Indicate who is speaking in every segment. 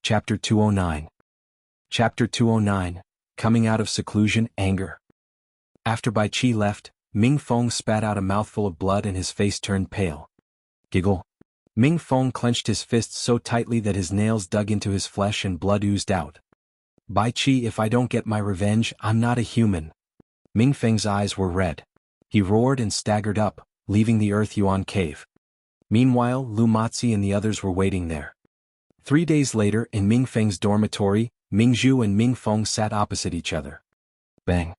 Speaker 1: Chapter 209. Chapter 209, Coming Out of Seclusion, Anger. After Bai Qi left, Ming Feng spat out a mouthful of blood and his face turned pale. Giggle. Ming Feng clenched his fists so tightly that his nails dug into his flesh and blood oozed out. Bai Qi, if I don't get my revenge, I'm not a human. Ming Feng's eyes were red. He roared and staggered up, leaving the Earth Yuan cave. Meanwhile, Lu Matzi and the others were waiting there. 3 days later, in Ming Feng's dormitory, Mingzhu and Ming Feng sat opposite each other. Bang.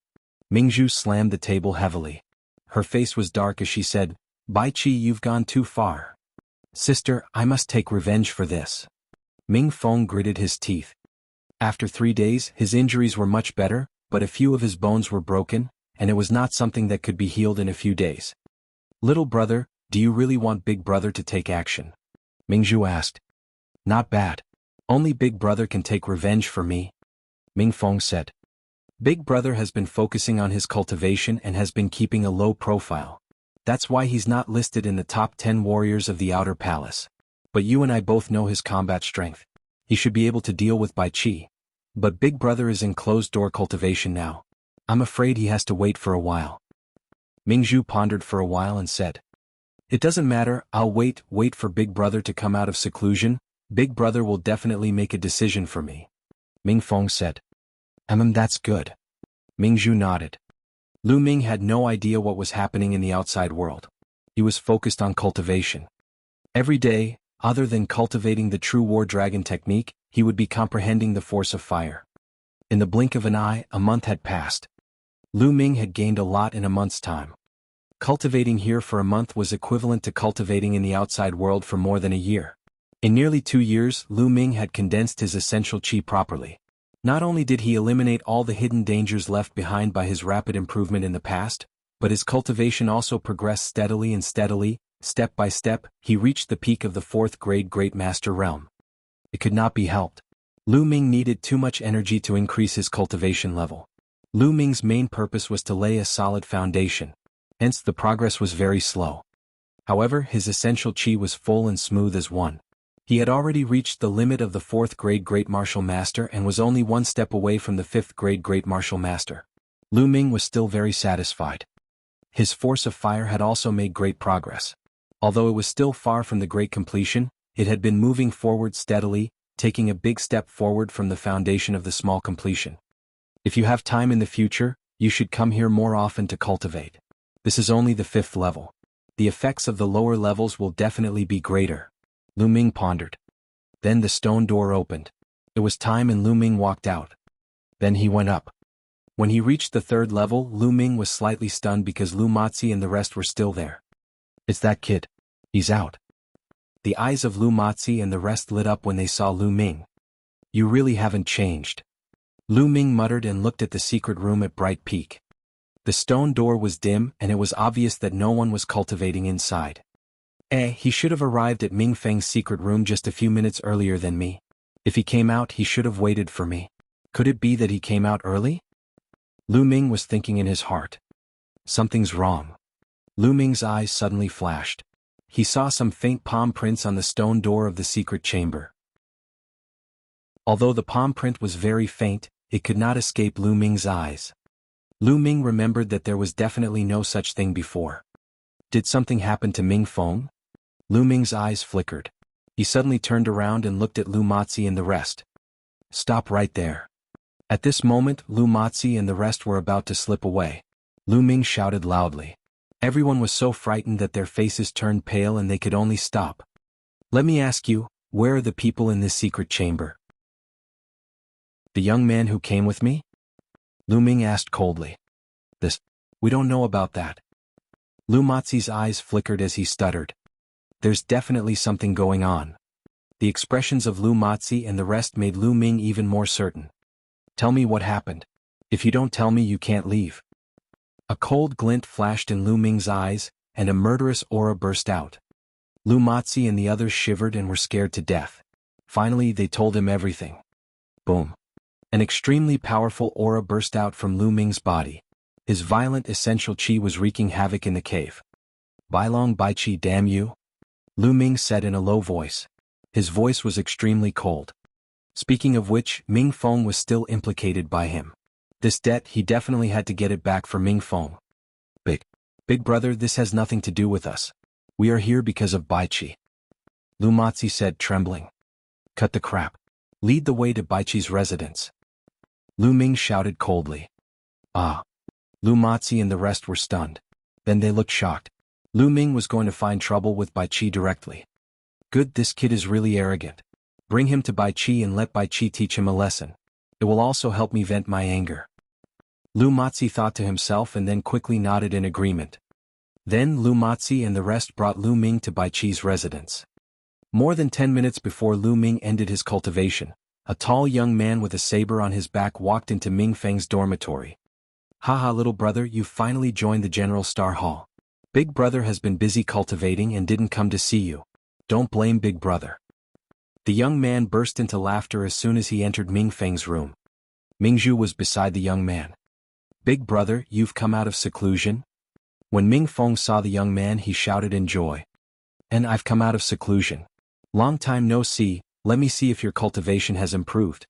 Speaker 1: Mingzhu slammed the table heavily. Her face was dark as she said, Bai Qi, you've gone too far. Sister, I must take revenge for this. Ming Feng gritted his teeth. After 3 days, his injuries were much better, but a few of his bones were broken, and it was not something that could be healed in a few days. Little brother, do you really want Big Brother to take action? Mingzhu asked. Not bad. Only Big Brother can take revenge for me. Ming Feng said. Big Brother has been focusing on his cultivation and has been keeping a low profile. That's why he's not listed in the top 10 warriors of the Outer Palace. But you and I both know his combat strength. He should be able to deal with Bai Qi. But Big Brother is in closed-door cultivation now. I'm afraid he has to wait for a while. Mingzhu pondered for a while and said. It doesn't matter, I'll wait for Big Brother to come out of seclusion. Big Brother will definitely make a decision for me. Ming Feng said. That's good. Mingzhu nodded. Lu Ming had no idea what was happening in the outside world. He was focused on cultivation. Every day, other than cultivating the true war dragon technique, he would be comprehending the force of fire. In the blink of an eye, a month had passed. Lu Ming had gained a lot in a month's time. Cultivating here for a month was equivalent to cultivating in the outside world for more than a year. In nearly 2 years, Lu Ming had condensed his essential qi properly. Not only did he eliminate all the hidden dangers left behind by his rapid improvement in the past, but his cultivation also progressed steadily and steadily, step by step, he reached the peak of the 4th grade Great Master realm. It could not be helped. Lu Ming needed too much energy to increase his cultivation level. Lu Ming's main purpose was to lay a solid foundation. Hence the progress was very slow. However, his essential qi was full and smooth as one. He had already reached the limit of the 4th grade Great Martial Master and was only 1 step away from the 5th grade Great Martial Master. Lu Ming was still very satisfied. His force of fire had also made great progress. Although it was still far from the great completion, it had been moving forward steadily, taking a big step forward from the foundation of the small completion. If you have time in the future, you should come here more often to cultivate. This is only the 5th level. The effects of the lower levels will definitely be greater. Lu Ming pondered. Then the stone door opened. It was time and Lu Ming walked out. Then he went up. When he reached the 3rd level, Lu Ming was slightly stunned because Lu Matzi and the rest were still there. It's that kid. He's out. The eyes of Lu Matzi and the rest lit up when they saw Lu Ming. You really haven't changed. Lu Ming muttered and looked at the secret room at Bright Peak. The stone door was dim and it was obvious that no one was cultivating inside. He should have arrived at Ming Feng's secret room just a few minutes earlier than me. If he came out, he should have waited for me. Could it be that he came out early? Lu Ming was thinking in his heart. Something's wrong. Lu Ming's eyes suddenly flashed. He saw some faint palm prints on the stone door of the secret chamber. Although the palm print was very faint, it could not escape Lu Ming's eyes. Lu Ming remembered that there was definitely no such thing before. Did something happen to Ming Feng? Lu Ming's eyes flickered. He suddenly turned around and looked at Lu Matzi and the rest. Stop right there. At this moment, Lu Matzi and the rest were about to slip away. Lu Ming shouted loudly. Everyone was so frightened that their faces turned pale and they could only stop. Let me ask you, where are the people in this secret chamber? The young man who came with me? Lu Ming asked coldly. We don't know about that. Lu Matzi's eyes flickered as he stuttered. There's definitely something going on. The expressions of Lu Matzi and the rest made Lu Ming even more certain. Tell me what happened. If you don't tell me, you can't leave. A cold glint flashed in Lu Ming's eyes, and a murderous aura burst out. Lu Matzi and the others shivered and were scared to death. Finally, they told him everything. Boom. An extremely powerful aura burst out from Lu Ming's body. His violent essential qi was wreaking havoc in the cave. Bailong Bai Qi, damn you! Lu Ming said in a low voice. His voice was extremely cold. Speaking of which, Ming Feng was still implicated by him. This debt, he definitely had to get it back for Ming Feng. Big brother, this has nothing to do with us. We are here because of Baiqi. Lu Matzi said, trembling. Cut the crap. Lead the way to Baiqi's residence. Lu Ming shouted coldly. Ah. Lu Matzi and the rest were stunned. Then they looked shocked. Lu Ming was going to find trouble with Baiqi directly. Good, this kid is really arrogant. Bring him to Baiqi and let Baiqi teach him a lesson. It will also help me vent my anger. Lu Matzi thought to himself and then quickly nodded in agreement. Then Lu Matzi and the rest brought Lu Ming to Baiqi's residence. More than 10 minutes before Lu Ming ended his cultivation, a tall young man with a saber on his back walked into Ming Feng's dormitory. Haha, little brother, you finally joined the General Star Hall. Big brother has been busy cultivating and didn't come to see you. Don't blame big brother. The young man burst into laughter as soon as he entered Ming Feng's room. Mingzhu was beside the young man. Big brother, you've come out of seclusion? When Ming Feng saw the young man, he shouted in joy. And I've come out of seclusion. Long time no see, let me see if your cultivation has improved.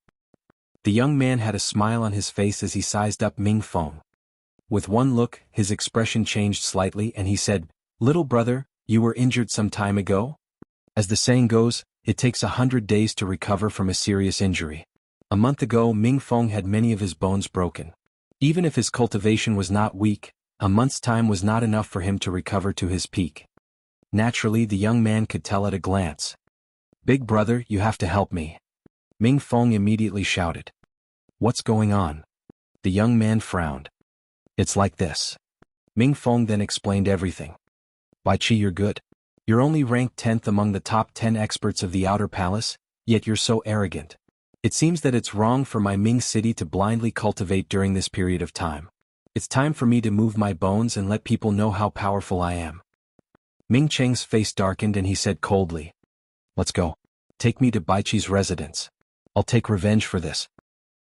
Speaker 1: The young man had a smile on his face as he sized up Ming Feng. With one look, his expression changed slightly and he said, Little brother, you were injured some time ago? As the saying goes, it takes 100 days to recover from a serious injury. A month ago, Ming Feng had many of his bones broken. Even if his cultivation was not weak, a month's time was not enough for him to recover to his peak. Naturally, the young man could tell at a glance. Big brother, you have to help me. Ming Feng immediately shouted. What's going on? The young man frowned. It's like this. Ming Feng then explained everything. Baiqi, you're good. You're only ranked 10th among the top 10 experts of the Outer Palace, yet you're so arrogant. It seems that it's wrong for my Ming city to blindly cultivate during this period of time. It's time for me to move my bones and let people know how powerful I am. Ming Cheng's face darkened and he said coldly. Let's go. Take me to Baiqi's residence. I'll take revenge for this.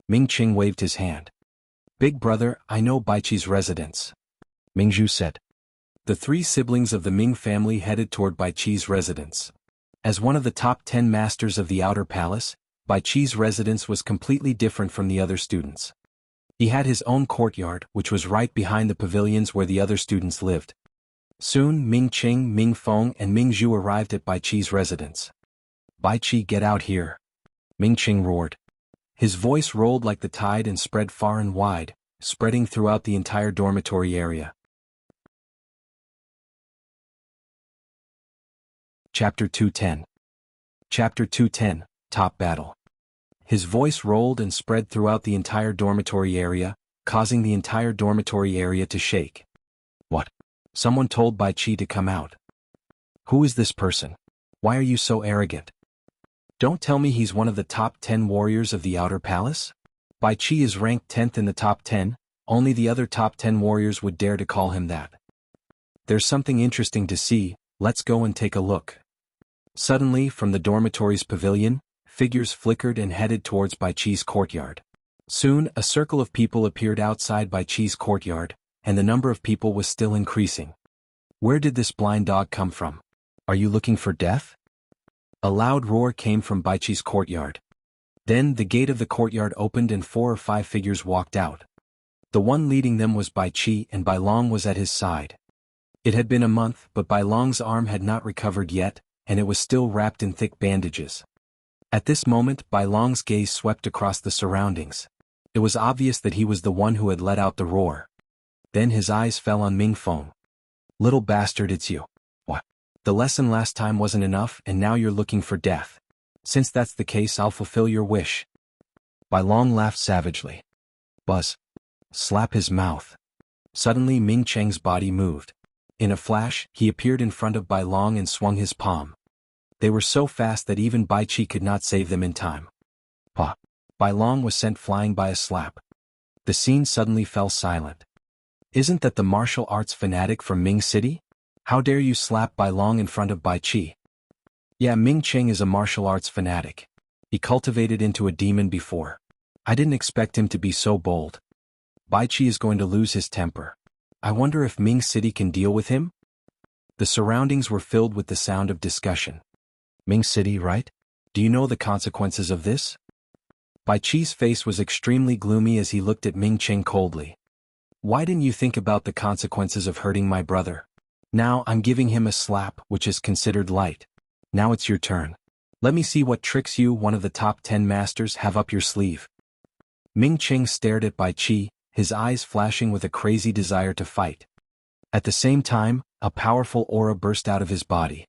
Speaker 1: Ming Cheng waved his hand. Big brother, I know Baiqi's residence. Mingzhu said. The three siblings of the Ming family headed toward Baiqi's residence. As one of the top 10 masters of the Outer Palace, Baiqi's residence was completely different from the other students. He had his own courtyard, which was right behind the pavilions where the other students lived. Soon, Ming Cheng, Ming Feng, and Ming Zhu arrived at Baiqi's residence. Baiqi, get out here. Ming Cheng roared. His voice rolled like the tide and spread far and wide, spreading throughout the entire dormitory area. Chapter 210. Chapter 210, Top Battle. His voice rolled and spread throughout the entire dormitory area, causing the entire dormitory area to shake. What? Someone told Baiqi to come out. Who is this person? Why are you so arrogant? Don't tell me he's one of the top 10 warriors of the Outer Palace? Baiqi is ranked 10th in the top 10, only the other top 10 warriors would dare to call him that. There's something interesting to see, let's go and take a look. Suddenly, from the dormitory's pavilion, figures flickered and headed towards Baiqi's courtyard. Soon, a circle of people appeared outside Baiqi's courtyard, and the number of people was still increasing. Where did this blind dog come from? Are you looking for death? A loud roar came from Baiqi's courtyard. Then the gate of the courtyard opened and 4 or 5 figures walked out. The one leading them was Baiqi and Bai Long was at his side. It had been a month, but Bai Long's arm had not recovered yet, and it was still wrapped in thick bandages. At this moment, Bai Long's gaze swept across the surroundings. It was obvious that he was the one who had let out the roar. Then his eyes fell on Ming Feng. Little bastard, it's you. What? The lesson last time wasn't enough and now you're looking for death. Since that's the case, I'll fulfill your wish. Bai Long laughed savagely. Buzz. Slap his mouth. Suddenly Ming Cheng's body moved. In a flash, he appeared in front of Bai Long and swung his palm. They were so fast that even Baiqi could not save them in time. Pa. Bai Long was sent flying by a slap. The scene suddenly fell silent. Isn't that the martial arts fanatic from Ming City? How dare you slap Bai Long in front of Baiqi? Yeah, Ming Cheng is a martial arts fanatic. He cultivated into a demon before. I didn't expect him to be so bold. Baiqi is going to lose his temper. I wonder if Ming City can deal with him? The surroundings were filled with the sound of discussion. Ming City, right? Do you know the consequences of this? Bai Qi's face was extremely gloomy as he looked at Ming Qing coldly. Why didn't you think about the consequences of hurting my brother? Now I'm giving him a slap, which is considered light. Now it's your turn. Let me see what tricks you, one of the top 10 masters, have up your sleeve. Ming Qing stared at Bai Qi, his eyes flashing with a crazy desire to fight. At the same time, a powerful aura burst out of his body.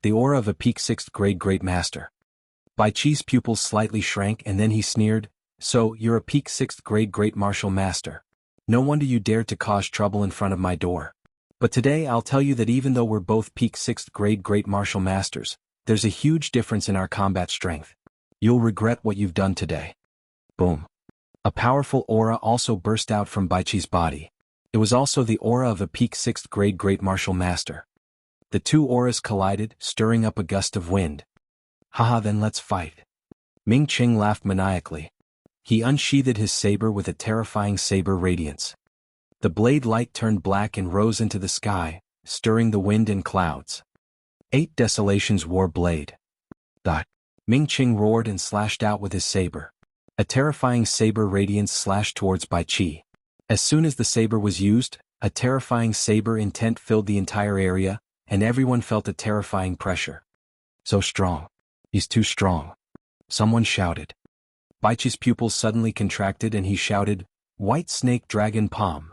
Speaker 1: The aura of a peak 6th grade great master. Bai Qi's pupils slightly shrank and then he sneered, "So, you're a peak 6th grade great martial master. No wonder you dared to cause trouble in front of my door. But today I'll tell you that even though we're both peak 6th grade great martial masters, there's a huge difference in our combat strength. You'll regret what you've done today." Boom. A powerful aura also burst out from Bai Qi's body. It was also the aura of a peak 6th grade great martial master. The two auras collided, stirring up a gust of wind. "Haha, then let's fight." Ming Qing laughed maniacally. He unsheathed his saber with a terrifying saber radiance. The blade light turned black and rose into the sky, stirring the wind and clouds. 8 Desolations War Blade. Dot. Ming Qing roared and slashed out with his saber. A terrifying saber radiance slashed towards Bai Qi. As soon as the saber was used, a terrifying saber intent filled the entire area, and everyone felt a terrifying pressure. "So strong. He's too strong." Someone shouted. Bai Qi's pupils suddenly contracted and he shouted, "White Snake Dragon Palm."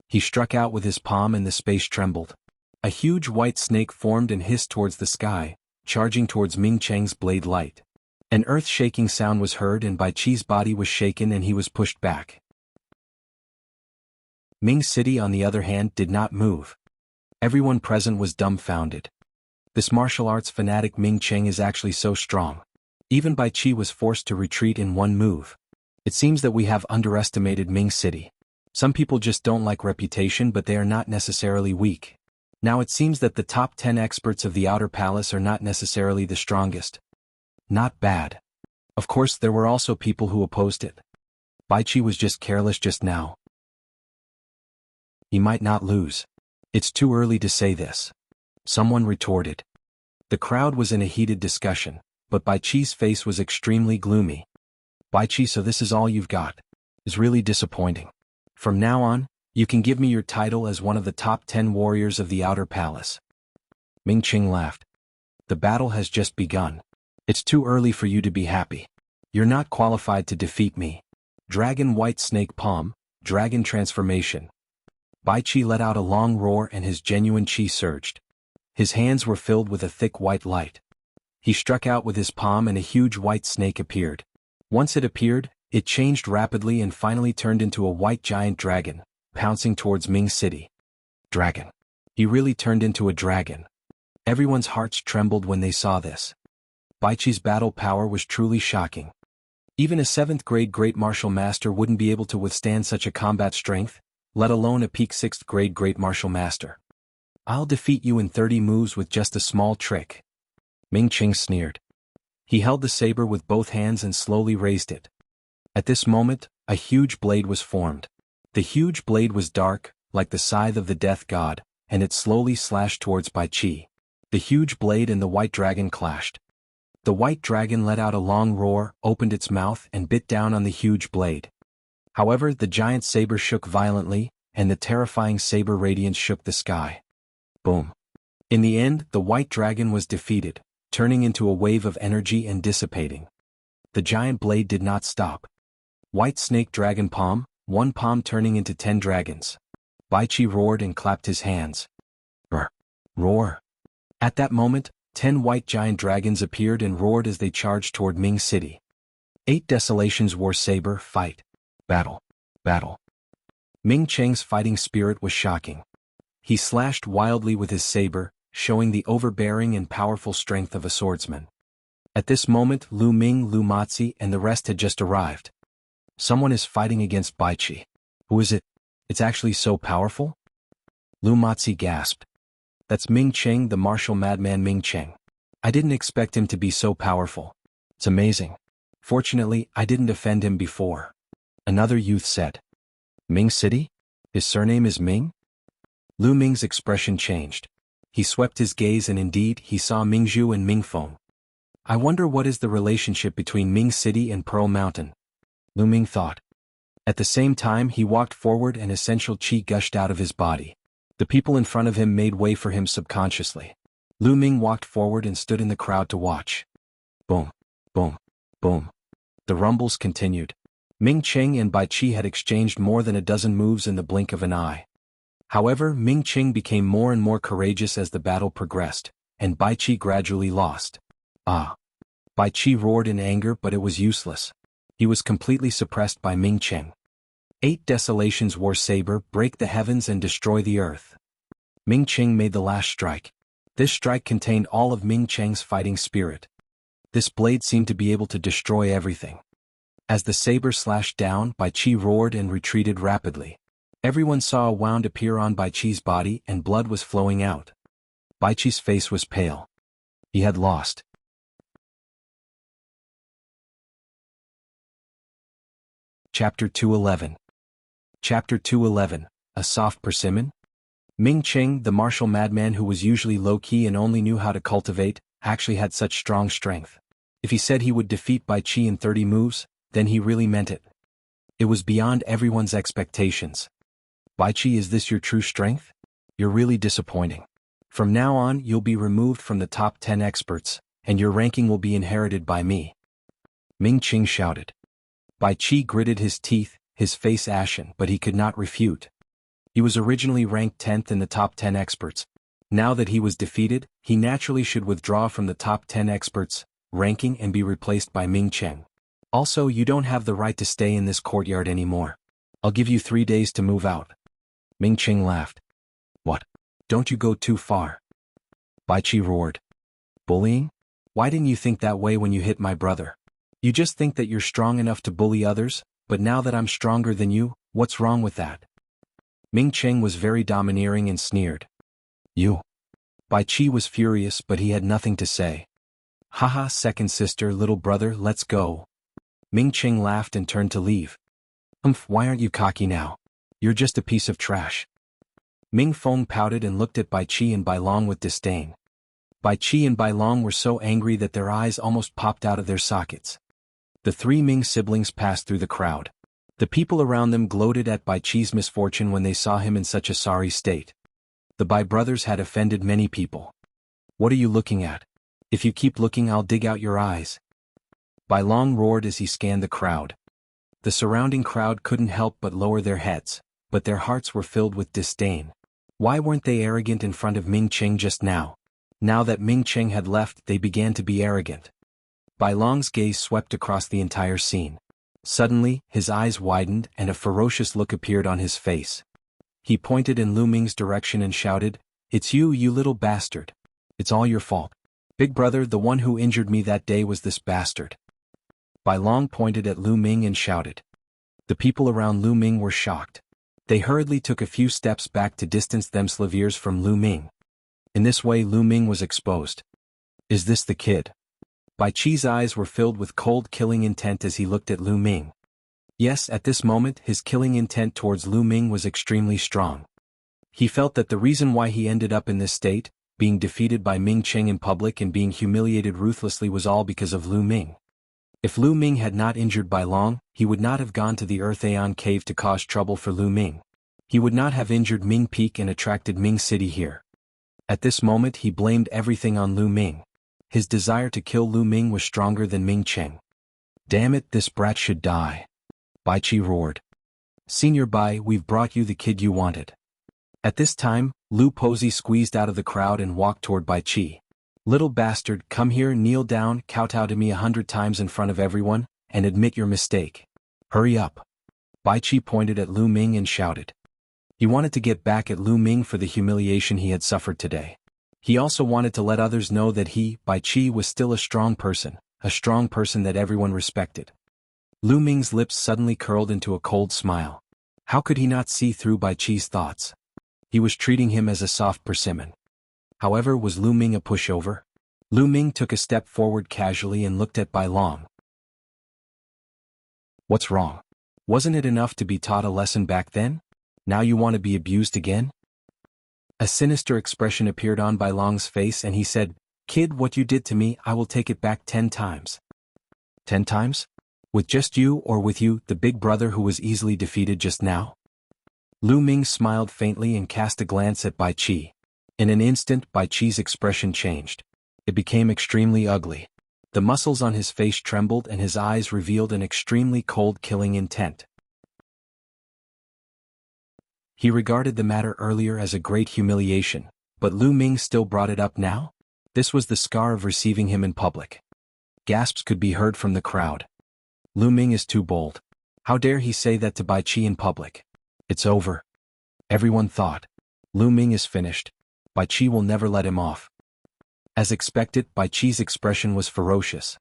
Speaker 1: He struck out with his palm and the space trembled. A huge white snake formed and hissed towards the sky, charging towards Ming Qing's blade light. An earth-shaking sound was heard and Bai Qi's body was shaken and he was pushed back. Ming City, on the other hand, did not move. Everyone present was dumbfounded. This martial arts fanatic Ming Qing is actually so strong. Even Bai Qi was forced to retreat in one move. It seems that we have underestimated Ming City. Some people just don't like reputation, but they are not necessarily weak. Now it seems that the top 10 experts of the Outer Palace are not necessarily the strongest. Not bad. Of course, there were also people who opposed it. Bai Qi was just careless just now. He might not lose. It's too early to say this. Someone retorted. The crowd was in a heated discussion, but Bai Qi's face was extremely gloomy. "Bai Qi, so this is all you've got? Is really disappointing. From now on, you can give me your title as one of the top 10 warriors of the Outer Palace." Ming Qing laughed. "The battle has just begun. It's too early for you to be happy. You're not qualified to defeat me. Dragon White Snake Palm, Dragon Transformation." Bai Qi let out a long roar and his genuine qi surged. His hands were filled with a thick white light. He struck out with his palm and a huge white snake appeared. Once it appeared, it changed rapidly and finally turned into a white giant dragon, pouncing towards Ming City. Dragon. He really turned into a dragon. Everyone's hearts trembled when they saw this. Bai Qi's battle power was truly shocking. Even a 7th grade great martial master wouldn't be able to withstand such a combat strength, let alone a peak 6th grade great martial master. "I'll defeat you in 30 moves with just a small trick." Ming Qing sneered. He held the saber with both hands and slowly raised it. At this moment, a huge blade was formed. The huge blade was dark, like the scythe of the death god, and it slowly slashed towards Bai Qi. The huge blade and the white dragon clashed. The white dragon let out a long roar, opened its mouth and bit down on the huge blade. However, the giant saber shook violently, and the terrifying saber radiance shook the sky. Boom. In the end, the white dragon was defeated, turning into a wave of energy and dissipating. The giant blade did not stop. White Snake Dragon Palm, one palm turning into 10 dragons. Bai Qi roared and clapped his hands. Roar. Roar. At that moment, 10 white giant dragons appeared and roared as they charged toward Ming City. 8 Desolations War Saber Fight. Battle. Battle. Ming Qing's fighting spirit was shocking. He slashed wildly with his saber, showing the overbearing and powerful strength of a swordsman. At this moment, Lu Ming, Lu Matzi, and the rest had just arrived. Someone is fighting against Bai Qi. Who is it? It's actually so powerful? Lu Matzi gasped. That's Ming Qing, the martial madman Ming Qing. I didn't expect him to be so powerful. It's amazing. Fortunately, I didn't offend him before. Another youth said. Ming City? His surname is Ming? Lu Ming's expression changed. He swept his gaze and indeed he saw Mingzhu and Mingfeng. I wonder what is the relationship between Ming City and Pearl Mountain, Lu Ming thought. At the same time he walked forward and essential qi gushed out of his body. The people in front of him made way for him subconsciously. Lu Ming walked forward and stood in the crowd to watch. Boom, boom, boom. The rumbles continued. Ming Qing and Bai Qi had exchanged more than a dozen moves in the blink of an eye. However, Ming Qing became more and more courageous as the battle progressed, and Bai Qi gradually lost. Ah! Bai Qi roared in anger, but it was useless. He was completely suppressed by Ming Qing. 8 Desolations War Saber, break the heavens and destroy the earth. Ming Qing made the last strike. This strike contained all of Ming Qing's fighting spirit. This blade seemed to be able to destroy everything. As the saber slashed down, Bai Qi roared and retreated rapidly. Everyone saw a wound appear on Bai Qi's body and blood was flowing out. Bai Qi's face was pale. He had lost. Chapter 211. Chapter 211, A Soft Persimmon? Ming Qing, the martial madman who was usually low-key and only knew how to cultivate, actually had such strong strength. If he said he would defeat Bai Qi in 30 moves, then he really meant it. It was beyond everyone's expectations. Bai Qi, is this your true strength? You're really disappointing. From now on you'll be removed from the top 10 experts, and your ranking will be inherited by me. Ming Qing shouted. Bai Qi gritted his teeth, his face ashen, but he could not refute. He was originally ranked 10th in the top 10 experts. Now that he was defeated, he naturally should withdraw from the top 10 experts ranking and be replaced by Ming Qing. Also, you don't have the right to stay in this courtyard anymore. I'll give you 3 days to move out. Ming Qing laughed. What? Don't you go too far. Bai Qi roared. Bullying? Why didn't you think that way when you hit my brother? You just think that you're strong enough to bully others, but now that I'm stronger than you, what's wrong with that? Ming Qing was very domineering and sneered. You. Bai Qi was furious, but he had nothing to say. Haha, second sister, little brother, let's go. Ming Qing laughed and turned to leave. Why aren't you cocky now? You're just a piece of trash. Ming Feng pouted and looked at Bai Qi and Bai Long with disdain. Bai Qi and Bai Long were so angry that their eyes almost popped out of their sockets. The 3 Ming siblings passed through the crowd. The people around them gloated at Bai Qi's misfortune when they saw him in such a sorry state. The Bai brothers had offended many people. What are you looking at? If you keep looking, I'll dig out your eyes. Bai Long roared as he scanned the crowd. The surrounding crowd couldn't help but lower their heads, but their hearts were filled with disdain. Why weren't they arrogant in front of Ming Qing just now? Now that Ming Qing had left, they began to be arrogant. Bai Long's gaze swept across the entire scene. Suddenly, his eyes widened and a ferocious look appeared on his face. He pointed in Lu Ming's direction and shouted, "It's you, you little bastard. It's all your fault. Big brother, the one who injured me that day was this bastard." Bai Long pointed at Lu Ming and shouted. The people around Lu Ming were shocked. They hurriedly took a few steps back to distance themselves from Lu Ming. In this way Lu Ming was exposed. Is this the kid? Bai Qi's eyes were filled with cold killing intent as he looked at Lu Ming. Yes, at this moment his killing intent towards Lu Ming was extremely strong. He felt that the reason why he ended up in this state, being defeated by Ming Qing in public and being humiliated ruthlessly, was all because of Lu Ming. If Lu Ming had not injured Bai Long, he would not have gone to the Earth Aeon cave to cause trouble for Lu Ming. He would not have injured Ming Peak and attracted Ming City here. At this moment he blamed everything on Lu Ming. His desire to kill Lu Ming was stronger than Ming Qing. Damn it, this brat should die. Bai Qi roared. Senior Bai, we've brought you the kid you wanted. At this time, Lu Posey squeezed out of the crowd and walked toward Bai Qi. Little bastard, come here, kneel down, kowtow to me 100 times in front of everyone, and admit your mistake. Hurry up. Bai Qi pointed at Lu Ming and shouted. He wanted to get back at Lu Ming for the humiliation he had suffered today. He also wanted to let others know that he, Bai Qi, was still a strong person that everyone respected. Lu Ming's lips suddenly curled into a cold smile. How could he not see through Bai Qi's thoughts? He was treating him as a soft persimmon. However, was Lu Ming a pushover? Lu Ming took a step forward casually and looked at Bai Long. What's wrong? Wasn't it enough to be taught a lesson back then? Now you want to be abused again? A sinister expression appeared on Bai Long's face and he said, Kid, what you did to me, I will take it back 10 times. 10 times? With just you or with you, the big brother who was easily defeated just now? Lu Ming smiled faintly and cast a glance at Bai Qi. In an instant, Bai Qi's expression changed. It became extremely ugly. The muscles on his face trembled and his eyes revealed an extremely cold, killing intent. He regarded the matter earlier as a great humiliation, but Lu Ming still brought it up now? This was the scar of receiving him in public. Gasps could be heard from the crowd. Lu Ming is too bold. How dare he say that to Bai Qi in public? It's over. Everyone thought. Lu Ming is finished. Bai Qi will never let him off. As expected, Bai Qi's expression was ferocious.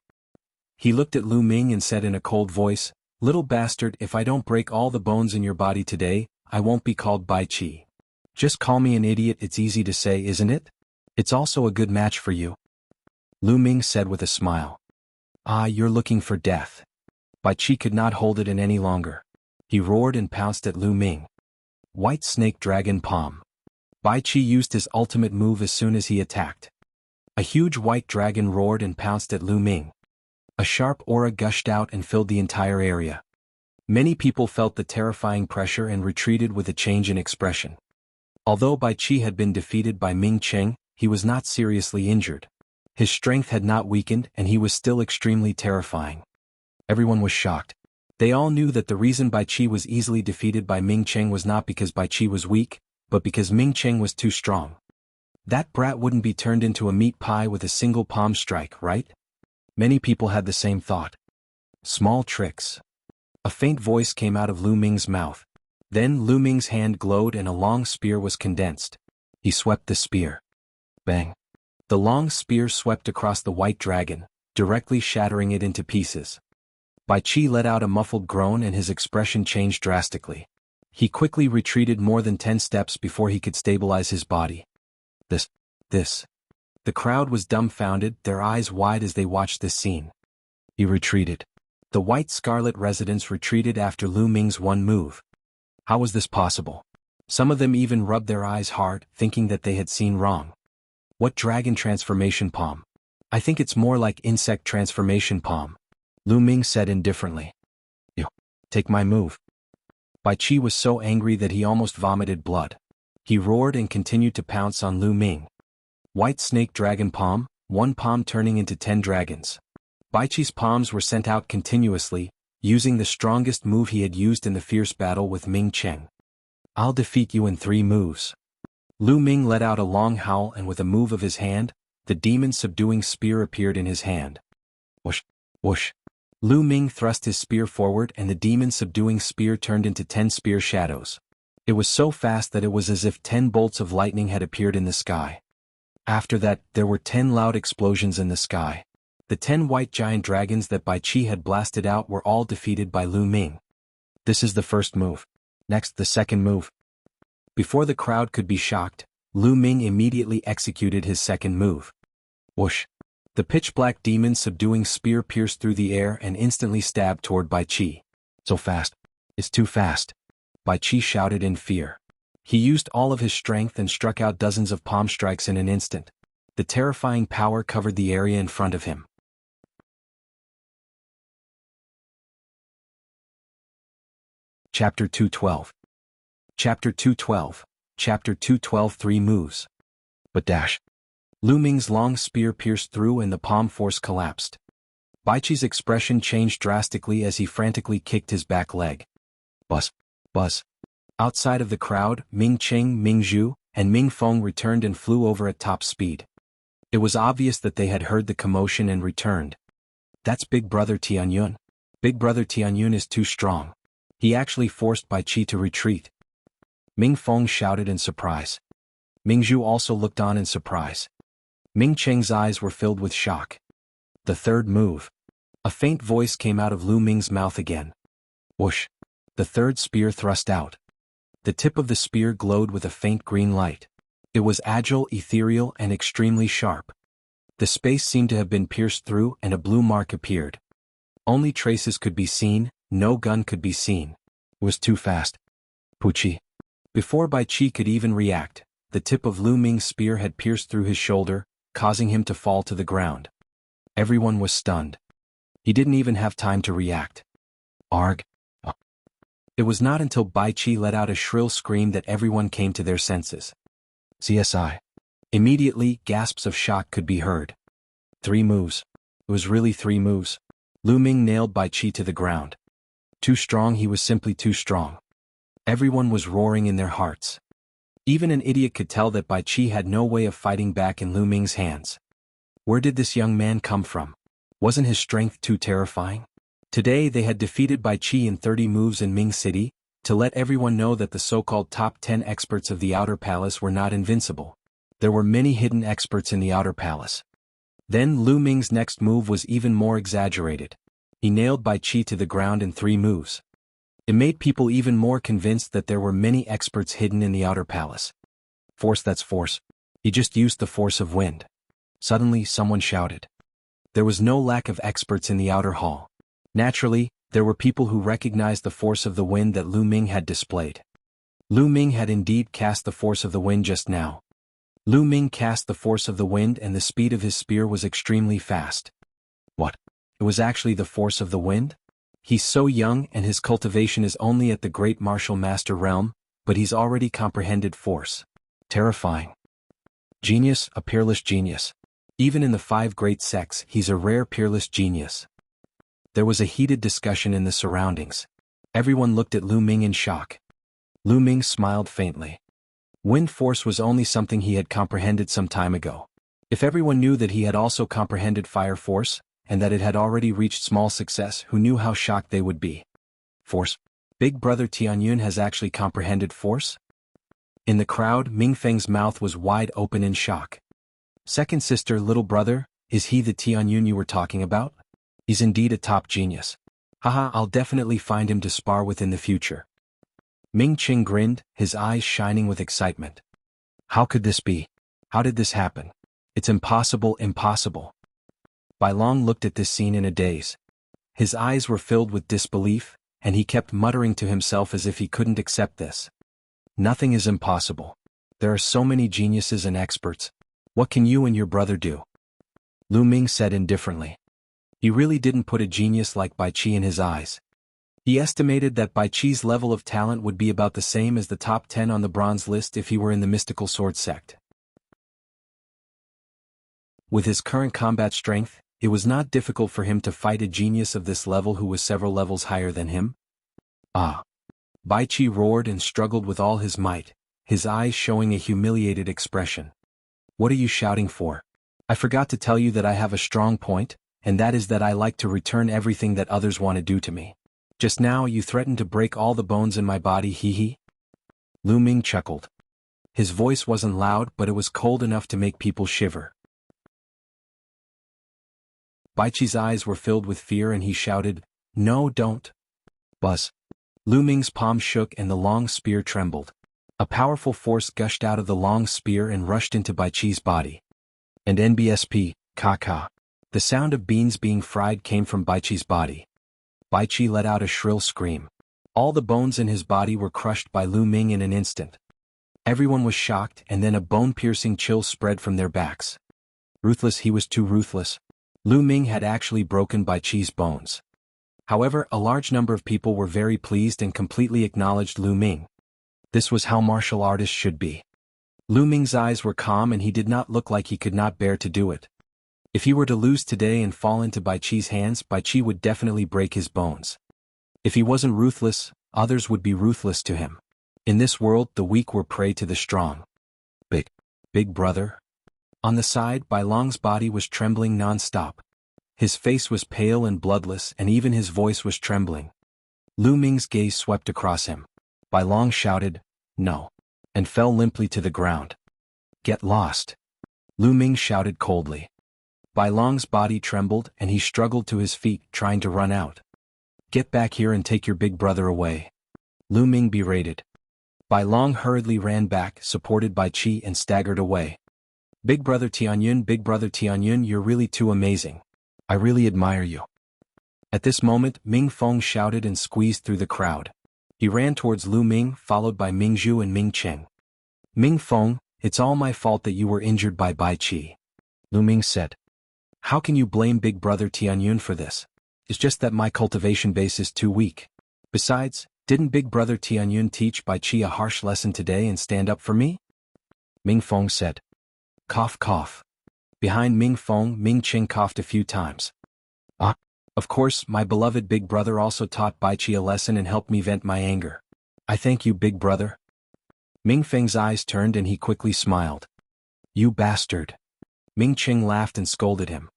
Speaker 1: He looked at Lu Ming and said in a cold voice, "Little bastard, if I don't break all the bones in your body today, I won't be called Bai Qi. Just call me an idiot, it's easy to say, isn't it? It's also a good match for you." Lu Ming said with a smile. "Ah, you're looking for death." Bai Qi could not hold it in any longer. He roared and pounced at Lu Ming. White Snake Dragon Palm. Bai Qi used his ultimate move as soon as he attacked. A huge white dragon roared and pounced at Lu Ming. A sharp aura gushed out and filled the entire area. Many people felt the terrifying pressure and retreated with a change in expression. Although Bai Qi had been defeated by Ming Cheng, he was not seriously injured. His strength had not weakened and he was still extremely terrifying. Everyone was shocked. They all knew that the reason Bai Qi was easily defeated by Ming Cheng was not because Bai Qi was weak, but because Ming Cheng was too strong. That brat wouldn't be turned into a meat pie with a single palm strike, right? Many people had the same thought. Small tricks. A faint voice came out of Lu Ming's mouth. Then Lu Ming's hand glowed and a long spear was condensed. He swept the spear. Bang. The long spear swept across the white dragon, directly shattering it into pieces. Bai Qi let out a muffled groan and his expression changed drastically. He quickly retreated more than 10 steps before he could stabilize his body. This. The crowd was dumbfounded, their eyes wide as they watched this scene. He retreated. The White Scarlet residents retreated after Lu Ming's one move. How was this possible? Some of them even rubbed their eyes hard, thinking that they had seen wrong. What dragon transformation palm? I think it's more like insect transformation palm. Lu Ming said indifferently. You take my move. Bai Qi was so angry that he almost vomited blood. He roared and continued to pounce on Lu Ming. White Snake Dragon Palm, one palm turning into 10 dragons. Bai Qi's palms were sent out continuously, using the strongest move he had used in the fierce battle with Ming Cheng. I'll defeat you in 3 moves. Lu Ming let out a long howl and with a move of his hand, the demon subduing spear appeared in his hand. Whoosh, whoosh. Lu Ming thrust his spear forward and the demon subduing spear turned into 10 spear shadows. It was so fast that it was as if 10 bolts of lightning had appeared in the sky. After that, there were 10 loud explosions in the sky. The 10 white giant dragons that Bai Qi had blasted out were all defeated by Lu Ming. This is the first move. Next, the second move. Before the crowd could be shocked, Lu Ming immediately executed his second move. Whoosh. The pitch-black demon subduing spear pierced through the air and instantly stabbed toward Bai Qi. So fast. It's too fast. Bai Qi shouted in fear. He used all of his strength and struck out dozens of palm strikes in an instant. The terrifying power covered the area in front of him. Chapter 212. Chapter 212. Chapter 212 3 moves. But dash. Lu Ming's long spear pierced through and the palm force collapsed. Bai Qi's expression changed drastically as he frantically kicked his back leg. Buzz. Buzz. Outside of the crowd, Ming Cheng, Ming Zhu, and Ming Feng returned and flew over at top speed. It was obvious that they had heard the commotion and returned. That's Big Brother Tianyun. Big Brother Tianyun is too strong. He actually forced Bai Qi to retreat. Ming Feng shouted in surprise. Ming Zhu also looked on in surprise. Ming Cheng's eyes were filled with shock. The third move. A faint voice came out of Lu Ming's mouth again. Whoosh. The third spear thrust out. The tip of the spear glowed with a faint green light. It was agile, ethereal, and extremely sharp. The space seemed to have been pierced through and a blue mark appeared. Only traces could be seen, no gun could be seen. It was too fast. Puchi. Before Bai Qi could even react, the tip of Lu Ming's spear had pierced through his shoulder, causing him to fall to the ground. Everyone was stunned. He didn't even have time to react. Arg. It was not until Bai Qi let out a shrill scream that everyone came to their senses. CSI. Immediately, gasps of shock could be heard. 3 moves. It was really 3 moves. Lu Ming nailed Bai Qi to the ground. Too strong, he was simply too strong. Everyone was roaring in their hearts. Even an idiot could tell that Bai Qi had no way of fighting back in Lu Ming's hands. Where did this young man come from? Wasn't his strength too terrifying? Today they had defeated Bai Qi in 30 moves in Ming City, to let everyone know that the so-called top 10 experts of the Outer Palace were not invincible. There were many hidden experts in the Outer Palace. Then Lu Ming's next move was even more exaggerated. He nailed Bai Qi to the ground in 3 moves. It made people even more convinced that there were many experts hidden in the Outer Palace. Force, that's force. He just used the force of wind. Suddenly someone shouted. There was no lack of experts in the outer hall. Naturally, there were people who recognized the force of the wind that Lu Ming had displayed. Lu Ming had indeed cast the force of the wind just now. Lu Ming cast the force of the wind and the speed of his spear was extremely fast. What? It was actually the force of the wind? He's so young and his cultivation is only at the great martial master realm, but he's already comprehended force. Terrifying. Genius, a peerless genius. Even in the 5 great sects, he's a rare peerless genius. There was a heated discussion in the surroundings. Everyone looked at Lu Ming in shock. Lu Ming smiled faintly. Wind force was only something he had comprehended some time ago. If everyone knew that he had also comprehended fire force, and that it had already reached small success, who knew how shocked they would be? Force. Big brother Tianyun has actually comprehended force? In the crowd, Ming Feng's mouth was wide open in shock. Second sister, little brother, is he the Tianyun you were talking about? He's indeed a top genius. Haha, I'll definitely find him to spar with in the future. Ming Qing grinned, his eyes shining with excitement. How could this be? How did this happen? It's impossible, impossible. Bai Long looked at this scene in a daze. His eyes were filled with disbelief, and he kept muttering to himself as if he couldn't accept this. Nothing is impossible. There are so many geniuses and experts. What can you and your brother do? Lu Ming said indifferently. He really didn't put a genius like Bai Qi in his eyes. He estimated that Bai Qi's level of talent would be about the same as the top 10 on the bronze list if he were in the mystical sword sect. With his current combat strength, it was not difficult for him to fight a genius of this level who was several levels higher than him. Ah! Bai Qi roared and struggled with all his might, his eyes showing a humiliated expression. What are you shouting for? I forgot to tell you that I have a strong point, and that is that I like to return everything that others want to do to me. Just now you threatened to break all the bones in my body, hee. Lu Ming chuckled. His voice wasn't loud, but it was cold enough to make people shiver. Bai Qi's eyes were filled with fear and he shouted, No, don't. Buzz. Lu Ming's palm shook and the long spear trembled. A powerful force gushed out of the long spear and rushed into Bai Qi's body. And NBSP, ka. The sound of beans being fried came from Bai Qi's body. Bai Qi let out a shrill scream. All the bones in his body were crushed by Lu Ming in an instant. Everyone was shocked and then a bone-piercing chill spread from their backs. Ruthless, he was too ruthless. Lu Ming had actually broken Bai Qi's bones. However, a large number of people were very pleased and completely acknowledged Lu Ming. This was how martial artists should be. Lu Ming's eyes were calm and he did not look like he could not bear to do it. If he were to lose today and fall into Bai Qi's hands, Bai Qi would definitely break his bones. If he wasn't ruthless, others would be ruthless to him. In this world, the weak were prey to the strong. Big brother? On the side, Bai Long's body was trembling non-stop. His face was pale and bloodless and even his voice was trembling. Lu Ming's gaze swept across him. Bai Long shouted, No, and fell limply to the ground. Get lost. Lu Ming shouted coldly. Bai Long's body trembled and he struggled to his feet, trying to run out. Get back here and take your big brother away. Lu Ming berated. Bai Long hurriedly ran back, supported by Qi, and staggered away. Big brother Tianyun, you're really too amazing. I really admire you. At this moment, Ming Feng shouted and squeezed through the crowd. He ran towards Lu Ming, followed by Ming Zhu and Ming Cheng. Ming Feng, it's all my fault that you were injured by Bai Qi. Lu Ming said. How can you blame big brother Tianyun for this? It's just that my cultivation base is too weak. Besides, didn't Big Brother Tianyun teach Bai Qi a harsh lesson today and stand up for me? Ming Feng said. Cough cough. Behind Ming Feng, Ming Qing coughed a few times. Ah. Of course, my beloved Big Brother also taught Bai Qi a lesson and helped me vent my anger. I thank you, Big Brother. Ming Feng's eyes turned and he quickly smiled. You bastard. Ming Qing laughed and scolded him.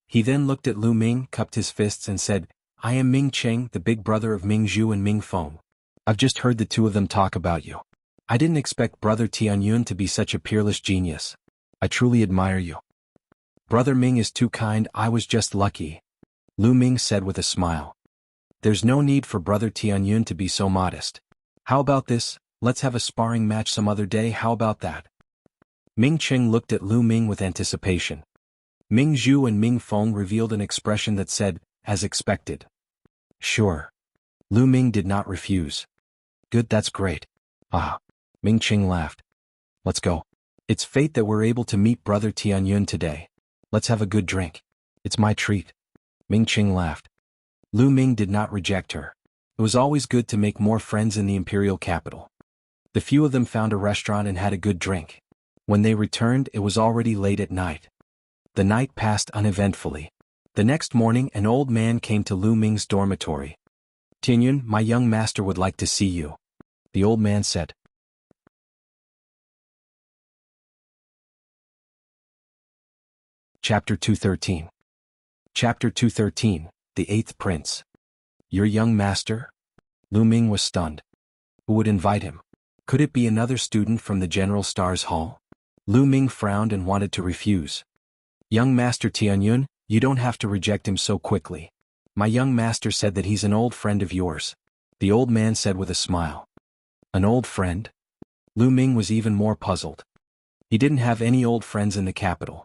Speaker 1: He then looked at Lu Ming, cupped his fists and said, I am Ming Qing, the big brother of Ming Zhu and Ming Feng. I've just heard the two of them talk about you. I didn't expect Brother Tianyun to be such a peerless genius. I truly admire you. Brother Ming is too kind, I was just lucky. Lu Ming said with a smile. There's no need for Brother Tianyun to be so modest. How about this, let's have a sparring match some other day, how about that? Ming Qing looked at Lu Ming with anticipation. Ming Zhu and Ming Feng revealed an expression that said, as expected. Sure. Lu Ming did not refuse. Good, that's great. Ah. Ming Qing laughed. Let's go. It's fate that we're able to meet Brother Tianyun today. Let's have a good drink. It's my treat. Ming Qing laughed. Lu Ming did not reject her. It was always good to make more friends in the imperial capital. The few of them found a restaurant and had a good drink. When they returned, it was already late at night. The night passed uneventfully. The next morning, an old man came to Lu Ming's dormitory. Tianyun, my young master would like to see you. The old man said. Chapter 213. Chapter 213, The Eighth Prince. Your young master? Lu Ming was stunned. Who would invite him? Could it be another student from the General Stars Hall? Lu Ming frowned and wanted to refuse. Young Master Tianyun, you don't have to reject him so quickly. My young master said that he's an old friend of yours. The old man said with a smile. An old friend? Lu Ming was even more puzzled. He didn't have any old friends in the capital.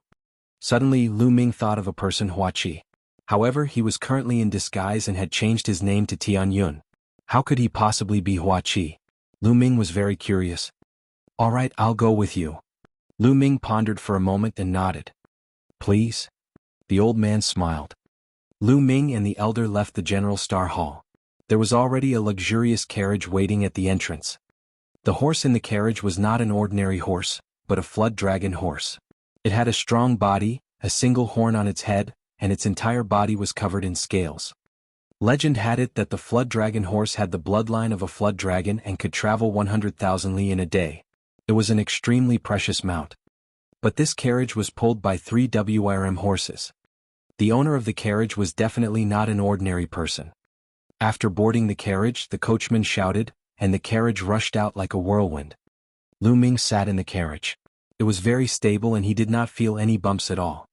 Speaker 1: Suddenly, Lu Ming thought of a person, Hua Qi. However, he was currently in disguise and had changed his name to Tianyun. How could he possibly be Hua Qi? Lu Ming was very curious. All right, I'll go with you. Lu Ming pondered for a moment and nodded. Please? The old man smiled. Lu Ming and the elder left the General Star Hall. There was already a luxurious carriage waiting at the entrance. The horse in the carriage was not an ordinary horse, but a flood dragon horse. It had a strong body, a single horn on its head, and its entire body was covered in scales. Legend had it that the flood dragon horse had the bloodline of a flood dragon and could travel 100,000 li in a day. It was an extremely precious mount. But this carriage was pulled by 3 WRM horses. The owner of the carriage was definitely not an ordinary person. After boarding the carriage, the coachman shouted, and the carriage rushed out like a whirlwind. Lu Ming sat in the carriage. It was very stable and he did not feel any bumps at all.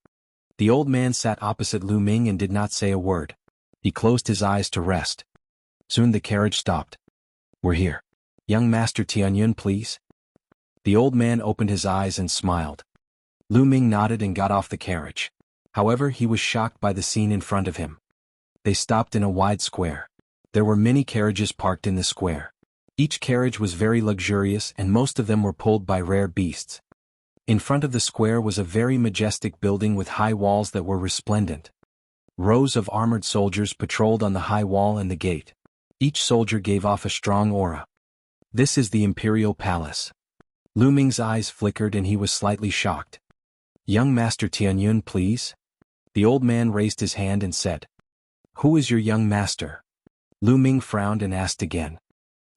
Speaker 1: The old man sat opposite Lu Ming and did not say a word. He closed his eyes to rest. Soon the carriage stopped. We're here. Young Master Tianyun, please? The old man opened his eyes and smiled. Lu Ming nodded and got off the carriage. However, he was shocked by the scene in front of him. They stopped in a wide square. There were many carriages parked in the square. Each carriage was very luxurious and most of them were pulled by rare beasts. In front of the square was a very majestic building with high walls that were resplendent. Rows of armored soldiers patrolled on the high wall and the gate. Each soldier gave off a strong aura. This is the Imperial Palace. Lu Ming's eyes flickered and he was slightly shocked. Young Master Tianyun, please? The old man raised his hand and said. Who is your young master? Lu Ming frowned and asked again.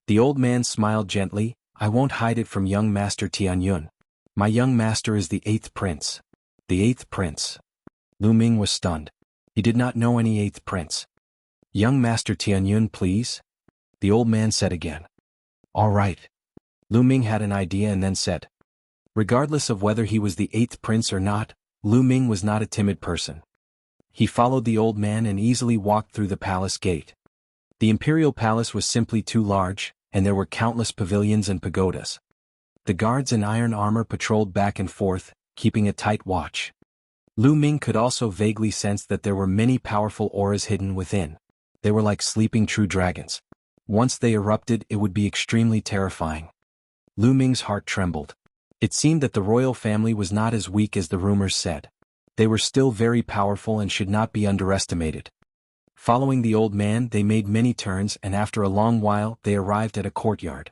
Speaker 1: The old man smiled gently. I won't hide it from young Master Tianyun. My young master is the 8th prince. The 8th prince. Lu Ming was stunned. He did not know any 8th prince. Young Master Tianyun, please? The old man said again. All right. Lu Ming had an idea and then said. Regardless of whether he was the 8th prince or not, Lu Ming was not a timid person. He followed the old man and easily walked through the palace gate. The imperial palace was simply too large, and there were countless pavilions and pagodas. The guards in iron armor patrolled back and forth, keeping a tight watch. Lu Ming could also vaguely sense that there were many powerful auras hidden within. They were like sleeping true dragons. Once they erupted, it would be extremely terrifying. Lu Ming's heart trembled. It seemed that the royal family was not as weak as the rumors said. They were still very powerful and should not be underestimated. Following the old man, they made many turns, and after a long while they arrived at a courtyard.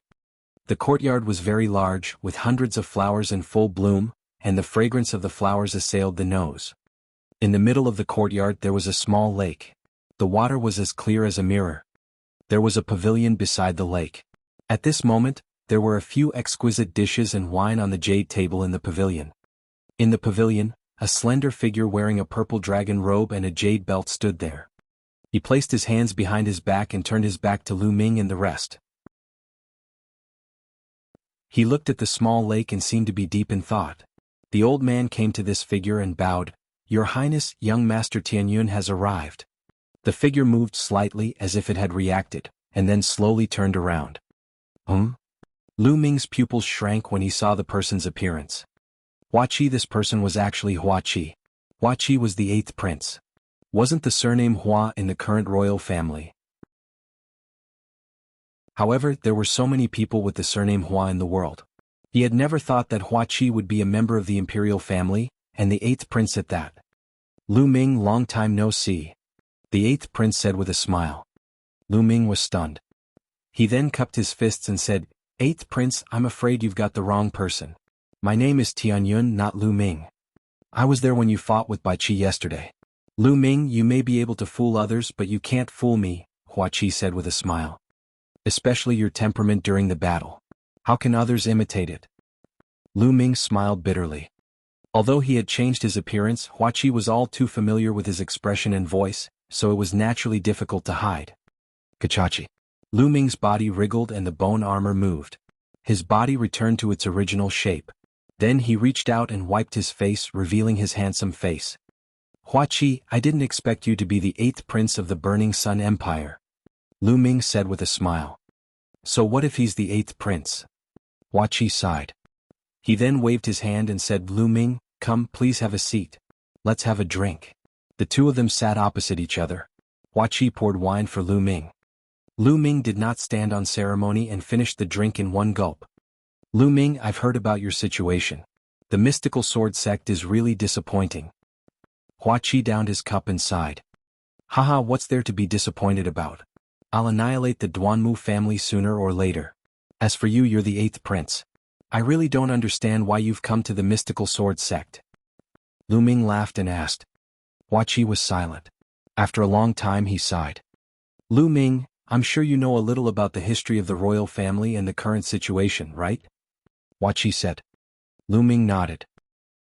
Speaker 1: The courtyard was very large, with hundreds of flowers in full bloom, and the fragrance of the flowers assailed the nose. In the middle of the courtyard there was a small lake. The water was as clear as a mirror. There was a pavilion beside the lake. At this moment, there were a few exquisite dishes and wine on the jade table in the pavilion. In the pavilion, a slender figure wearing a purple dragon robe and a jade belt stood there. He placed his hands behind his back and turned his back to Lu Ming and the rest. He looked at the small lake and seemed to be deep in thought. The old man came to this figure and bowed. "Your Highness, young Master Tianyun has arrived." The figure moved slightly as if it had reacted, and then slowly turned around. Lu Ming's pupils shrank when he saw the person's appearance. Hua Qi. This person was actually Hua Qi. Hua Qi was the 8th prince. Wasn't the surname Hua in the current royal family? However, there were so many people with the surname Hua in the world. He had never thought that Hua Qi would be a member of the imperial family, and the 8th prince at that. "Lu Ming, long time no see," the 8th prince said with a smile. Lu Ming was stunned. He then cupped his fists and said, "8th prince, I'm afraid you've got the wrong person. My name is Tianyun, not Lu Ming. I was there when you fought with Bai Qi yesterday." "Lu Ming, you may be able to fool others, but you can't fool me," Hua Qi said with a smile. "Especially your temperament during the battle. How can others imitate it?" Lu Ming smiled bitterly. Although he had changed his appearance, Hua Qi was all too familiar with his expression and voice, so it was naturally difficult to hide. Kachachi. Lu Ming's body wriggled and the bone armor moved. His body returned to its original shape. Then he reached out and wiped his face, revealing his handsome face. "Hua Qi, I didn't expect you to be the 8th prince of the Burning Sun Empire," Lu Ming said with a smile. "So what if he's the 8th prince?" Hua Qi sighed. He then waved his hand and said, "Lu Ming, come, please have a seat. Let's have a drink." The two of them sat opposite each other. Hua Qi poured wine for Lu Ming. Lu Ming did not stand on ceremony and finished the drink in one gulp. "Lu Ming, I've heard about your situation. The mystical sword sect is really disappointing." Hua Qi downed his cup and sighed. "Haha, what's there to be disappointed about? I'll annihilate the Duanmu family sooner or later. As for you, you're the 8th prince. I really don't understand why you've come to the mystical sword sect." Lu Ming laughed and asked. Hua Qi was silent. After a long time he sighed. "Lu Ming, I'm sure you know a little about the history of the royal family and the current situation, right?" Hua Qi said. Lu Ming nodded.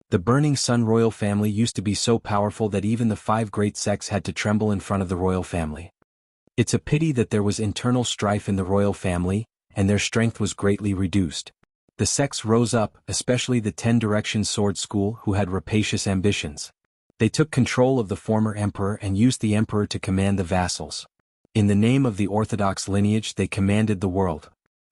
Speaker 1: The Burning Sun royal family used to be so powerful that even the 5 great sects had to tremble in front of the royal family. It's a pity that there was internal strife in the royal family, and their strength was greatly reduced. The sects rose up, especially the 10 Direction Sword School, who had rapacious ambitions. They took control of the former emperor and used the emperor to command the vassals. In the name of the orthodox lineage they commanded the world.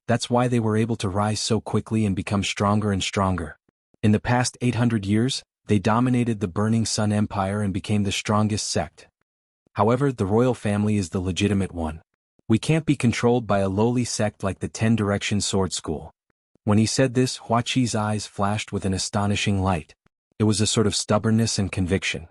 Speaker 1: That's why they were able to rise so quickly and become stronger and stronger. In the past 800 years, they dominated the Burning Sun Empire and became the strongest sect. However, the royal family is the legitimate one. We can't be controlled by a lowly sect like the 10 Direction Sword School. When he said this, Hua Qi's eyes flashed with an astonishing light. It was a sort of stubbornness and conviction.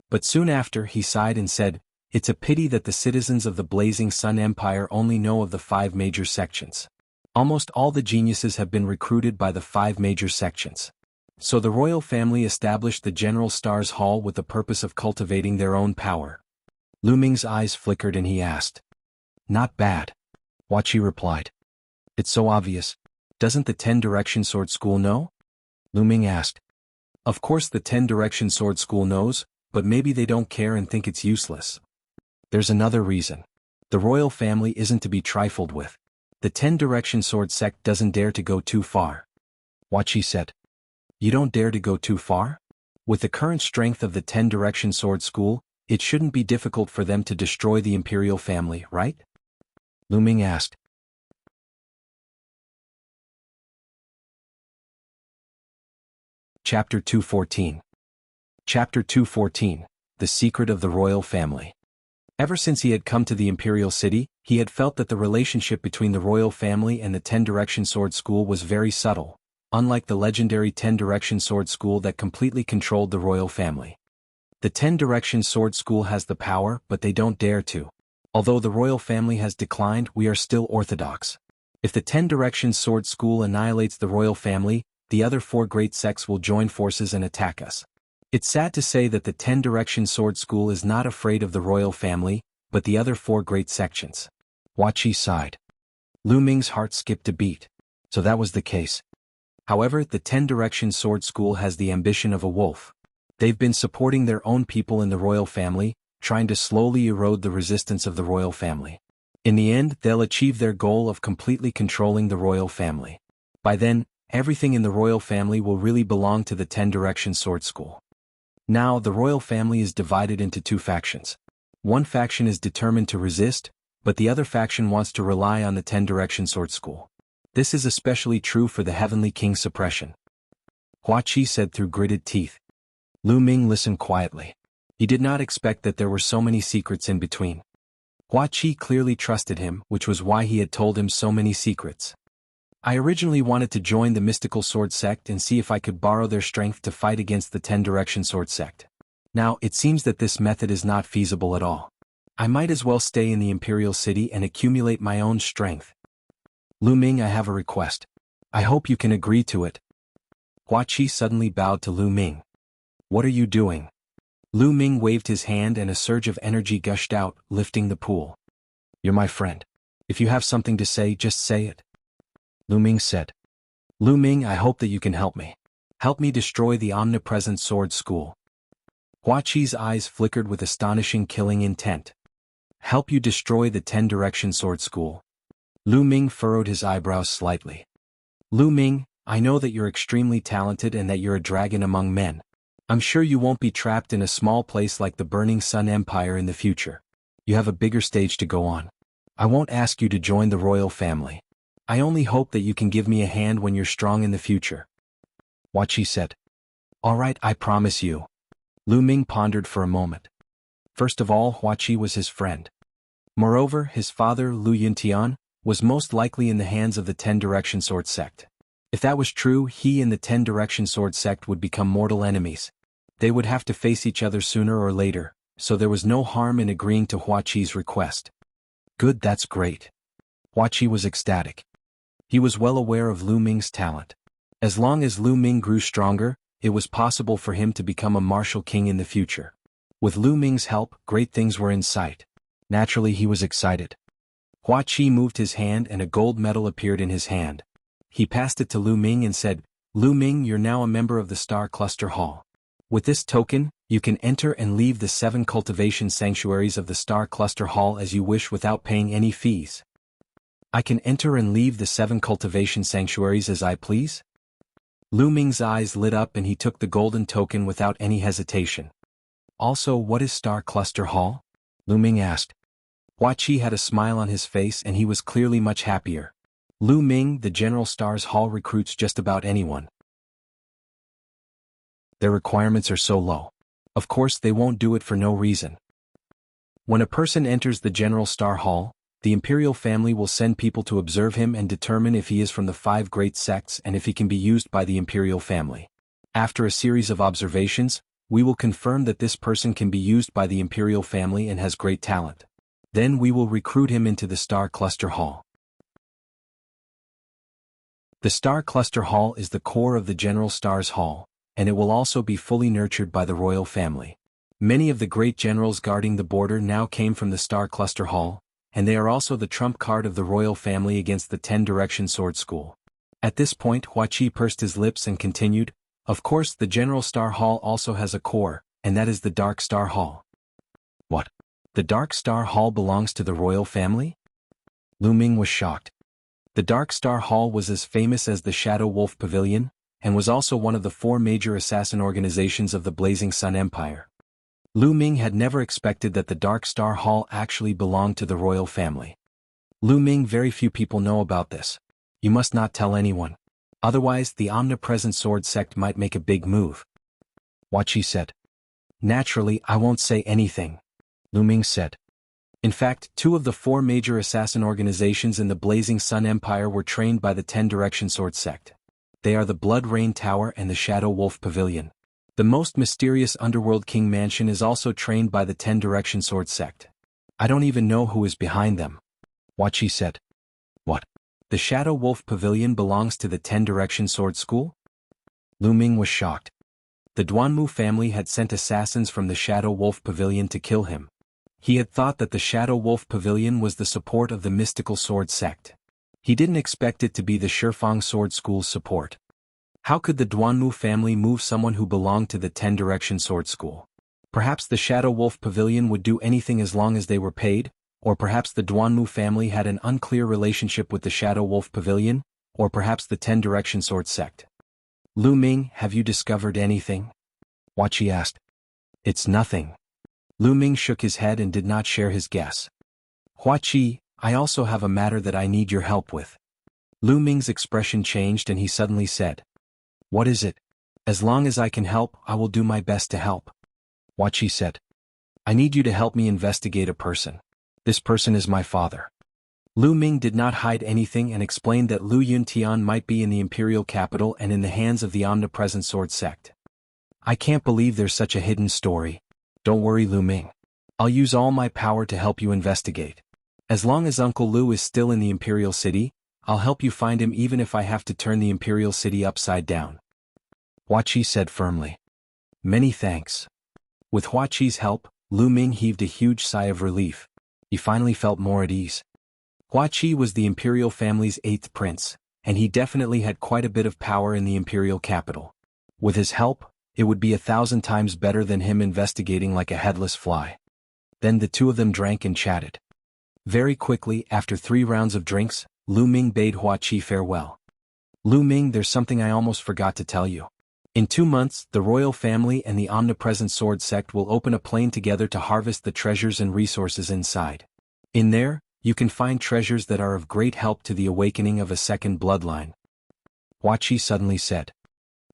Speaker 1: But soon after, he sighed and said, "It's a pity that the citizens of the Blazing Sun Empire only know of the 5 major sections. Almost all the geniuses have been recruited by the 5 major sections. So the royal family established the General Stars Hall with the purpose of cultivating their own power." Lu Ming's eyes flickered and he asked. "Not bad," Hua Qi replied. "It's so obvious. Doesn't the 10 Direction Sword School know?" Lu Ming asked. "Of course the 10 Direction Sword School knows, but maybe they don't care and think it's useless. There's another reason. The royal family isn't to be trifled with. The 10 Direction Sword sect doesn't dare to go too far." Hua Qi said. "You don't dare to go too far? With the current strength of the 10 Direction Sword School, it shouldn't be difficult for them to destroy the imperial family, right?" Lu Ming asked. Chapter 214. Chapter 214, The Secret of the Royal Family. Ever since he had come to the imperial city, he had felt that the relationship between the royal family and the 10 Direction Sword School was very subtle, unlike the legendary 10 Direction Sword School that completely controlled the royal family. The 10 Direction Sword School has the power, but they don't dare to. Although the royal family has declined, we are still orthodox. If the 10 Direction Sword School annihilates the royal family, the other 4 great sects will join forces and attack us. It's sad to say that the 10 Direction Sword School is not afraid of the royal family, but the other 4 great sections. Wuxia sighed. Lu Ming's heart skipped a beat. So that was the case. However, the 10 Direction Sword School has the ambition of a wolf. They've been supporting their own people in the royal family, trying to slowly erode the resistance of the royal family. In the end, they'll achieve their goal of completely controlling the royal family. By then, everything in the royal family will really belong to the 10 Direction Sword School. Now, the royal family is divided into 2 factions. One faction is determined to resist, but the other faction wants to rely on the 10 Direction Sword School. This is especially true for the Heavenly King's suppression. Wuxia said through gritted teeth. Lu Ming listened quietly. He did not expect that there were so many secrets in between. Wuxia clearly trusted him, which was why he had told him so many secrets. I originally wanted to join the mystical sword sect and see if I could borrow their strength to fight against the 10 Direction Sword sect. Now, it seems that this method is not feasible at all. I might as well stay in the Imperial City and accumulate my own strength. Lu Ming, I have a request. I hope you can agree to it. Wuxia suddenly bowed to Lu Ming. What are you doing? Lu Ming waved his hand and a surge of energy gushed out, lifting the pool. You're my friend. If you have something to say, just say it. Lu Ming said. Lu Ming, I hope that you can help me. Help me destroy the omnipresent sword school. Wuxia's eyes flickered with astonishing killing intent. Help you destroy the 10 Direction Sword School. Lu Ming furrowed his eyebrows slightly. Lu Ming, I know that you're extremely talented and that you're a dragon among men. I'm sure you won't be trapped in a small place like the Burning Sun Empire in the future. You have a bigger stage to go on. I won't ask you to join the royal family. I only hope that you can give me a hand when you're strong in the future. Wuxia said. All right, I promise you. Lu Ming pondered for a moment. First of all, Wuxia was his friend. Moreover, his father, Lu Yuntian, was most likely in the hands of the 10 Direction Sword sect. If that was true, he and the 10 Direction Sword sect would become mortal enemies. They would have to face each other sooner or later, so there was no harm in agreeing to Wuxia's request. Good, that's great. Wuxia was ecstatic. He was well aware of Lu Ming's talent. As long as Lu Ming grew stronger, it was possible for him to become a martial king in the future. With Lu Ming's help, great things were in sight. Naturally, he was excited. Wuxia moved his hand and a gold medal appeared in his hand. He passed it to Lu Ming and said, Lu Ming, you're now a member of the Star Cluster Hall. With this token, you can enter and leave the 7 cultivation sanctuaries of the Star Cluster Hall as you wish without paying any fees. I can enter and leave the 7 cultivation sanctuaries as I please? Lu Ming's eyes lit up and he took the golden token without any hesitation. Also, what is Star Cluster Hall? Lu Ming asked. Wuxia had a smile on his face and he was clearly much happier. Lu Ming, the General Stars Hall recruits just about anyone. Their requirements are so low. Of course, they won't do it for no reason. When a person enters the General Star Hall, the Imperial family will send people to observe him and determine if he is from the 5 great sects and if he can be used by the Imperial family. After a series of observations, we will confirm that this person can be used by the Imperial family and has great talent. Then we will recruit him into the Star Cluster Hall. The Star Cluster Hall is the core of the General Stars Hall, and it will also be fully nurtured by the royal family. Many of the great generals guarding the border now came from the Star Cluster Hall, and they are also the trump card of the royal family against the 10 Direction Sword School. At this point, Wuxia pursed his lips and continued, of course the General Star Hall also has a core, and that is the Dark Star Hall. What? The Dark Star Hall belongs to the royal family? Lu Ming was shocked. The Dark Star Hall was as famous as the Shadow Wolf Pavilion, and was also one of the 4 major assassin organizations of the Blazing Sun Empire. Lu Ming had never expected that the Dark Star Hall actually belonged to the royal family. Lu Ming, very few people know about this. You must not tell anyone. Otherwise, the omnipresent sword sect might make a big move. Wuxia said. Naturally, I won't say anything. Lu Ming said. In fact, 2 of the 4 major assassin organizations in the Blazing Sun Empire were trained by the 10 Direction Sword sect. They are the Blood Rain Tower and the Shadow Wolf Pavilion. The most mysterious underworld king mansion is also trained by the 10 Direction Sword sect. I don't even know who is behind them. Huaqi said. What? The Shadow Wolf Pavilion belongs to the 10 Direction Sword School? Lu Ming was shocked. The Duanmu family had sent assassins from the Shadow Wolf Pavilion to kill him. He had thought that the Shadow Wolf Pavilion was the support of the mystical sword sect. He didn't expect it to be the Shifang Sword School's support. How could the Duanmu family move someone who belonged to the 10 Direction Sword School? Perhaps the Shadow Wolf Pavilion would do anything as long as they were paid, or perhaps the Duanmu family had an unclear relationship with the Shadow Wolf Pavilion, or perhaps the 10 Direction Sword sect. Lu Ming, have you discovered anything? Huaqi asked. It's nothing. Lu Ming shook his head and did not share his guess. Huaqi, I also have a matter that I need your help with. Lu Ming's expression changed and he suddenly said. What is it? As long as I can help, I will do my best to help. Huaqi said. I need you to help me investigate a person. This person is my father. Lu Ming did not hide anything and explained that Lu Yuntian might be in the imperial capital and in the hands of the omnipresent sword sect. I can't believe there's such a hidden story. Don't worry, Lu Ming. I'll use all my power to help you investigate. As long as Uncle Lu is still in the imperial city, I'll help you find him even if I have to turn the imperial city upside down. Huaqi said firmly. Many thanks. With Huaqi's help, Lu Ming heaved a huge sigh of relief. He finally felt more at ease. Huaqi was the imperial family's 8th prince, and he definitely had quite a bit of power in the imperial capital. With his help, it would be 1,000 times better than him investigating like a headless fly. Then the two of them drank and chatted. Very quickly, after 3 rounds of drinks, Lu Ming bade Huaqi farewell. Lu Ming, there's something I almost forgot to tell you. In 2 months, the royal family and the omnipresent sword sect will open a plane together to harvest the treasures and resources inside. In there, you can find treasures that are of great help to the awakening of a second bloodline. Huaqi suddenly said.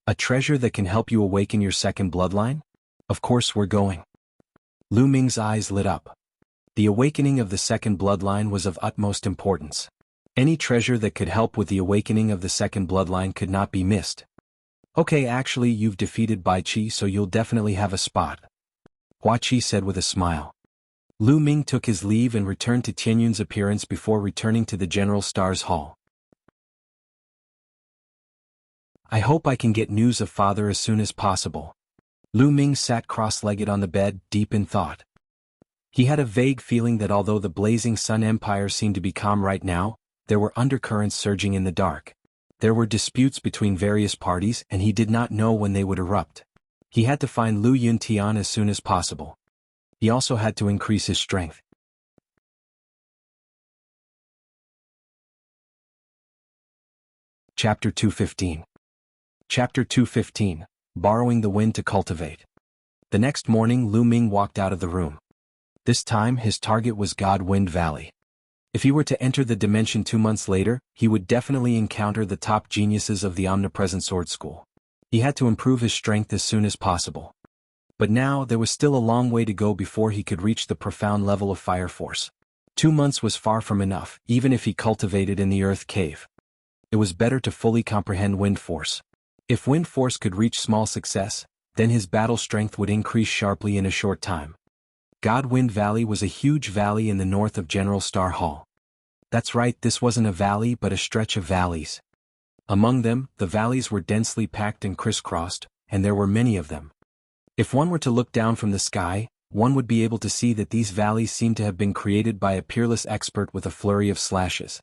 Speaker 1: A treasure that can help you awaken your second bloodline? Of course we're going. Lu Ming's eyes lit up. The awakening of the second bloodline was of utmost importance. Any treasure that could help with the awakening of the second bloodline could not be missed. Okay, actually you've defeated Bai Qi, so you'll definitely have a spot. Huaqi said with a smile. Lu Ming took his leave and returned to Tianyun's appearance before returning to the General Star's hall. I hope I can get news of father as soon as possible. Lu Ming sat cross-legged on the bed, deep in thought. He had a vague feeling that although the blazing Sun Empire seemed to be calm right now, there were undercurrents surging in the dark. There were disputes between various parties and he did not know when they would erupt. He had to find Lu Yuntian as soon as possible. He also had to increase his strength. Chapter 215. Chapter 215, Borrowing the Wind to Cultivate. The next morning Lu Ming walked out of the room. This time his target was God Wind Valley. If he were to enter the dimension 2 months later, he would definitely encounter the top geniuses of the omnipresent sword school. He had to improve his strength as soon as possible. But now there was still a long way to go before he could reach the profound level of fire force. 2 months was far from enough, even if he cultivated in the earth cave. It was better to fully comprehend wind force. If wind force could reach small success, then his battle strength would increase sharply in a short time. God Wind Valley was a huge valley in the north of General Star Hall. That's right, this wasn't a valley but a stretch of valleys. Among them, the valleys were densely packed and crisscrossed, and there were many of them. If one were to look down from the sky, one would be able to see that these valleys seemed to have been created by a peerless expert with a flurry of slashes.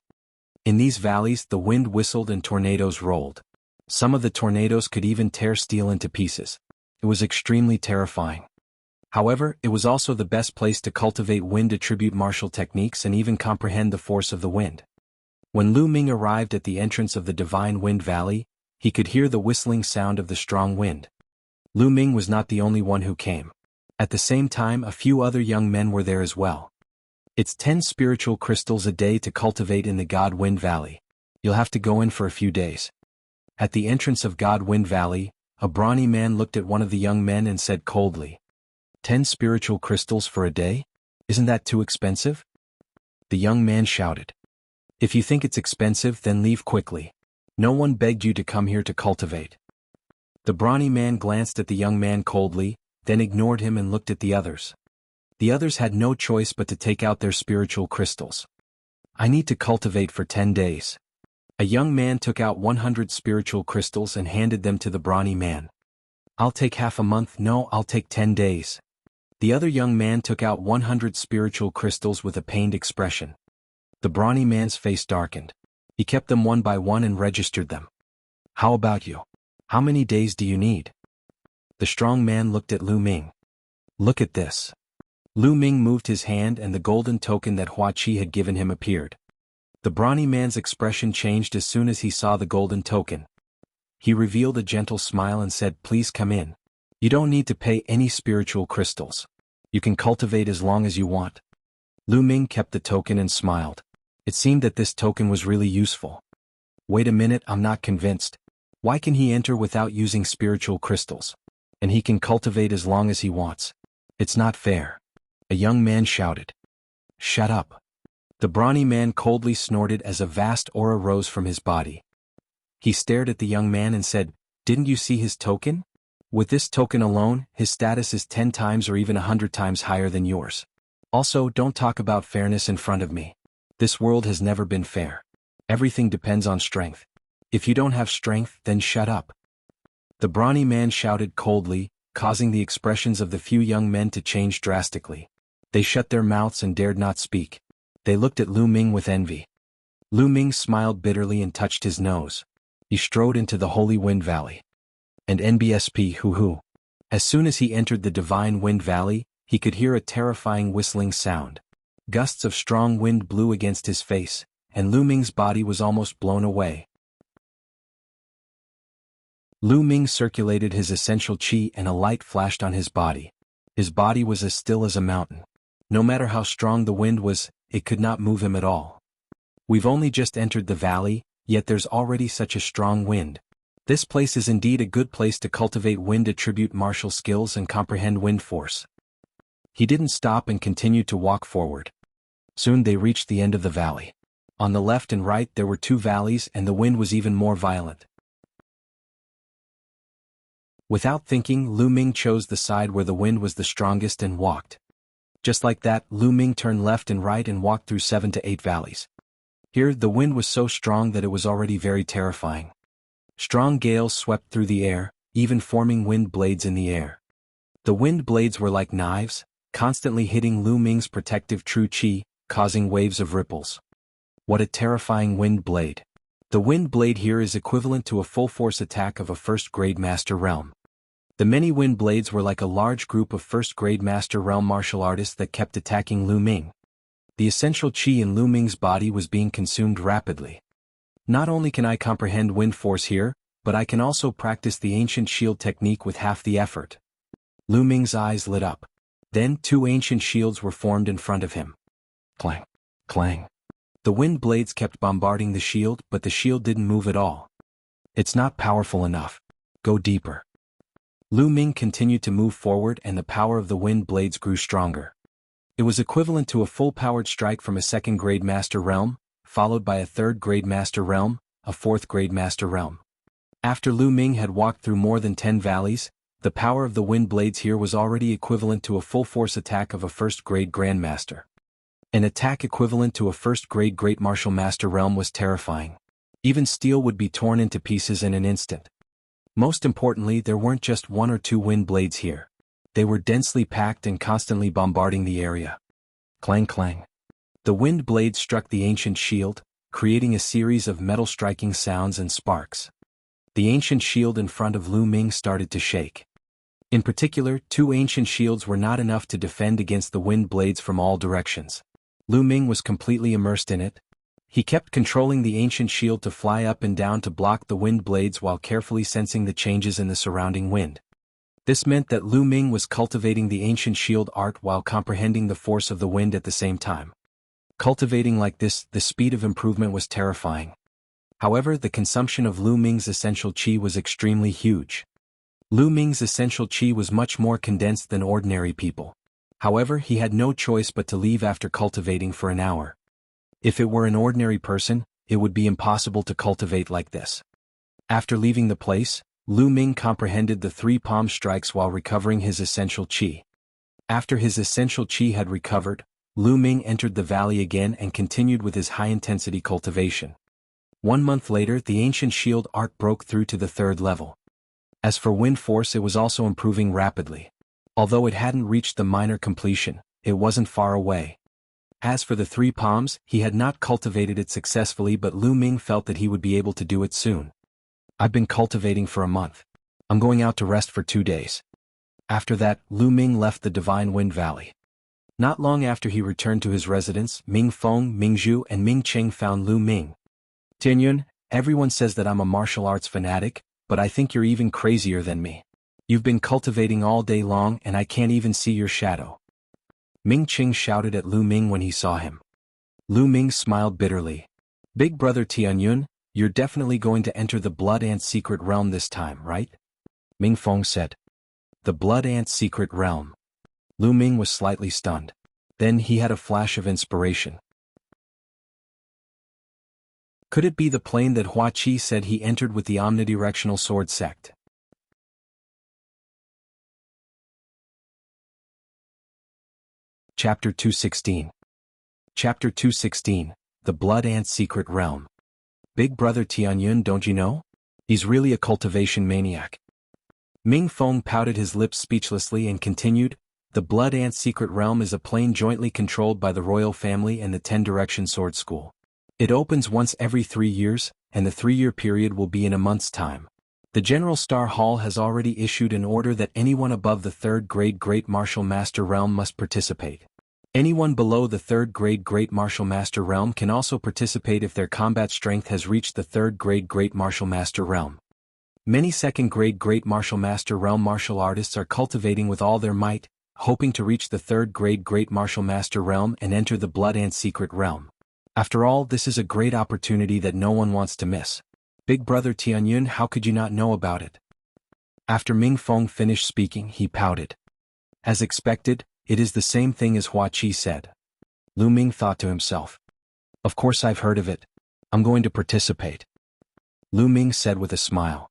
Speaker 1: In these valleys, the wind whistled and tornadoes rolled. Some of the tornadoes could even tear steel into pieces. It was extremely terrifying. However, it was also the best place to cultivate wind attribute martial techniques and even comprehend the force of the wind. When Lu Ming arrived at the entrance of the Divine Wind Valley, he could hear the whistling sound of the strong wind. Lu Ming was not the only one who came. At the same time, a few other young men were there as well. It's 10 spiritual crystals a day to cultivate in the God Wind Valley. You'll have to go in for a few days. At the entrance of God Wind Valley, a brawny man looked at one of the young men and said coldly, 10 spiritual crystals for a day? Isn't that too expensive? The young man shouted. If you think it's expensive, then leave quickly. No one begged you to come here to cultivate. The brawny man glanced at the young man coldly, then ignored him and looked at the others. The others had no choice but to take out their spiritual crystals. I need to cultivate for 10 days. A young man took out 100 spiritual crystals and handed them to the brawny man. I'll take half a month. No, I'll take 10 days. The other young man took out 100 spiritual crystals with a pained expression. The brawny man's face darkened. He kept them one by one and registered them. How about you? How many days do you need? The strong man looked at Lu Ming. Look at this. Lu Ming moved his hand and the golden token that Hua Qi had given him appeared. The brawny man's expression changed as soon as he saw the golden token. He revealed a gentle smile and said, please come in. You don't need to pay any spiritual crystals. You can cultivate as long as you want. Lu Ming kept the token and smiled. It seemed that this token was really useful. Wait a minute, I'm not convinced. Why can he enter without using spiritual crystals? And he can cultivate as long as he wants. It's not fair. A young man shouted. Shut up. The brawny man coldly snorted as a vast aura rose from his body. He stared at the young man and said, didn't you see his token? With this token alone, his status is 10 times or even 100 times higher than yours. Also, don't talk about fairness in front of me. This world has never been fair. Everything depends on strength. If you don't have strength, then shut up. The brawny man shouted coldly, causing the expressions of the few young men to change drastically. They shut their mouths and dared not speak. They looked at Lu Ming with envy. Lu Ming smiled bitterly and touched his nose. He strode into the Holy Wind Valley. And NBSP hoo-hoo. As soon as he entered the Divine Wind Valley, he could hear a terrifying whistling sound. Gusts of strong wind blew against his face, and Lu Ming's body was almost blown away. Lu Ming circulated his essential qi and a light flashed on his body. His body was as still as a mountain. No matter how strong the wind was, it could not move him at all. We've only just entered the valley, yet there's already such a strong wind. This place is indeed a good place to cultivate wind attribute martial skills and comprehend wind force. He didn't stop and continued to walk forward. Soon they reached the end of the valley. On the left and right there were 2 valleys and the wind was even more violent. Without thinking, Lu Ming chose the side where the wind was the strongest and walked. Just like that, Lu Ming turned left and right and walked through 7 to 8 valleys. Here, the wind was so strong that it was already very terrifying. Strong gales swept through the air, even forming wind blades in the air. The wind blades were like knives, constantly hitting Lu Ming's protective true qi, causing waves of ripples. What a terrifying wind blade. The wind blade here is equivalent to a full-force attack of a first-grade Master Realm. The many wind blades were like a large group of first-grade Master Realm martial artists that kept attacking Lu Ming. The essential qi in Lu Ming's body was being consumed rapidly. Not only can I comprehend wind force here, but I can also practice the ancient shield technique with half the effort. Lu Ming's eyes lit up. Then 2 ancient shields were formed in front of him. Clang, clang. The wind blades kept bombarding the shield, but the shield didn't move at all. It's not powerful enough. Go deeper. Lu Ming continued to move forward and the power of the wind blades grew stronger. It was equivalent to a full-powered strike from a 2nd-grade Master Realm, followed by a 3rd-grade Master Realm, a 4th-grade Master Realm. After Lu Ming had walked through more than 10 valleys, the power of the wind blades here was already equivalent to a full-force attack of a 1st-grade Grandmaster. An attack equivalent to a 1st-grade Great Martial Master Realm was terrifying. Even steel would be torn into pieces in an instant. Most importantly, there weren't just 1 or 2 wind blades here. They were densely packed and constantly bombarding the area. Clang clang. The wind blade struck the ancient shield, creating a series of metal-striking sounds and sparks. The ancient shield in front of Lu Ming started to shake. In particular, 2 ancient shields were not enough to defend against the wind blades from all directions. Lu Ming was completely immersed in it. He kept controlling the ancient shield to fly up and down to block the wind blades while carefully sensing the changes in the surrounding wind. This meant that Lu Ming was cultivating the ancient shield art while comprehending the force of the wind at the same time. Cultivating like this, the speed of improvement was terrifying. However, the consumption of Lu Ming's essential qi was extremely huge. Lu Ming's essential qi was much more condensed than ordinary people. However, he had no choice but to leave after cultivating for an hour. If it were an ordinary person, it would be impossible to cultivate like this. After leaving the place, Lu Ming comprehended the three palm strikes while recovering his essential qi. After his essential qi had recovered, Lu Ming entered the valley again and continued with his high-intensity cultivation. 1 month later, the ancient shield art broke through to the 3rd level. As for wind force, it was also improving rapidly. Although it hadn't reached the minor completion, it wasn't far away. As for the three palms, he had not cultivated it successfully, but Lu Ming felt that he would be able to do it soon. I've been cultivating for a month. I'm going out to rest for 2 days. After that, Lu Ming left the Divine Wind Valley. Not long after he returned to his residence, Ming Feng, Ming Zhu, and Ming Qing found Lu Ming. Tianyun, everyone says that I'm a martial arts fanatic, but I think you're even crazier than me. You've been cultivating all day long and I can't even see your shadow. Ming Qing shouted at Lu Ming when he saw him. Lu Ming smiled bitterly. Big brother Tianyun, you're definitely going to enter the Blood Ant secret realm this time, right? Ming Feng said. The Blood Ant secret realm. Lu Ming was slightly stunned. Then he had a flash of inspiration. Could it be the plane that Hua Qi said he entered with the omnidirectional sword sect? Chapter 216. Chapter 216, The Blood Ant Secret Realm. Big brother Tianyun, don't you know? He's really a cultivation maniac. Ming Feng pouted his lips speechlessly and continued, the Blood Ant Secret Realm is a plane jointly controlled by the royal family and the 10-Direction Sword School. It opens once every 3 years, and the 3-year period will be in a month's time. The General Star Hall has already issued an order that anyone above the 3rd grade Great Martial Master realm must participate. Anyone below the 3rd grade Great Martial Master realm can also participate if their combat strength has reached the 3rd grade Great Martial Master realm. Many 2nd grade Great Martial Master realm martial artists are cultivating with all their might, hoping to reach the 3rd grade Great Martial Master realm and enter the Blood Ant Secret Realm. After all, this is a great opportunity that no one wants to miss. Big brother Tianyun, how could you not know about it? After Ming Feng finished speaking, he pouted. As expected, it is the same thing as Hua Qi said. Lu Ming thought to himself. Of course I've heard of it. I'm going to participate. Lu Ming said with a smile.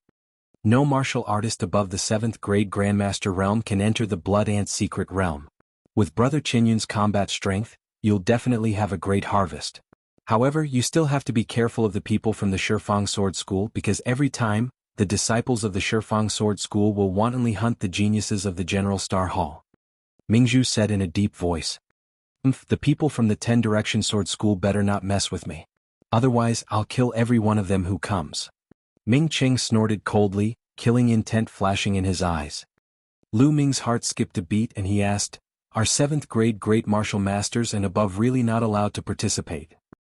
Speaker 1: No martial artist above the 7th grade Grandmaster realm can enter the Blood Ant Secret Realm. With Brother Qinyun's combat strength, you'll definitely have a great harvest. However, you still have to be careful of the people from the Shifang Sword School because every time, the disciples of the Shifang Sword School will wantonly hunt the geniuses of the General Star Hall. Mingzhu said in a deep voice. The people from the 10-Direction Sword School better not mess with me. Otherwise, I'll kill every one of them who comes. Ming Qing snorted coldly, killing intent flashing in his eyes. Lu Ming's heart skipped a beat and he asked, are 7th grade Great Martial Masters and above really not allowed to participate?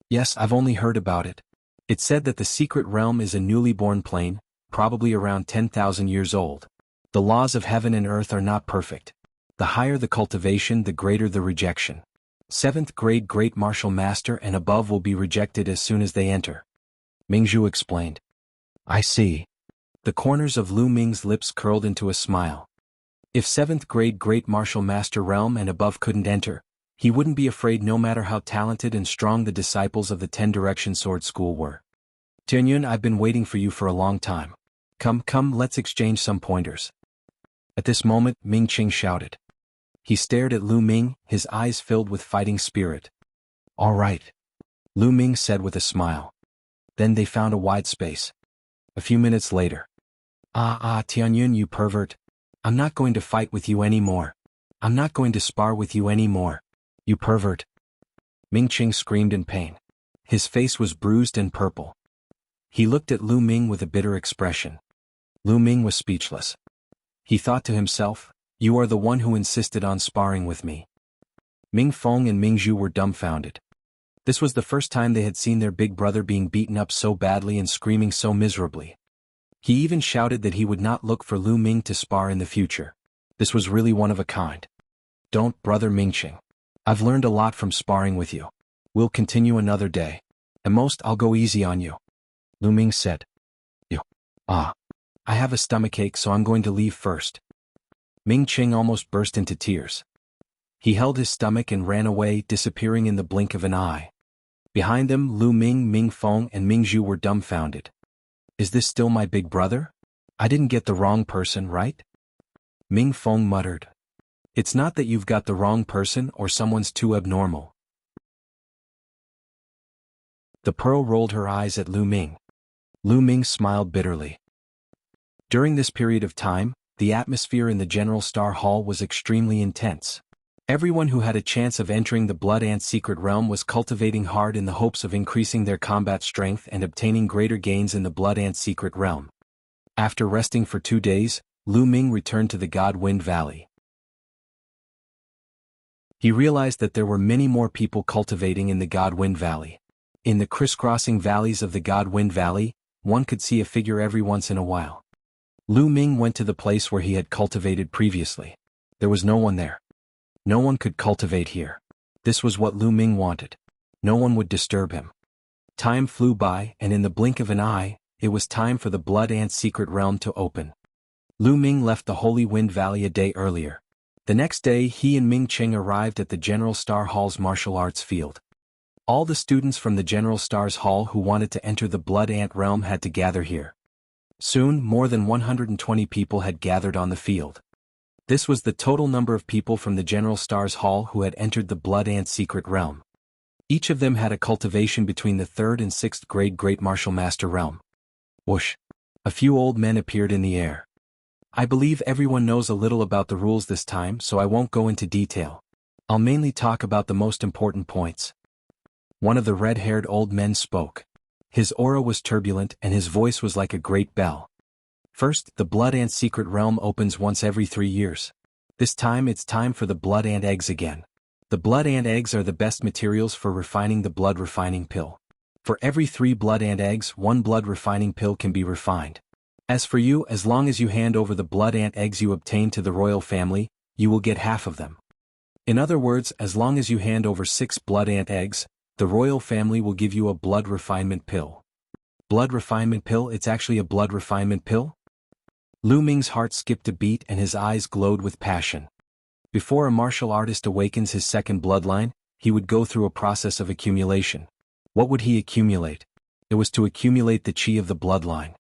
Speaker 1: Yes, I've only heard about it. It said that the secret realm is a newly born plane, probably around 10,000 years old. The laws of heaven and earth are not perfect. The higher the cultivation, the greater the rejection. 7th grade Great Martial Master and above will be rejected as soon as they enter. Mingzhu explained. I see. The corners of Lu Ming's lips curled into a smile. If 7th grade Great Martial Master realm and above couldn't enter, he wouldn't be afraid no matter how talented and strong the disciples of the 10-Direction Sword School were. Tianyun, I've been waiting for you for a long time. Come, let's exchange some pointers. At this moment, Ming Qing shouted. He stared at Lu Ming, his eyes filled with fighting spirit. All right. Lu Ming said with a smile. Then they found a wide space. A few minutes later. Tianyun, you pervert. I'm not going to fight with you anymore. I'm not going to spar with you anymore. You pervert. Ming Qing screamed in pain. His face was bruised and purple. He looked at Lu Ming with a bitter expression. Lu Ming was speechless. He thought to himself, you are the one who insisted on sparring with me. Ming Feng and Ming Zhu were dumbfounded. This was the first time they had seen their big brother being beaten up so badly and screaming so miserably. He even shouted that he would not look for Lu Ming to spar in the future. This was really one of a kind. Don't, brother Ming Qing. I've learned a lot from sparring with you. We'll continue another day. At most, I'll go easy on you. Lu Ming said. I have a stomachache, so I'm going to leave first. Ming Qing almost burst into tears. He held his stomach and ran away, disappearing in the blink of an eye. Behind them, Lu Ming, Ming Feng, and Ming Zhu were dumbfounded. Is this still my big brother? I didn't get the wrong person, right? Ming Feng muttered. It's not that you've got the wrong person or someone's too abnormal. The Pearl rolled her eyes at Lu Ming. Lu Ming smiled bitterly. During this period of time, the atmosphere in the General Star Hall was extremely intense. Everyone who had a chance of entering the Blood Ant secret realm was cultivating hard in the hopes of increasing their combat strength and obtaining greater gains in the Blood Ant secret realm. After resting for 2 days, Lu Ming returned to the God Wind Valley. He realized that there were many more people cultivating in the God Wind Valley. In the crisscrossing valleys of the God Wind Valley, one could see a figure every once in a while. Lu Ming went to the place where he had cultivated previously. There was no one there. No one could cultivate here. This was what Lu Ming wanted. No one would disturb him. Time flew by, and in the blink of an eye, it was time for the Blood Ant secret realm to open. Lu Ming left the Holy Wind Valley a day earlier. The next day he and Ming Qing arrived at the General Star Hall's martial arts field. All the students from the General Star's Hall who wanted to enter the Blood Ant realm had to gather here. Soon, more than 120 people had gathered on the field. This was the total number of people from the General Star's Hall who had entered the Blood Ant secret realm. Each of them had a cultivation between the 3rd and 6th grade Great Martial Master realm. Whoosh! A few old men appeared in the air. I believe everyone knows a little about the rules this time, so I won't go into detail. I'll mainly talk about the most important points. One of the red-haired old men spoke. His aura was turbulent and his voice was like a great bell. First, the Blood Ant secret realm opens once every 3 years. This time it's time for the Blood Ant eggs again. The Blood Ant eggs are the best materials for refining the blood refining pill. For every 3 Blood Ant eggs, 1 blood refining pill can be refined. As for you, as long as you hand over the Blood Ant eggs you obtain to the royal family, you will get half of them. In other words, as long as you hand over 6 Blood Ant eggs, the royal family will give you a blood refinement pill. Blood refinement pill? It's actually a blood refinement pill? Lu Ming's heart skipped a beat and his eyes glowed with passion. Before a martial artist awakens his second bloodline, he would go through a process of accumulation. What would he accumulate? It was to accumulate the chi of the bloodline.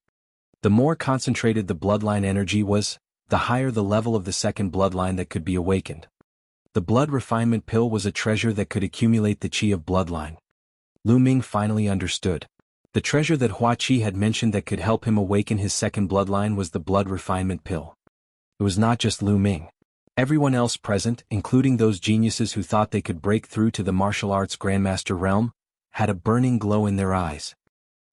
Speaker 1: The more concentrated the bloodline energy was, the higher the level of the second bloodline that could be awakened. The blood refinement pill was a treasure that could accumulate the chi of bloodline. Lu Ming finally understood. The treasure that Hua Qi had mentioned that could help him awaken his second bloodline was the blood refinement pill. It was not just Lu Ming. Everyone else present, including those geniuses who thought they could break through to the martial arts grandmaster realm, had a burning glow in their eyes.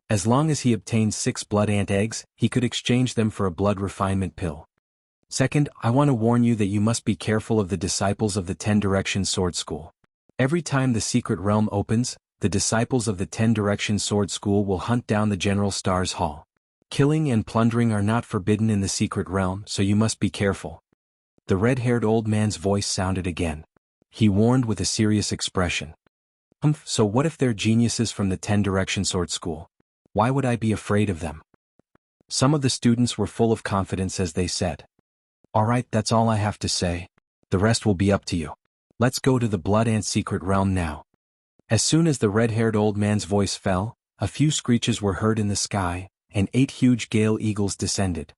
Speaker 1: As long as he obtained 6 Blood Ant eggs, he could exchange them for a blood refinement pill. Second, I want to warn you that you must be careful of the disciples of the 10 Direction Sword School. Every time the secret realm opens, the disciples of the 10 Direction Sword School will hunt down the General Star's Hall. Killing and plundering are not forbidden in the secret realm, so you must be careful. The red-haired old man's voice sounded again. He warned with a serious expression. So what if they're geniuses from the 10 Direction Sword School? Why would I be afraid of them? Some of the students were full of confidence as they said. All right, that's all I have to say. The rest will be up to you. Let's go to the Blood Ant secret realm now. As soon as the red-haired old man's voice fell, a few screeches were heard in the sky, and 8 huge gale eagles descended.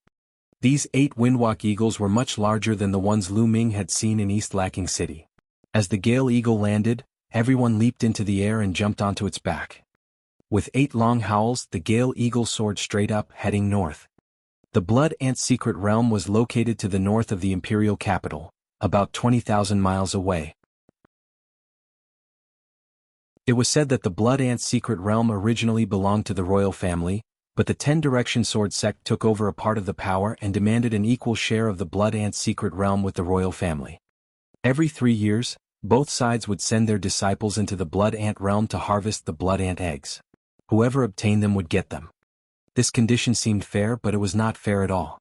Speaker 1: These 8 windwalk eagles were much larger than the ones Lu Ming had seen in East Lacking City. As the gale eagle landed, everyone leaped into the air and jumped onto its back. With 8 long howls, the gale eagle soared straight up, heading north. The Blood Ant secret realm was located to the north of the imperial capital, about 20,000 miles away. It was said that the Blood Ant secret realm originally belonged to the royal family, but the 10 Direction Sword sect took over a part of the power and demanded an equal share of the Blood Ant secret realm with the royal family. Every 3 years, both sides would send their disciples into the Blood Ant realm to harvest the Blood Ant eggs. Whoever obtained them would get them. This condition seemed fair, but it was not fair at all.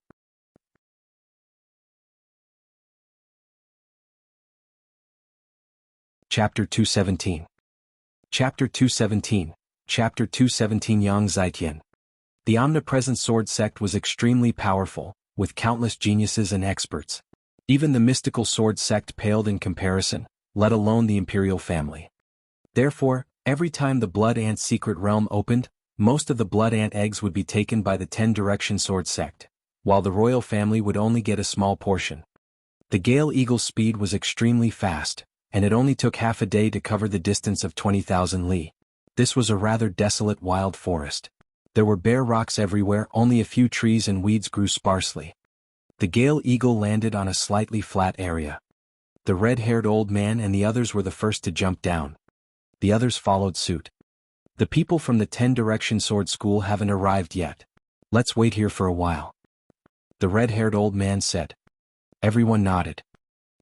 Speaker 1: Chapter 217. Chapter 217. Chapter 217 Yang Zaitian. The omnipresent sword sect was extremely powerful, with countless geniuses and experts. Even the mystical sword sect paled in comparison, let alone the imperial family. Therefore, every time the Blood Ant secret realm opened, most of the Blood Ant eggs would be taken by the 10 Direction Sword sect. while the royal family would only get a small portion. The Gale Eagle's speed was extremely fast, and it only took half a day to cover the distance of 20,000 li. This was a rather desolate wild forest. There were bare rocks everywhere, only a few trees and weeds grew sparsely. The Gale Eagle landed on a slightly flat area. The red-haired old man and the others were the first to jump down. The others followed suit. The people from the 10-direction sword school haven't arrived yet. Let's wait here for a while. The red-haired old man said. Everyone nodded.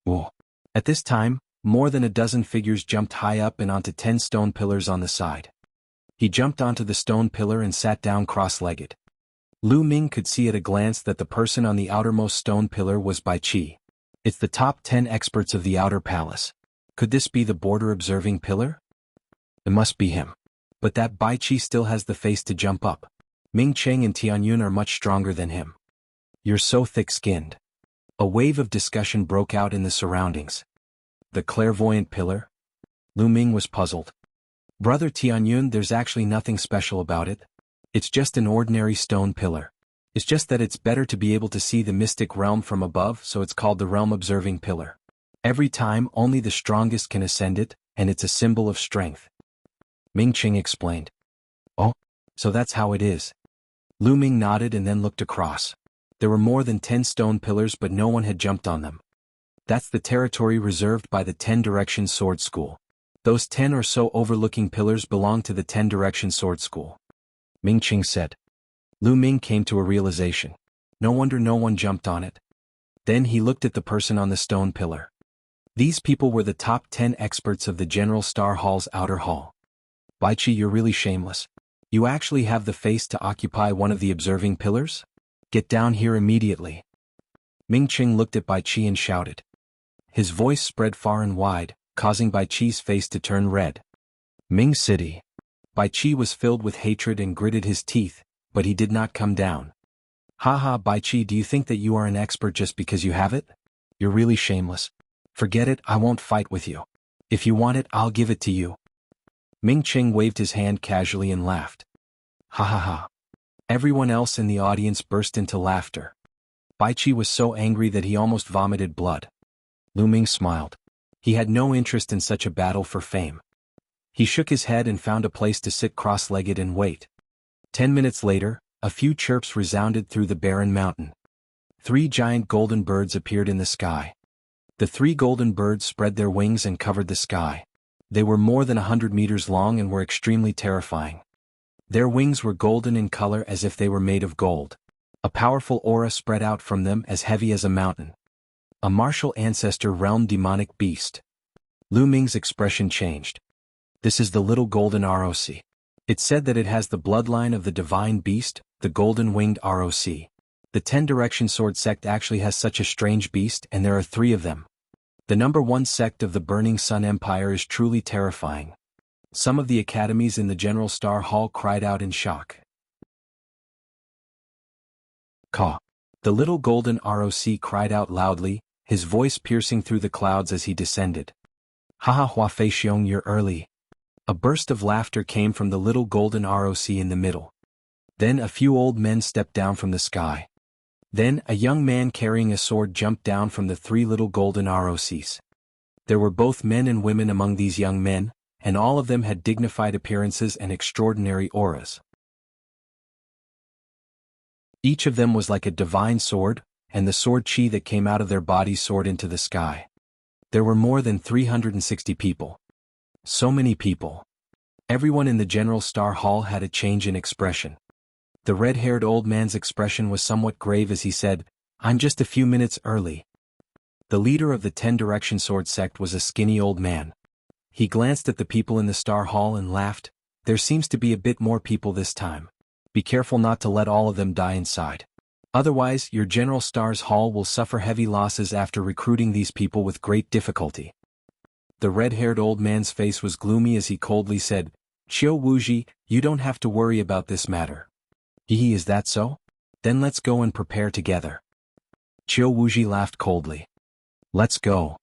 Speaker 1: Whoa. At this time, more than a dozen figures jumped high up and onto 10 stone pillars on the side. He jumped onto the stone pillar and sat down cross-legged. Lu Ming could see at a glance that the person on the outermost stone pillar was Bai Qi. It's the top 10 experts of the outer palace. Could this be the border observing pillar? It must be him. But that Bai Qi still has the face to jump up. Ming Cheng and Tianyun are much stronger than him. You're so thick-skinned. A wave of discussion broke out in the surroundings. The clairvoyant pillar? Lu Ming was puzzled. Brother Tianyun, there's actually nothing special about it. It's just an ordinary stone pillar. It's just that it's better to be able to see the mystic realm from above, so it's called the realm observing pillar. Every time, only the strongest can ascend it, and it's a symbol of strength. Ming Cheng explained. Oh, so that's how it is. Lu Ming nodded and then looked across. There were more than 10 stone pillars, but no one had jumped on them. That's the territory reserved by the 10-direction sword school. Those 10 or so overlooking pillars belong to the 10-direction sword school. Ming Cheng said. Lu Ming came to a realization. No wonder no one jumped on it. Then he looked at the person on the stone pillar. These people were the top 10 experts of the General Star Hall's outer hall. Bai Qi, you're really shameless. You actually have the face to occupy one of the observing pillars? Get down here immediately. Ming Cheng looked at Bai Qi and shouted. His voice spread far and wide, causing Bai Qi's face to turn red. Ming City. Bai Qi was filled with hatred and gritted his teeth, but he did not come down. Haha, Bai Qi, do you think that you are an expert just because you have it? You're really shameless. Forget it, I won't fight with you. If you want it, I'll give it to you. Ming Cheng waved his hand casually and laughed. Ha ha ha. Everyone else in the audience burst into laughter. Bai Qi was so angry that he almost vomited blood. Lu Ming smiled. He had no interest in such a battle for fame. He shook his head and found a place to sit cross-legged and wait. 10 minutes later, a few chirps resounded through the barren mountain. 3 giant golden birds appeared in the sky. The 3 golden birds spread their wings and covered the sky. They were more than 100 meters long and were extremely terrifying. Their wings were golden in color as if they were made of gold. A powerful aura spread out from them as heavy as a mountain. A martial ancestor realm demonic beast. Lu Ming's expression changed. This is the little golden ROC. It said that it has the bloodline of the divine beast, the golden-winged ROC. The 10-direction sword sect actually has such a strange beast, and there are 3 of them. The number 1 sect of the Burning Sun Empire is truly terrifying. Some of the academies in the General Star Hall cried out in shock. Caw. The little golden ROC cried out loudly, his voice piercing through the clouds as he descended. Haha, Hua Fei Xiong, you're early. A burst of laughter came from the little golden ROC in the middle. Then a few old men stepped down from the sky. Then a young man carrying a sword jumped down from the 3 little golden ROCs. There were both men and women among these young men, and all of them had dignified appearances and extraordinary auras. Each of them was like a divine sword, and the sword chi that came out of their bodies soared into the sky. There were more than 360 people. So many people. Everyone in the General Star Hall had a change in expression. The red-haired old man's expression was somewhat grave as he said, I'm just a few minutes early. The leader of the 10-direction sword sect was a skinny old man. He glanced at the people in the Star Hall and laughed. There seems to be a bit more people this time. Be careful not to let all of them die inside. Otherwise, your General Star's Hall will suffer heavy losses after recruiting these people with great difficulty. The red-haired old man's face was gloomy as he coldly said, Qiu Wuji, you don't have to worry about this matter. Hee, is that so? Then let's go and prepare together. Qiu Wuji laughed coldly. Let's go.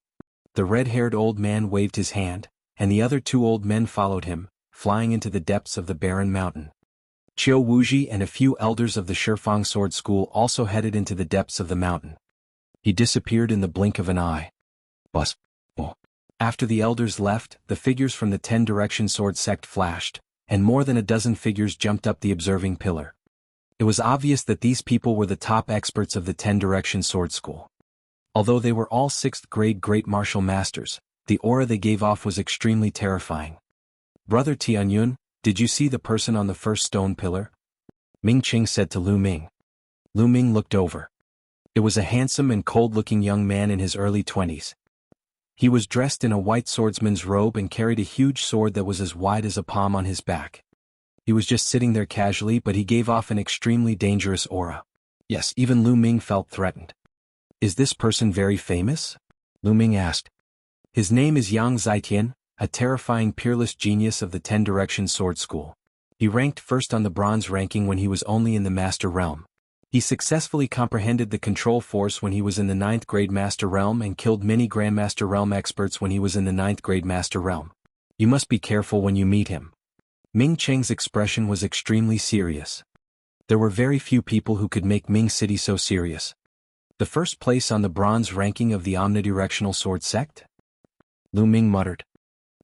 Speaker 1: The red-haired old man waved his hand, and the other 2 old men followed him, flying into the depths of the barren mountain. Qiu Wuji and a few elders of the Shifang Sword School also headed into the depths of the mountain. He disappeared in the blink of an eye. Bus. After the elders left, the figures from the 10 Direction Sword sect flashed, and more than a dozen figures jumped up the observing pillar. It was obvious that these people were the top experts of the 10 Direction Sword School. Although they were all 6th grade great martial masters, the aura they gave off was extremely terrifying. Brother Tianyun, did you see the person on the first stone pillar? Ming Qing said to Lu Ming. Lu Ming looked over. It was a handsome and cold-looking young man in his early 20s. He was dressed in a white swordsman's robe and carried a huge sword that was as wide as a palm on his back. He was just sitting there casually, but he gave off an extremely dangerous aura. Yes, even Lu Ming felt threatened. Is this person very famous? Lu Ming asked. His name is Yang Zitian, a terrifying peerless genius of the 10 Direction Sword School. He ranked first on the bronze ranking when he was only in the Master Realm. He successfully comprehended the control force when he was in the 9th grade Master Realm and killed many Grandmaster Realm experts when he was in the 9th grade Master Realm. You must be careful when you meet him. Ming Cheng's expression was extremely serious. There were very few people who could make Ming City so serious. The first place on the bronze ranking of the omnidirectional sword sect? Lu Ming muttered.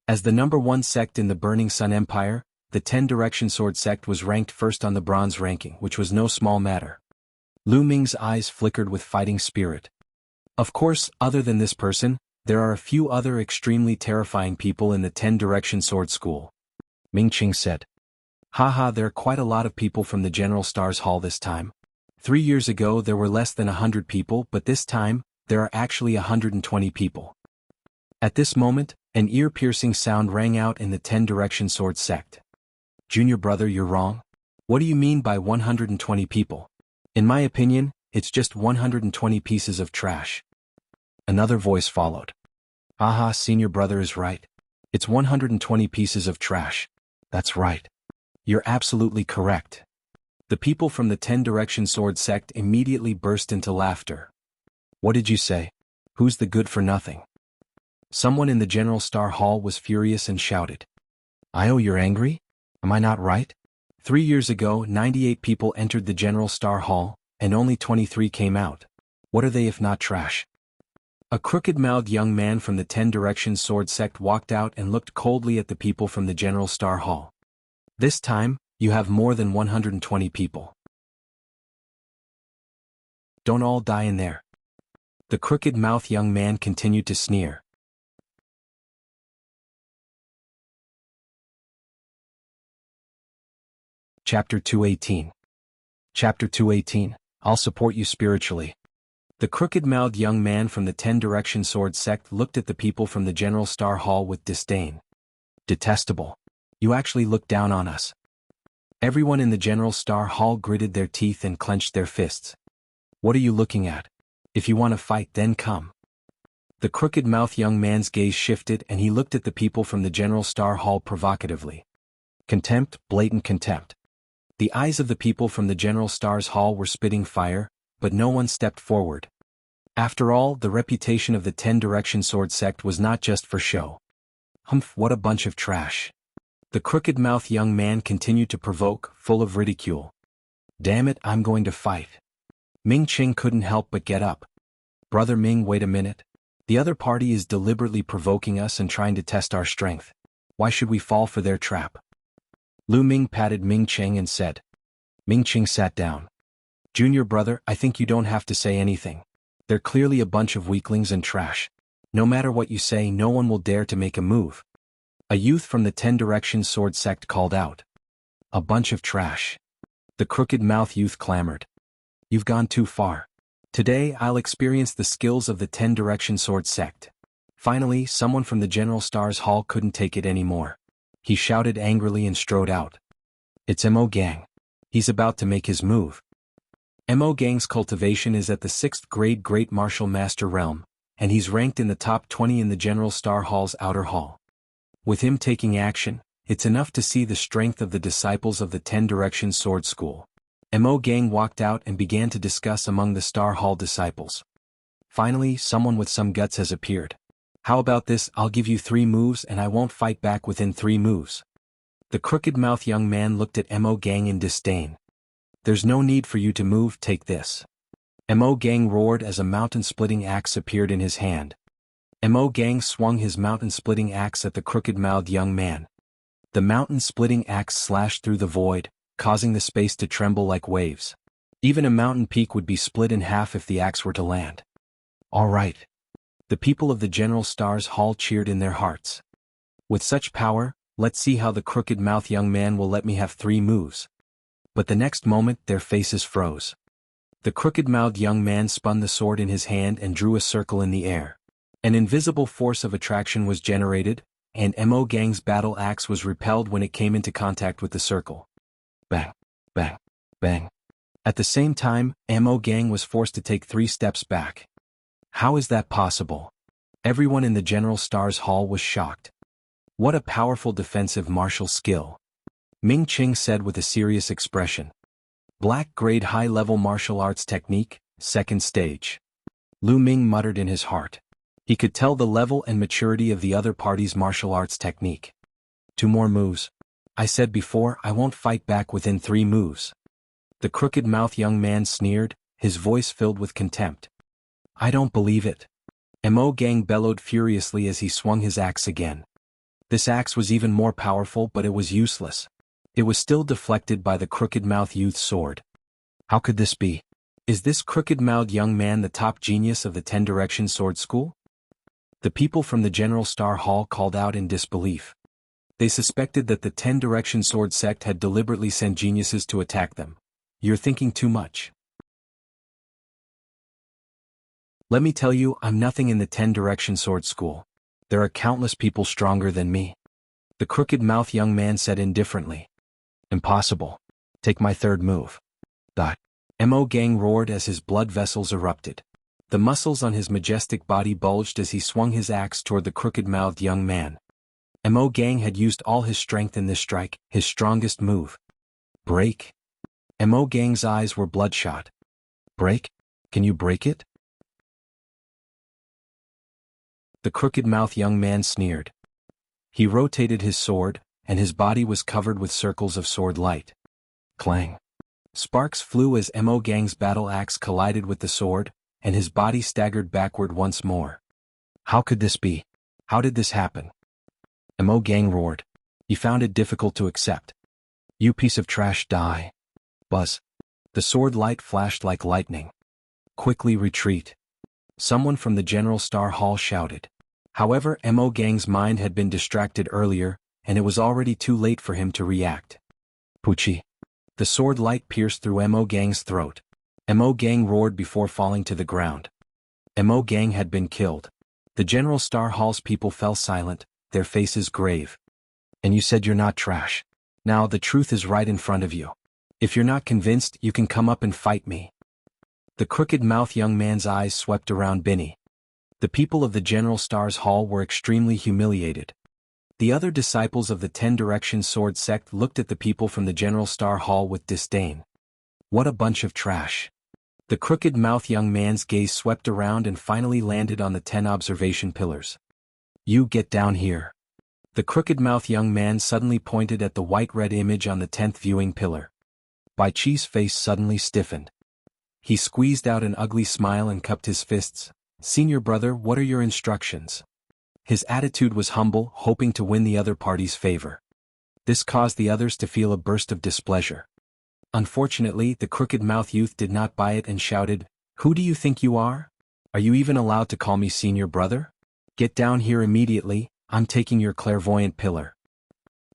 Speaker 1: As the #1 sect in the Burning Sun Empire, the 10 Direction Sword sect was ranked first on the bronze ranking, which was no small matter. Lu Ming's eyes flickered with fighting spirit. Of course, other than this person, there are a few other extremely terrifying people in the 10 Direction Sword School. Ming Qing said. Haha, there are quite a lot of people from the General Stars Hall this time. 3 years ago there were less than 100 people, but this time, there are actually 120 people. At this moment, an ear-piercing sound rang out in the 10 Direction Sword sect. Junior brother, you're wrong. What do you mean by 120 people? In my opinion, it's just 120 pieces of trash. Another voice followed. Aha, senior brother is right. It's 120 pieces of trash. That's right. You're absolutely correct. The people from the 10 Direction Sword sect immediately burst into laughter. What did you say? Who's the good for nothing? Someone in the General Star Hall was furious and shouted. Io, you're angry? Am I not right? 3 years ago, 98 people entered the General Star Hall, and only 23 came out. What are they if not trash? A crooked-mouthed young man from the 10 Direction Sword sect walked out and looked coldly at the people from the General Star Hall. This time, you have more than 120 people. Don't all die in there. The crooked-mouthed young man continued to sneer. Chapter 218. Chapter 218, I'll support you spiritually. The crooked-mouthed young man from the 10 Direction Sword sect looked at the people from the General Star Hall with disdain. Detestable. You actually look down on us. Everyone in the General Star Hall gritted their teeth and clenched their fists. What are you looking at? If you want to fight, then come. The crooked-mouthed young man's gaze shifted and he looked at the people from the General Star Hall provocatively. Contempt, blatant contempt. The eyes of the people from the General Stars Hall were spitting fire, but no one stepped forward. After all, the reputation of the 10 Direction Sword sect was not just for show. Humph, what a bunch of trash. The crooked-mouthed young man continued to provoke, full of ridicule. Damn it, I'm going to fight. Ming Qing couldn't help but get up. Brother Ming, wait a minute. The other party is deliberately provoking us and trying to test our strength. Why should we fall for their trap? Lu Ming patted Ming Qing and said. Ming Qing sat down. Junior brother, I think you don't have to say anything. They're clearly a bunch of weaklings and trash. No matter what you say, no one will dare to make a move. A youth from the 10 Direction Sword sect called out. A bunch of trash. The crooked-mouthed youth clamored. You've gone too far. Today I'll experience the skills of the 10 Direction Sword sect. Finally, someone from the General Stars Hall couldn't take it anymore. He shouted angrily and strode out. It's Mo Gang. He's about to make his move. Mo Gang's cultivation is at the 6th grade Great Martial Master Realm, and he's ranked in the top 20 in the General Star Hall's outer hall. With him taking action, it's enough to see the strength of the disciples of the 10 Direction Sword School. Mo Gang walked out and began to discuss among the Star Hall disciples. Finally, someone with some guts has appeared. How about this? I'll give you 3 moves and I won't fight back within 3 moves. The crooked-mouthed young man looked at Mo Gang in disdain. There's no need for you to move, take this. Mo Gang roared as a mountain-splitting axe appeared in his hand. Mo Gang swung his mountain-splitting axe at the crooked-mouthed young man. The mountain-splitting axe slashed through the void, causing the space to tremble like waves. Even a mountain peak would be split in half if the axe were to land. All right. The people of the General Stars Hall cheered in their hearts. With such power, let's see how the crooked-mouthed young man will let me have 3 moves. But the next moment their faces froze. The crooked-mouthed young man spun the sword in his hand and drew a circle in the air. An invisible force of attraction was generated, and Mo Gang's battle axe was repelled when it came into contact with the circle. Bang, bang, bang. At the same time, Mo Gang was forced to take 3 steps back. How is that possible? Everyone in the General Stars Hall was shocked. What a powerful defensive martial skill. Ming Qing said with a serious expression. Black grade high-level martial arts technique, 2nd stage. Lu Ming muttered in his heart. He could tell the level and maturity of the other party's martial arts technique. 2 more moves. I said before I won't fight back within 3 moves. The crooked-mouthed young man sneered, his voice filled with contempt. I don't believe it. Mo Gang bellowed furiously as he swung his axe again. This axe was even more powerful, but it was useless. It was still deflected by the crooked-mouthed youth's sword. How could this be? Is this crooked-mouthed young man the top genius of the 10 Direction Sword School? The people from the General Star Hall called out in disbelief. They suspected that the 10 Direction Sword sect had deliberately sent geniuses to attack them. You're thinking too much. Let me tell you, I'm nothing in the 10 Direction Sword School. There are countless people stronger than me. The crooked-mouthed young man said indifferently. Impossible. Take my 3rd move. Mo Gang roared as his blood vessels erupted. The muscles on his majestic body bulged as he swung his axe toward the crooked-mouthed young man. Mo Gang had used all his strength in this strike, his strongest move. Break. Mo Gang's eyes were bloodshot. Break? Can you break it? The crooked-mouthed young man sneered. He rotated his sword, and his body was covered with circles of sword light. Clang. Sparks flew as Mo Gang's battle axe collided with the sword, and his body staggered backward once more. How could this be? How did this happen? Mo Gang roared. He found it difficult to accept. You piece of trash, die. Buzz. The sword light flashed like lightning. Quickly retreat. Someone from the General Star Hall shouted. However, Mo Gang's mind had been distracted earlier, and it was already too late for him to react. Poochie. The sword light pierced through Mo Gang's throat. Mo Gang roared before falling to the ground. Mo Gang had been killed. The General Star Hall's people fell silent, their faces grave. And you said you're not trash. Now the truth is right in front of you. If you're not convinced, you can come up and fight me. The crooked-mouthed young man's eyes swept around Binny. The people of the General Stars Hall were extremely humiliated. The other disciples of the 10 Direction Sword sect looked at the people from the General Star Hall with disdain. What a bunch of trash. The crooked-mouthed young man's gaze swept around and finally landed on the 10 observation pillars. You get down here. The crooked-mouthed young man suddenly pointed at the white-red image on the 10th viewing pillar. Bai Chi's face suddenly stiffened. He squeezed out an ugly smile and cupped his fists. Senior brother, what are your instructions? His attitude was humble, hoping to win the other party's favor. This caused the others to feel a burst of displeasure. Unfortunately, the crooked-mouthed youth did not buy it and shouted, Who do you think you are? Are you even allowed to call me senior brother? Get down here immediately, I'm taking your clairvoyant pillar.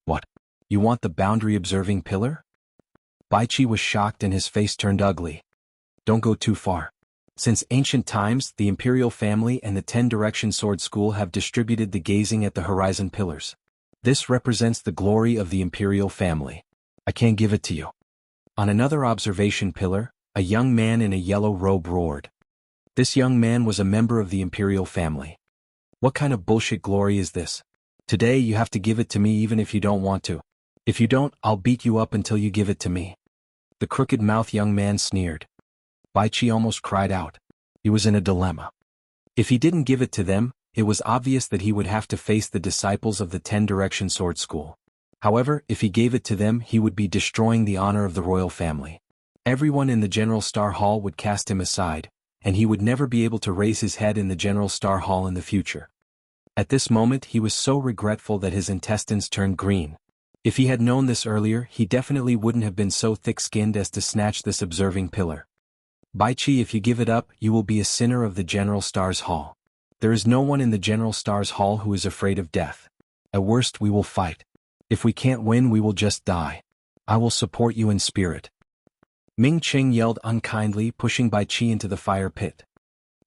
Speaker 1: What? You want the boundary-observing pillar? Bai Chi was shocked and his face turned ugly. Don't go too far. Since ancient times, the Imperial family and the 10 Direction Sword School have distributed the gazing at the horizon pillars. This represents the glory of the Imperial family. I can't give it to you. On another observation pillar, a young man in a yellow robe roared. This young man was a member of the Imperial family. What kind of bullshit glory is this? Today you have to give it to me even if you don't want to. If you don't, I'll beat you up until you give it to me. The crooked-mouthed young man sneered. Bai Chi almost cried out. He was in a dilemma. If he didn't give it to them, it was obvious that he would have to face the disciples of the 10 Direction Sword School. However, if he gave it to them, he would be destroying the honor of the royal family. Everyone in the General Star Hall would cast him aside, and he would never be able to raise his head in the General Star Hall in the future. At this moment he was so regretful that his intestines turned green. If he had known this earlier, he definitely wouldn't have been so thick-skinned as to snatch this observing pillar. Bai Qi, if you give it up, you will be a sinner of the General Star's Hall. There is no one in the General Star's Hall who is afraid of death. At worst we will fight. If we can't win, we will just die. I will support you in spirit. Ming Qing yelled unkindly, pushing Bai Qi into the fire pit.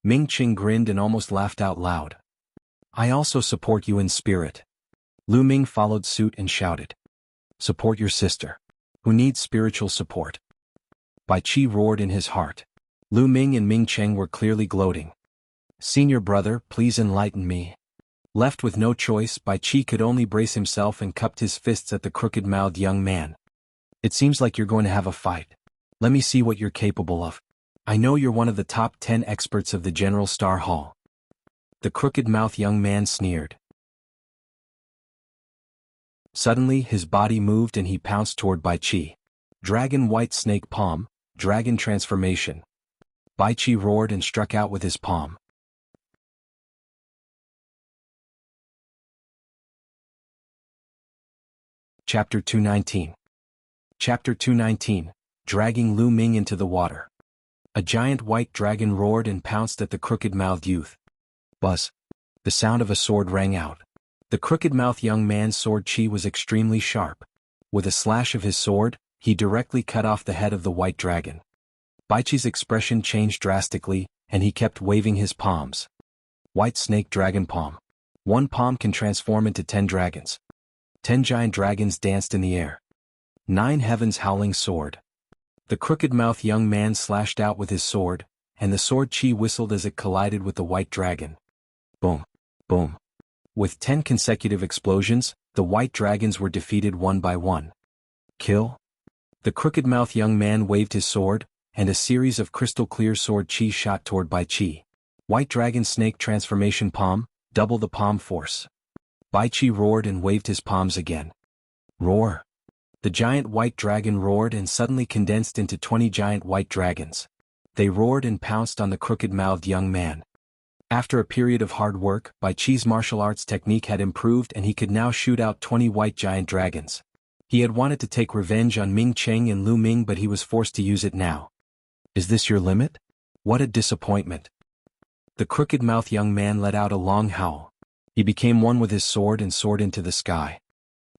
Speaker 1: Ming Qing grinned and almost laughed out loud. I also support you in spirit. Lu Ming followed suit and shouted. Support your sister, who needs spiritual support. Bai Qi roared in his heart. Lu Ming and Ming Cheng were clearly gloating. Senior brother, please enlighten me. Left with no choice, Bai Qi could only brace himself and cupped his fists at the crooked-mouthed young man. It seems like you're going to have a fight. Let me see what you're capable of. I know you're one of the top 10 experts of the General Star Hall. The crooked-mouthed young man sneered. Suddenly his body moved and he pounced toward Bai Qi. Dragon White Snake Palm, Dragon Transformation. Bai Qi roared and struck out with his palm. Chapter 219. Chapter 219, Dragging Lu Ming into the Water. A giant white dragon roared and pounced at the crooked-mouthed youth. Buzz. The sound of a sword rang out. The crooked-mouthed young man's sword chi was extremely sharp. With a slash of his sword, he directly cut off the head of the white dragon. Bai Qi's expression changed drastically, and he kept waving his palms. White Snake Dragon Palm. One palm can transform into 10 dragons. 10 giant dragons danced in the air. 9 Heaven's Howling Sword. The crooked-mouthed young man slashed out with his sword, and the sword chi whistled as it collided with the white dragon. Boom. Boom. With 10 consecutive explosions, the white dragons were defeated one by one. Kill? The crooked-mouthed young man waved his sword, and a series of crystal-clear sword chi shot toward Bai Qi. White Dragon Snake Transformation Palm, double the palm force. Bai Qi roared and waved his palms again. Roar. The giant white dragon roared and suddenly condensed into 20 giant white dragons. They roared and pounced on the crooked-mouthed young man. After a period of hard work, Bai Qi's martial arts technique had improved and he could now shoot out 20 white giant dragons. He had wanted to take revenge on Ming Cheng and Lu Ming, but he was forced to use it now. Is this your limit? What a disappointment. The crooked-mouthed young man let out a long howl. He became one with his sword and soared into the sky.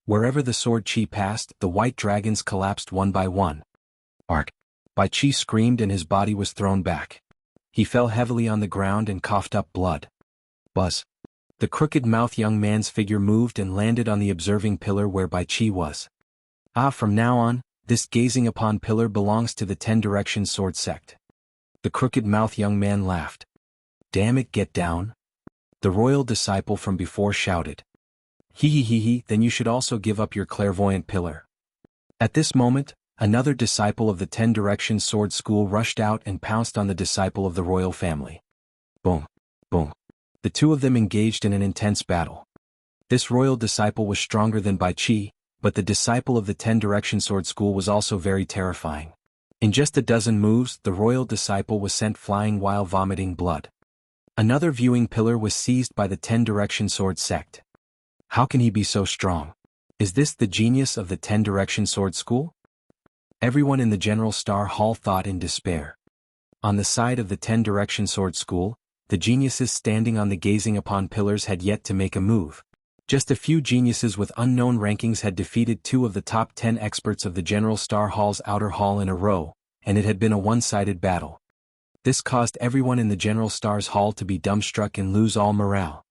Speaker 1: Wherever the sword chi passed, the white dragons collapsed one by one. Ark! Bai Qi screamed and his body was thrown back. He fell heavily on the ground and coughed up blood. Buzz. The crooked-mouthed young man's figure moved and landed on the observing pillar where Bai Qi was. From now on, this gazing upon pillar belongs to the 10 Direction Sword Sect. The crooked-mouthed young man laughed. Damn it, get down. The royal disciple from before shouted. Hee, then you should also give up your clairvoyant pillar. At this moment, another disciple of the 10 Direction Sword School rushed out and pounced on the disciple of the royal family. Boom. Boom. The two of them engaged in an intense battle. This royal disciple was stronger than Bai Qi, but the disciple of the 10 Direction Sword School was also very terrifying. In just a dozen moves, the royal disciple was sent flying while vomiting blood. Another viewing pillar was seized by the 10 Direction Sword Sect. How can he be so strong? Is this the genius of the 10 Direction Sword School? Everyone in the General Star Hall thought in despair. On the side of the 10 Direction Sword School, the geniuses standing on the gazing upon pillars had yet to make a move. Just a few geniuses with unknown rankings had defeated 2 of the top 10 experts of the General Star Hall's outer hall in a row, and it had been a one-sided battle. This caused everyone in the General Star's hall to be dumbstruck and lose all morale.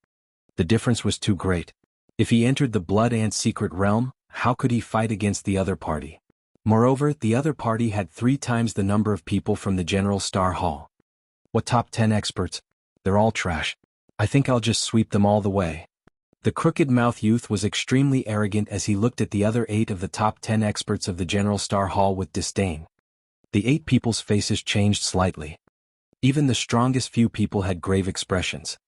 Speaker 1: The difference was too great. If he entered the Blood Ant secret realm, how could he fight against the other party? Moreover, the other party had 3 times the number of people from the General Star Hall. What top 10 experts? They're all trash. I think I'll just sweep them all the way. The crooked-mouthed youth was extremely arrogant as he looked at the other 8 of the top 10 experts of the General Star Hall with disdain. The 8 people's faces changed slightly. Even the strongest few people had grave expressions.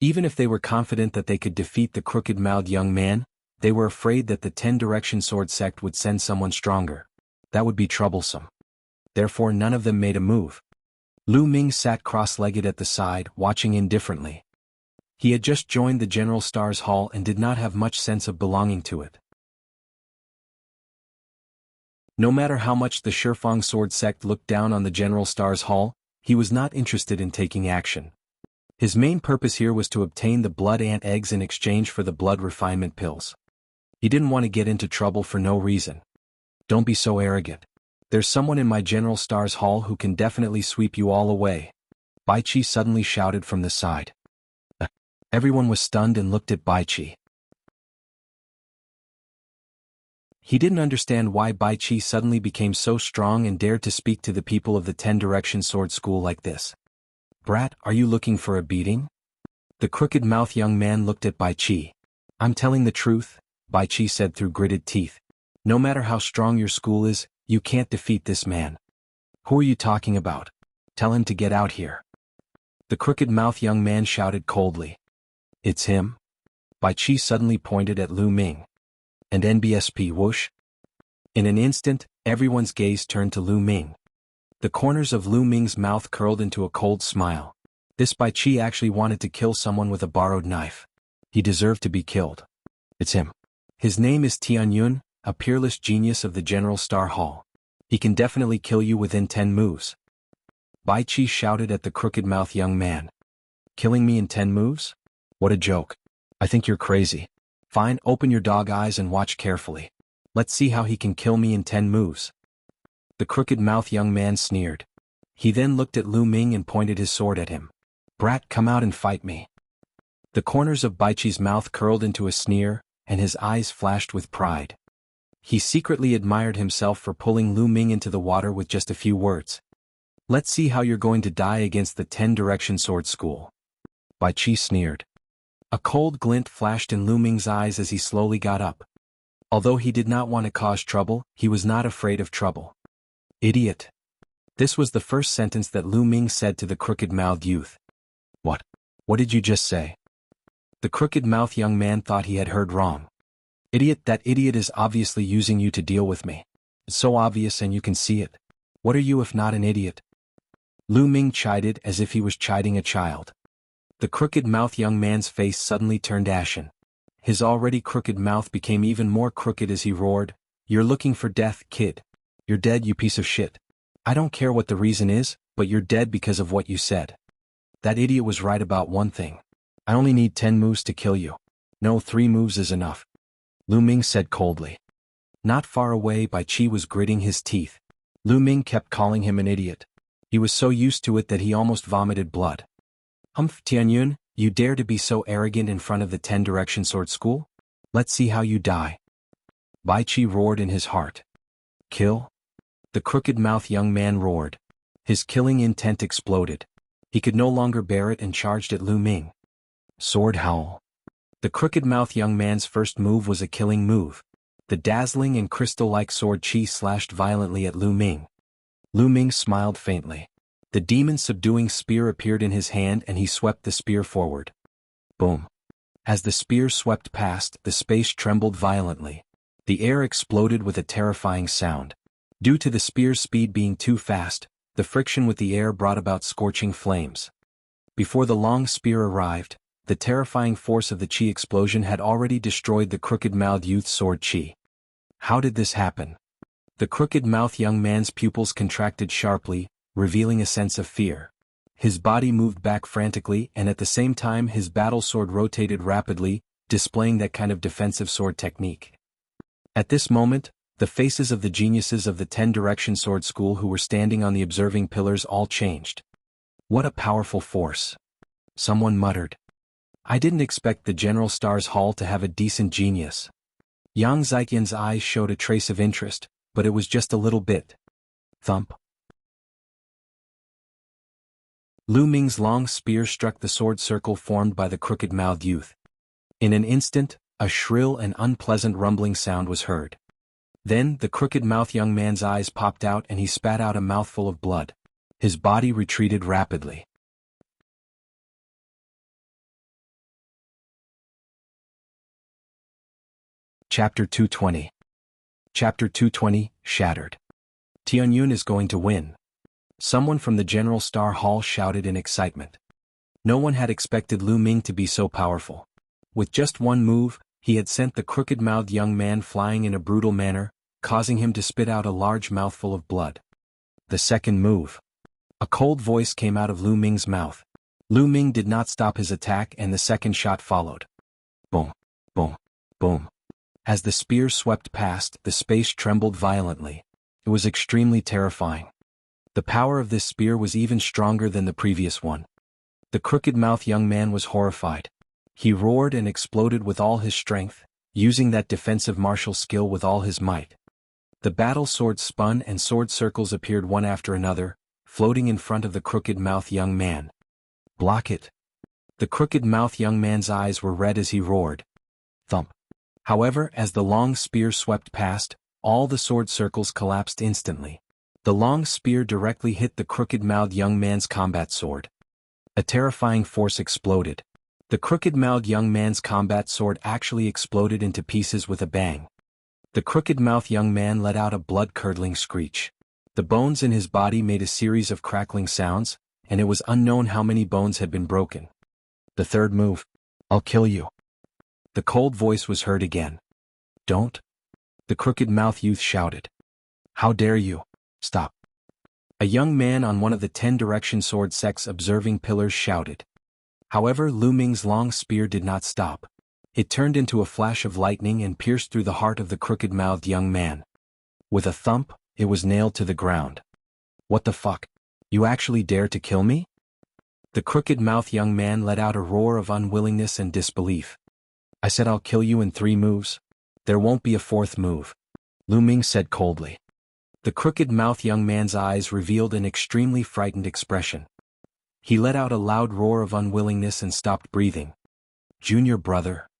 Speaker 1: Even if they were confident that they could defeat the crooked-mouthed young man, They were afraid that the 10-direction sword sect would send someone stronger. That would be troublesome. Therefore none of them made a move. Lu Ming sat cross-legged at the side, watching indifferently. He had just joined the General Star's hall and did not have much sense of belonging to it. No matter how much the Shifang sword sect looked down on the General Star's hall, he was not interested in taking action. His main purpose here was to obtain the blood ant eggs in exchange for the blood refinement pills. He didn't want to get into trouble for no reason. Don't be so arrogant. There's someone in my General Star's hall who can definitely sweep you all away. Bai Qi suddenly shouted from the side. Everyone was stunned and looked at Bai Qi. He didn't understand why Bai Qi suddenly became so strong and dared to speak to the people of the 10-direction sword school like this. Brat, are you looking for a beating? The crooked-mouthed young man looked at Bai Qi. I'm telling the truth, Bai Qi said through gritted teeth. No matter how strong your school is, you can't defeat this man. Who are you talking about? Tell him to get out here. The crooked-mouthed young man shouted coldly. It's him? Bai Qi suddenly pointed at Lu Ming. And NBSP whoosh? In an instant, everyone's gaze turned to Lu Ming. The corners of Lu Ming's mouth curled into a cold smile. This Bai Qi actually wanted to kill someone with a borrowed knife. He deserved to be killed. It's him. His name is Tianyun, a peerless genius of the General Star Hall. He can definitely kill you within 10 moves. Bai Qi shouted at the crooked-mouthed young man. Killing me in 10 moves? What a joke. I think you're crazy. Fine, open your dog eyes and watch carefully. Let's see how he can kill me in 10 moves. The crooked-mouthed young man sneered. He then looked at Lu Ming and pointed his sword at him. Brat, come out and fight me. The corners of Bai Qi's mouth curled into a sneer, and his eyes flashed with pride. He secretly admired himself for pulling Lu Ming into the water with just a few words. Let's see how you're going to die against the 10-direction sword school. Bai Qi sneered. A cold glint flashed in Lu Ming's eyes as he slowly got up. Although he did not want to cause trouble, he was not afraid of trouble. Idiot. This was the first sentence that Lu Ming said to the crooked-mouthed youth. What? What did you just say? The crooked-mouthed young man thought he had heard wrong. Idiot, that idiot is obviously using you to deal with me. It's so obvious and you can see it. What are you if not an idiot? Lu Ming chided as if he was chiding a child. The crooked-mouthed young man's face suddenly turned ashen. His already crooked mouth became even more crooked as he roared, You're looking for death, kid. You're dead, you piece of shit. I don't care what the reason is, but you're dead because of what you said. That idiot was right about one thing. I only need 10 moves to kill you. No, 3 moves is enough. Lu Ming said coldly. Not far away, Bai Qi was gritting his teeth. Lu Ming kept calling him an idiot. He was so used to it that he almost vomited blood. Tianyun, you dare to be so arrogant in front of the 10-direction sword school? Let's see how you die. Bai Qi roared in his heart. Kill? The crooked-mouthed young man roared. His killing intent exploded. He could no longer bear it and charged at Lu Ming. Sword howl. The crooked-mouthed young man's first move was a killing move. The dazzling and crystal-like sword Qi slashed violently at Lu Ming. Lu Ming smiled faintly. The demon-subduing spear appeared in his hand and he swept the spear forward. Boom. As the spear swept past, the space trembled violently. The air exploded with a terrifying sound. Due to the spear's speed being too fast, the friction with the air brought about scorching flames. Before the long spear arrived, the terrifying force of the Qi explosion had already destroyed the crooked-mouthed youth's sword Qi. How did this happen? The crooked-mouthed young man's pupils contracted sharply, revealing a sense of fear. His body moved back frantically and at the same time his battle sword rotated rapidly, displaying that kind of defensive sword technique. At this moment, the faces of the geniuses of the 10-direction sword school who were standing on the observing pillars all changed. What a powerful force. Someone muttered. I didn't expect the General Star's Hall to have a decent genius. Yang Ziqian's eyes showed a trace of interest, but it was just a little bit. Thump. Lu Ming's long spear struck the sword circle formed by the crooked-mouthed youth. In an instant, a shrill and unpleasant rumbling sound was heard. Then, the crooked-mouthed young man's eyes popped out and he spat out a mouthful of blood. His body retreated rapidly. Chapter 220. Chapter 220, Shattered. Tianyun is going to win. Someone from the General Star Hall shouted in excitement. No one had expected Lu Ming to be so powerful. With just one move, he had sent the crooked-mouthed young man flying in a brutal manner, causing him to spit out a large mouthful of blood. The second move. A cold voice came out of Lu Ming's mouth. Lu Ming did not stop his attack and the second shot followed. Boom, boom, boom. As the spear swept past, the space trembled violently. It was extremely terrifying. The power of this spear was even stronger than the previous one. The crooked-mouthed young man was horrified. He roared and exploded with all his strength, using that defensive martial skill with all his might. The battle sword spun and sword circles appeared one after another, floating in front of the crooked-mouthed young man. Block it. The crooked-mouthed young man's eyes were red as he roared. Thump. However, as the long spear swept past, all the sword circles collapsed instantly. The long spear directly hit the crooked-mouthed young man's combat sword. A terrifying force exploded. The crooked-mouthed young man's combat sword actually exploded into pieces with a bang. The crooked-mouthed young man let out a blood-curdling screech. The bones in his body made a series of crackling sounds, and it was unknown how many bones had been broken. The third move. I'll kill you. The cold voice was heard again. Don't. The crooked-mouthed youth shouted. How dare you? Stop. A young man on one of the 10-direction sword sect's observing pillars shouted. However, Lu Ming's long spear did not stop. It turned into a flash of lightning and pierced through the heart of the crooked-mouthed young man. With a thump, it was nailed to the ground. What the fuck? You actually dare to kill me? The crooked-mouthed young man let out a roar of unwillingness and disbelief. I said I'll kill you in 3 moves. There won't be a 4th move. Lu Ming said coldly. The crooked-mouthed young man's eyes revealed an extremely frightened expression. He let out a loud roar of unwillingness and stopped breathing. Junior brother.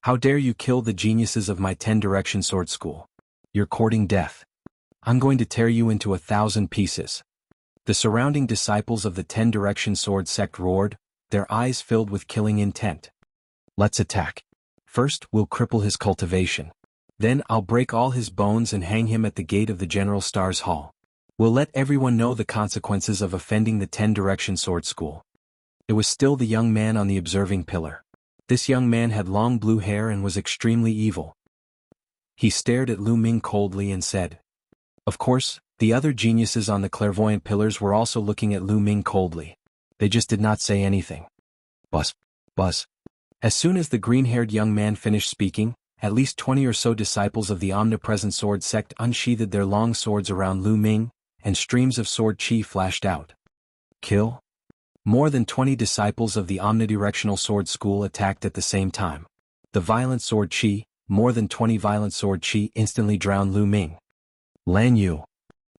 Speaker 1: How dare you kill the geniuses of my 10-direction sword school? You're courting death. I'm going to tear you into 1,000 pieces. The surrounding disciples of the 10-direction sword sect roared, their eyes filled with killing intent. Let's attack. First, we'll cripple his cultivation. Then I'll break all his bones and hang him at the gate of the General Star's Hall. We'll let everyone know the consequences of offending the 10-direction sword school. It was still the young man on the observing pillar. This young man had long blue hair and was extremely evil. He stared at Lu Ming coldly and said. Of course, the other geniuses on the clairvoyant pillars were also looking at Lu Ming coldly. They just did not say anything. Buzz. Buzz. As soon as the green-haired young man finished speaking, at least 20 or so disciples of the omnipresent sword sect unsheathed their long swords around Lu Ming, and streams of sword chi flashed out. Kill? More than 20 disciples of the omnidirectional sword school attacked at the same time. The violent sword chi, more than 20 violent sword chi instantly drowned Lu Ming. Lan Yu.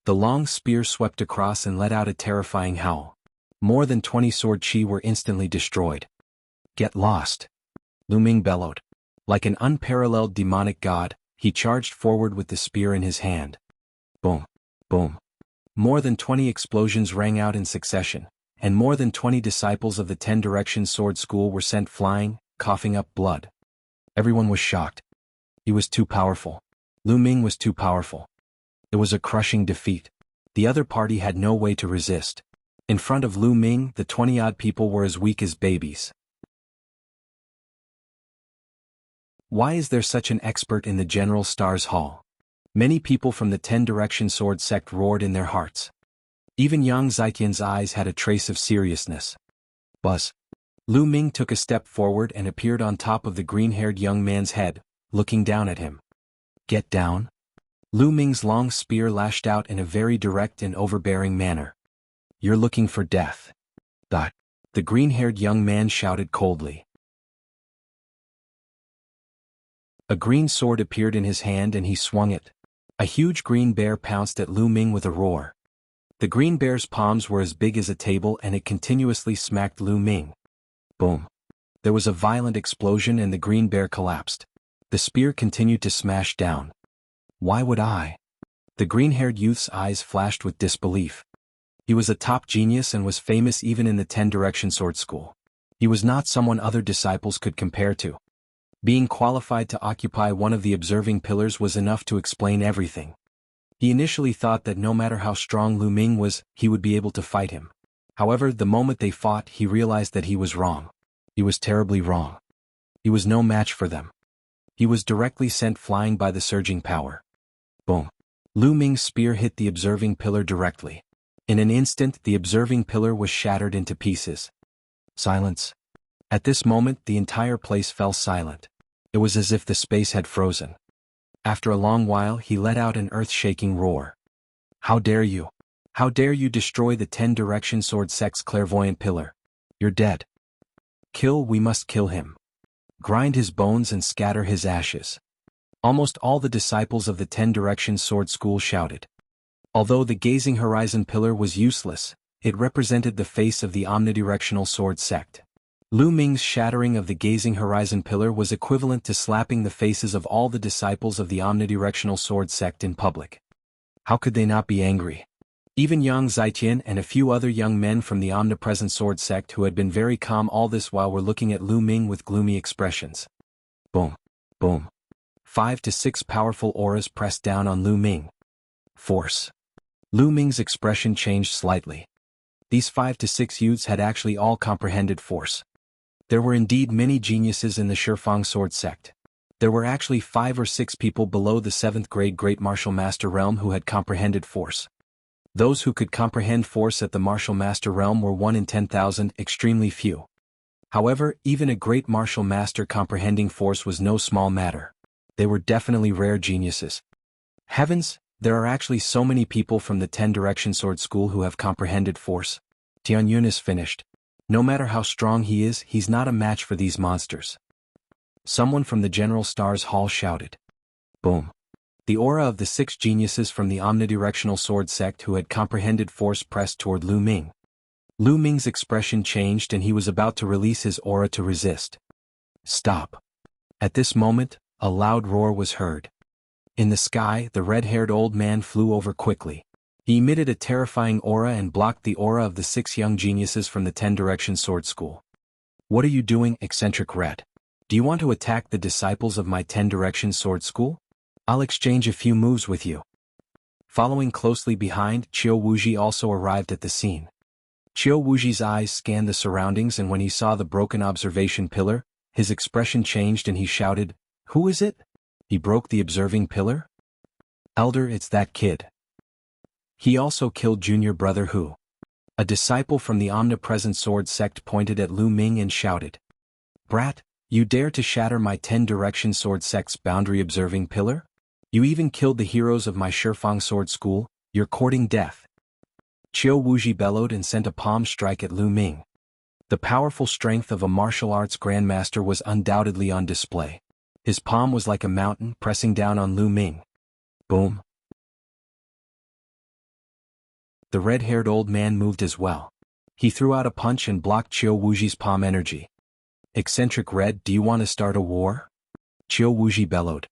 Speaker 1: The long spear swept across and let out a terrifying howl. More than 20 sword chi were instantly destroyed. Get lost. Lu Ming bellowed. Like an unparalleled demonic god, he charged forward with the spear in his hand. Boom. Boom. More than 20 explosions rang out in succession, and more than 20 disciples of the 10-direction sword school were sent flying, coughing up blood. Everyone was shocked. He was too powerful. Lu Ming was too powerful. It was a crushing defeat. The other party had no way to resist. In front of Lu Ming, the 20-odd people were as weak as babies. Why is there such an expert in the General Star's Hall? Many people from the 10-direction sword sect roared in their hearts. Even Yang Zaiqian's eyes had a trace of seriousness. Buzz. Lu Ming took a step forward and appeared on top of the green-haired young man's head, looking down at him. Get down? Lu Ming's long spear lashed out in a very direct and overbearing manner. You're looking for death. The green-haired young man shouted coldly. A green sword appeared in his hand and he swung it. A huge green bear pounced at Lu Ming with a roar. The green bear's palms were as big as a table and it continuously smacked Lu Ming. Boom. There was a violent explosion and the green bear collapsed. The spear continued to smash down. Why would I? The green-haired youth's eyes flashed with disbelief. He was a top genius and was famous even in the 10-direction sword school. He was not someone other disciples could compare to. Being qualified to occupy one of the observing pillars was enough to explain everything. He initially thought that no matter how strong Lu Ming was, he would be able to fight him. However, the moment they fought, he realized that he was wrong. He was terribly wrong. He was no match for them. He was directly sent flying by the surging power. Boom. Lu Ming's spear hit the observing pillar directly. In an instant, the observing pillar was shattered into pieces. Silence. At this moment, the entire place fell silent. It was as if the space had frozen. After a long while, he let out an earth-shaking roar. How dare you? How dare you destroy the 10-direction sword sect's clairvoyant pillar? You're dead. Kill, we must kill him. Grind his bones and scatter his ashes. Almost all the disciples of the 10-direction sword school shouted. Although the gazing horizon pillar was useless, it represented the face of the omnidirectional sword sect. Lu Ming's shattering of the gazing horizon pillar was equivalent to slapping the faces of all the disciples of the omnidirectional sword sect in public. How could they not be angry? Even Yang Zaiqian and a few other young men from the omnipresent sword sect who had been very calm all this while were looking at Lu Ming with gloomy expressions. Boom. Boom. 5 to 6 powerful auras pressed down on Lu Ming. Force. Lu Ming's expression changed slightly. These 5 to 6 youths had actually all comprehended force. There were indeed many geniuses in the Shifang sword sect. There were actually 5 or 6 people below the 7th grade Great Martial Master realm who had comprehended force. Those who could comprehend force at the Martial Master realm were 1 in 10,000, extremely few. However, even a Great Martial Master comprehending force was no small matter. They were definitely rare geniuses. Heavens, there are actually so many people from the 10-direction sword school who have comprehended force. Tianyun is finished. No matter how strong he is, he's not a match for these monsters. Someone from the General Stars Hall shouted. Boom. The aura of the 6 geniuses from the omnidirectional sword sect who had comprehended force pressed toward Lu Ming. Lu Ming's expression changed and he was about to release his aura to resist. Stop. At this moment, a loud roar was heard. In the sky, the red-haired old man flew over quickly. He emitted a terrifying aura and blocked the aura of the 6 young geniuses from the 10-direction sword school. What are you doing, eccentric red? Do you want to attack the disciples of my 10-direction sword school? I'll exchange a few moves with you. Following closely behind, Qiu Wuji also arrived at the scene. Qiu Wuji's eyes scanned the surroundings and when he saw the broken observation pillar, his expression changed and he shouted, "Who is it? He broke the observing pillar? Elder, it's that kid. He also killed junior brother Hu." A disciple from the omnipresent sword sect pointed at Lu Ming and shouted, "Brat, you dare to shatter my 10-direction sword sect's boundary observing pillar? You even killed the heroes of my Shifang sword school, you're courting death." Qiu Wuji bellowed and sent a palm strike at Lu Ming. The powerful strength of a martial arts grandmaster was undoubtedly on display. His palm was like a mountain pressing down on Lu Ming. Boom. The red-haired old man moved as well. He threw out a punch and blocked Qiu Wuji's palm energy. "Eccentric red, do you want to start a war?" Qiu Wuji bellowed.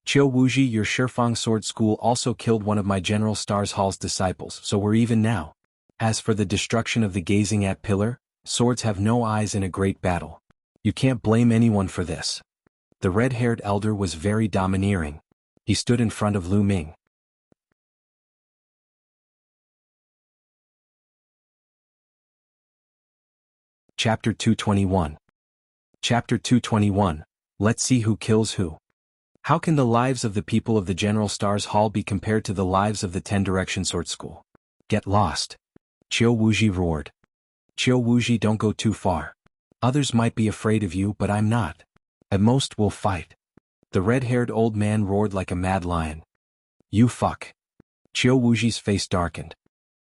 Speaker 1: "Qiu Wuji, your Shifang sword school also killed one of my General Stars Hall's disciples, so we're even now. As for the destruction of the gazing at pillar, swords have no eyes in a great battle. You can't blame anyone for this." The red-haired elder was very domineering. He stood in front of Lu Ming. Chapter 221. Chapter 221. Let's see who kills who. How can the lives of the people of the General Stars Hall be compared to the lives of the 10-direction sword school? Get lost. Qiu Wuji roared. Qiu Wuji, don't go too far. Others might be afraid of you, but I'm not. At most we'll fight. The red-haired old man roared like a mad lion. You fuck. Qiu Wuji's face darkened.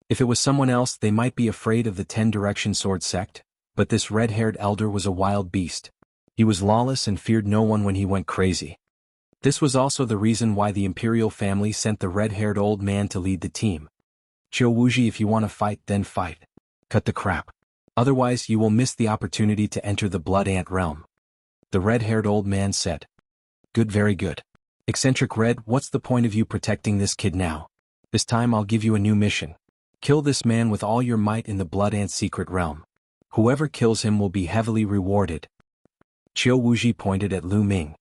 Speaker 1: If it was someone else, they might be afraid of the 10-direction sword sect, but this red-haired elder was a wild beast. He was lawless and feared no one when he went crazy. This was also the reason why the imperial family sent the red-haired old man to lead the team. Qiu Wuji, if you want to fight, then fight. Cut the crap. Otherwise you will miss the opportunity to enter the Blood Ant realm. The red-haired old man said. Good, very good. Eccentric Red, what's the point of you protecting this kid now? This time I'll give you a new mission. Kill this man with all your might in the Blood Ant secret realm. Whoever kills him will be heavily rewarded. Qiu Wuji pointed at Lu Ming.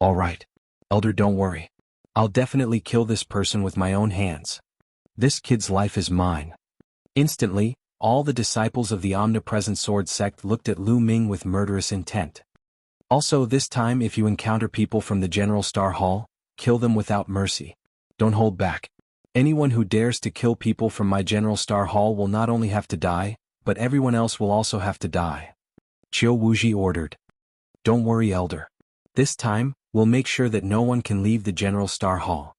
Speaker 1: All right. Elder, don't worry. I'll definitely kill this person with my own hands. This kid's life is mine. Instantly, all the disciples of the omnipresent sword sect looked at Lu Ming with murderous intent. Also, this time if you encounter people from the General Star Hall, kill them without mercy. Don't hold back. Anyone who dares to kill people from my General Star Hall will not only have to die, but everyone else will also have to die. Qiu Wuji ordered. Don't worry, Elder. This time, we'll make sure that no one can leave the General Star Hall.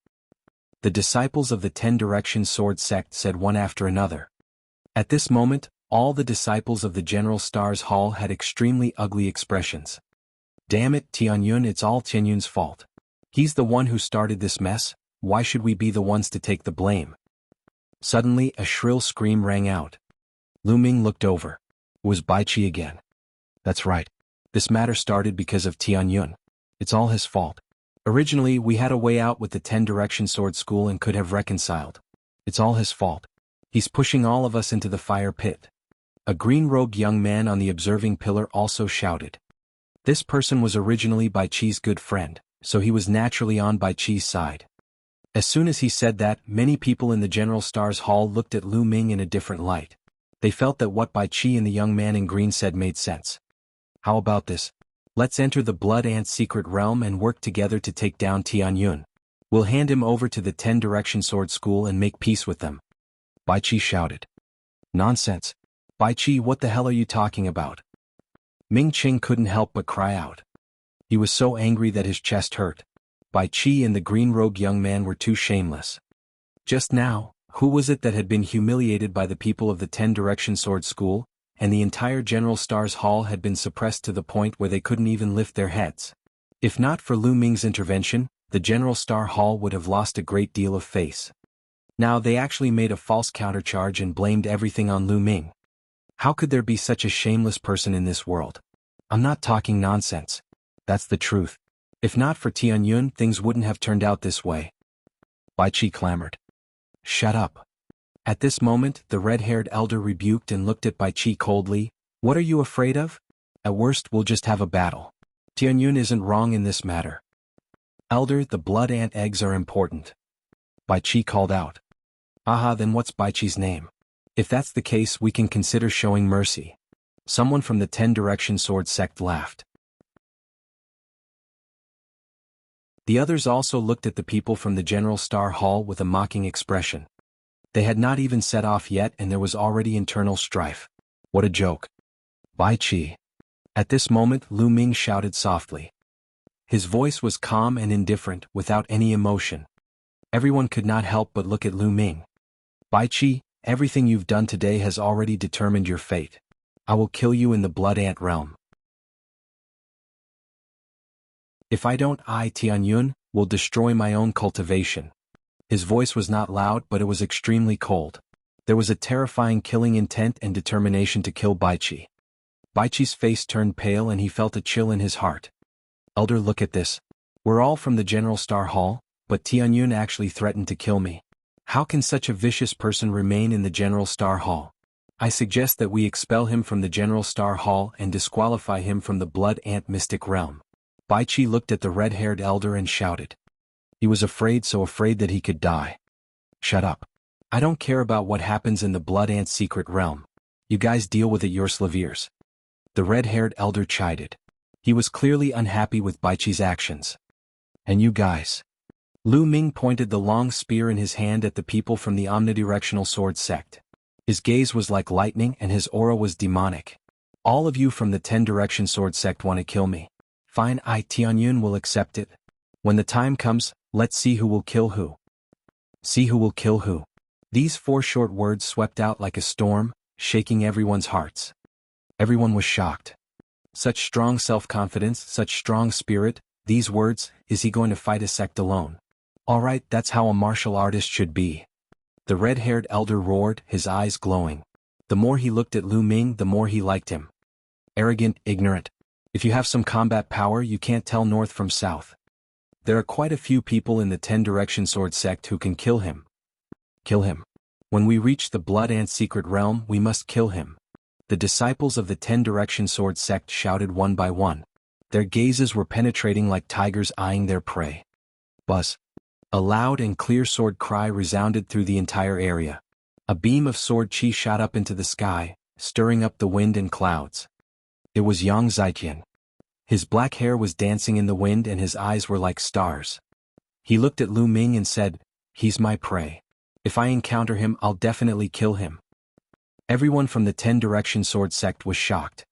Speaker 1: The disciples of the 10 Direction Sword Sect said one after another. At this moment, all the disciples of the General Star's Hall had extremely ugly expressions. Damn it, Tianyun, it's all Tianyun's fault. He's the one who started this mess, why should we be the ones to take the blame? Suddenly, a shrill scream rang out. Lu Ming looked over. It was Baiqi again. That's right. This matter started because of Tianyun. It's all his fault. Originally, we had a way out with the 10 Direction Sword School and could have reconciled. It's all his fault. He's pushing all of us into the fire pit. A green-robed young man on the observing pillar also shouted. This person was originally Baiqi's good friend, so he was naturally on Baiqi's side. As soon as he said that, many people in the General Star's Hall looked at Lu Ming in a different light. They felt that what Baiqi and the young man in green said made sense. How about this? Let's enter the Blood Ant's secret realm and work together to take down Tianyun. We'll hand him over to the 10 Direction Sword School and make peace with them. Baiqi shouted. Nonsense. Baiqi, what the hell are you talking about? Ming Qing couldn't help but cry out. He was so angry that his chest hurt. Baiqi and the green-robed young man were too shameless. Just now, who was it that had been humiliated by the people of the 10 Direction Sword School, and the entire General Star's Hall had been suppressed to the point where they couldn't even lift their heads? If not for Lu Ming's intervention, the General Star Hall would have lost a great deal of face. Now they actually made a false countercharge and blamed everything on Lu Ming. How could there be such a shameless person in this world? I'm not talking nonsense. That's the truth. If not for Tianyun, things wouldn't have turned out this way. Baiqi clamored. Shut up. At this moment, the red-haired elder rebuked and looked at Baiqi coldly. What are you afraid of? At worst, we'll just have a battle. Tianyun isn't wrong in this matter. Elder, the blood ant eggs are important. Baiqi called out. Aha, then what's Baiqi's name? If that's the case, we can consider showing mercy. Someone from the 10 Direction Sword Sect laughed. The others also looked at the people from the General Star Hall with a mocking expression. They had not even set off yet and there was already internal strife. What a joke. Baiqi. At this moment, Lu Ming shouted softly. His voice was calm and indifferent, without any emotion. Everyone could not help but look at Lu Ming. Baiqi, everything you've done today has already determined your fate. I will kill you in the Blood Ant realm. If I don't, I, Tianyun, will destroy my own cultivation. His voice was not loud, but it was extremely cold. There was a terrifying killing intent and determination to kill Baiqi. Baiqi's face turned pale and he felt a chill in his heart. Elder, look at this. We're all from the General Star Hall, but Tianyun actually threatened to kill me. How can such a vicious person remain in the General Star Hall? I suggest that we expel him from the General Star Hall and disqualify him from the Blood Ant Mystic Realm. Baiqi looked at the red-haired elder and shouted. He was afraid, so afraid that he could die. Shut up. I don't care about what happens in the Blood Ant secret realm. You guys deal with it yourselves. The red-haired elder chided. He was clearly unhappy with Baiqi's actions. And you guys. Lu Ming pointed the long spear in his hand at the people from the omnidirectional sword sect. His gaze was like lightning and his aura was demonic. All of you from the 10 Direction Sword Sect want to kill me. Fine, I, Tianyun, will accept it. When the time comes, let's see who will kill who. See who will kill who. These 4 short words swept out like a storm, shaking everyone's hearts. Everyone was shocked. Such strong self-confidence, such strong spirit, these words, is he going to fight a sect alone? Alright, that's how a martial artist should be. The red-haired elder roared, his eyes glowing. The more he looked at Lu Ming, the more he liked him. Arrogant, ignorant. If you have some combat power, you can't tell north from south. There are quite a few people in the 10 Direction Sword Sect who can kill him. Kill him. When we reach the Blood Ant secret realm, we must kill him. The disciples of the 10 Direction Sword Sect shouted one by one. Their gazes were penetrating like tigers eyeing their prey. Buzz! A loud and clear sword cry resounded through the entire area. A beam of sword chi shot up into the sky, stirring up the wind and clouds. It was Yang Zietian. His black hair was dancing in the wind and his eyes were like stars. He looked at Lu Ming and said, "He's my prey. If I encounter him, I'll definitely kill him." Everyone from the 10 Direction Sword sect was shocked.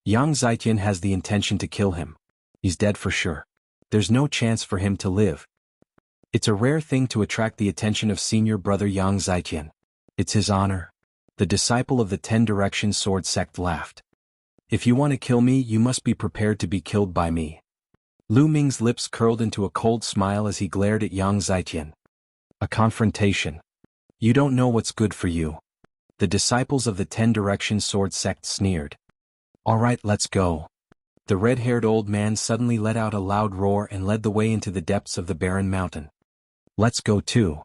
Speaker 1: Yang Zietian has the intention to kill him. He's dead for sure. There's no chance for him to live. It's a rare thing to attract the attention of senior brother Yang Zietian. It's his honor. The disciple of the 10 Direction Sword sect laughed. "If you want to kill me, you must be prepared to be killed by me." Lu Ming's lips curled into a cold smile as he glared at Yang Zietian. "A confrontation. You don't know what's good for you." The disciples of the 10 Direction Sword sect sneered. "All right, let's go." The red-haired old man suddenly let out a loud roar and led the way into the depths of the barren mountain. "Let's go too."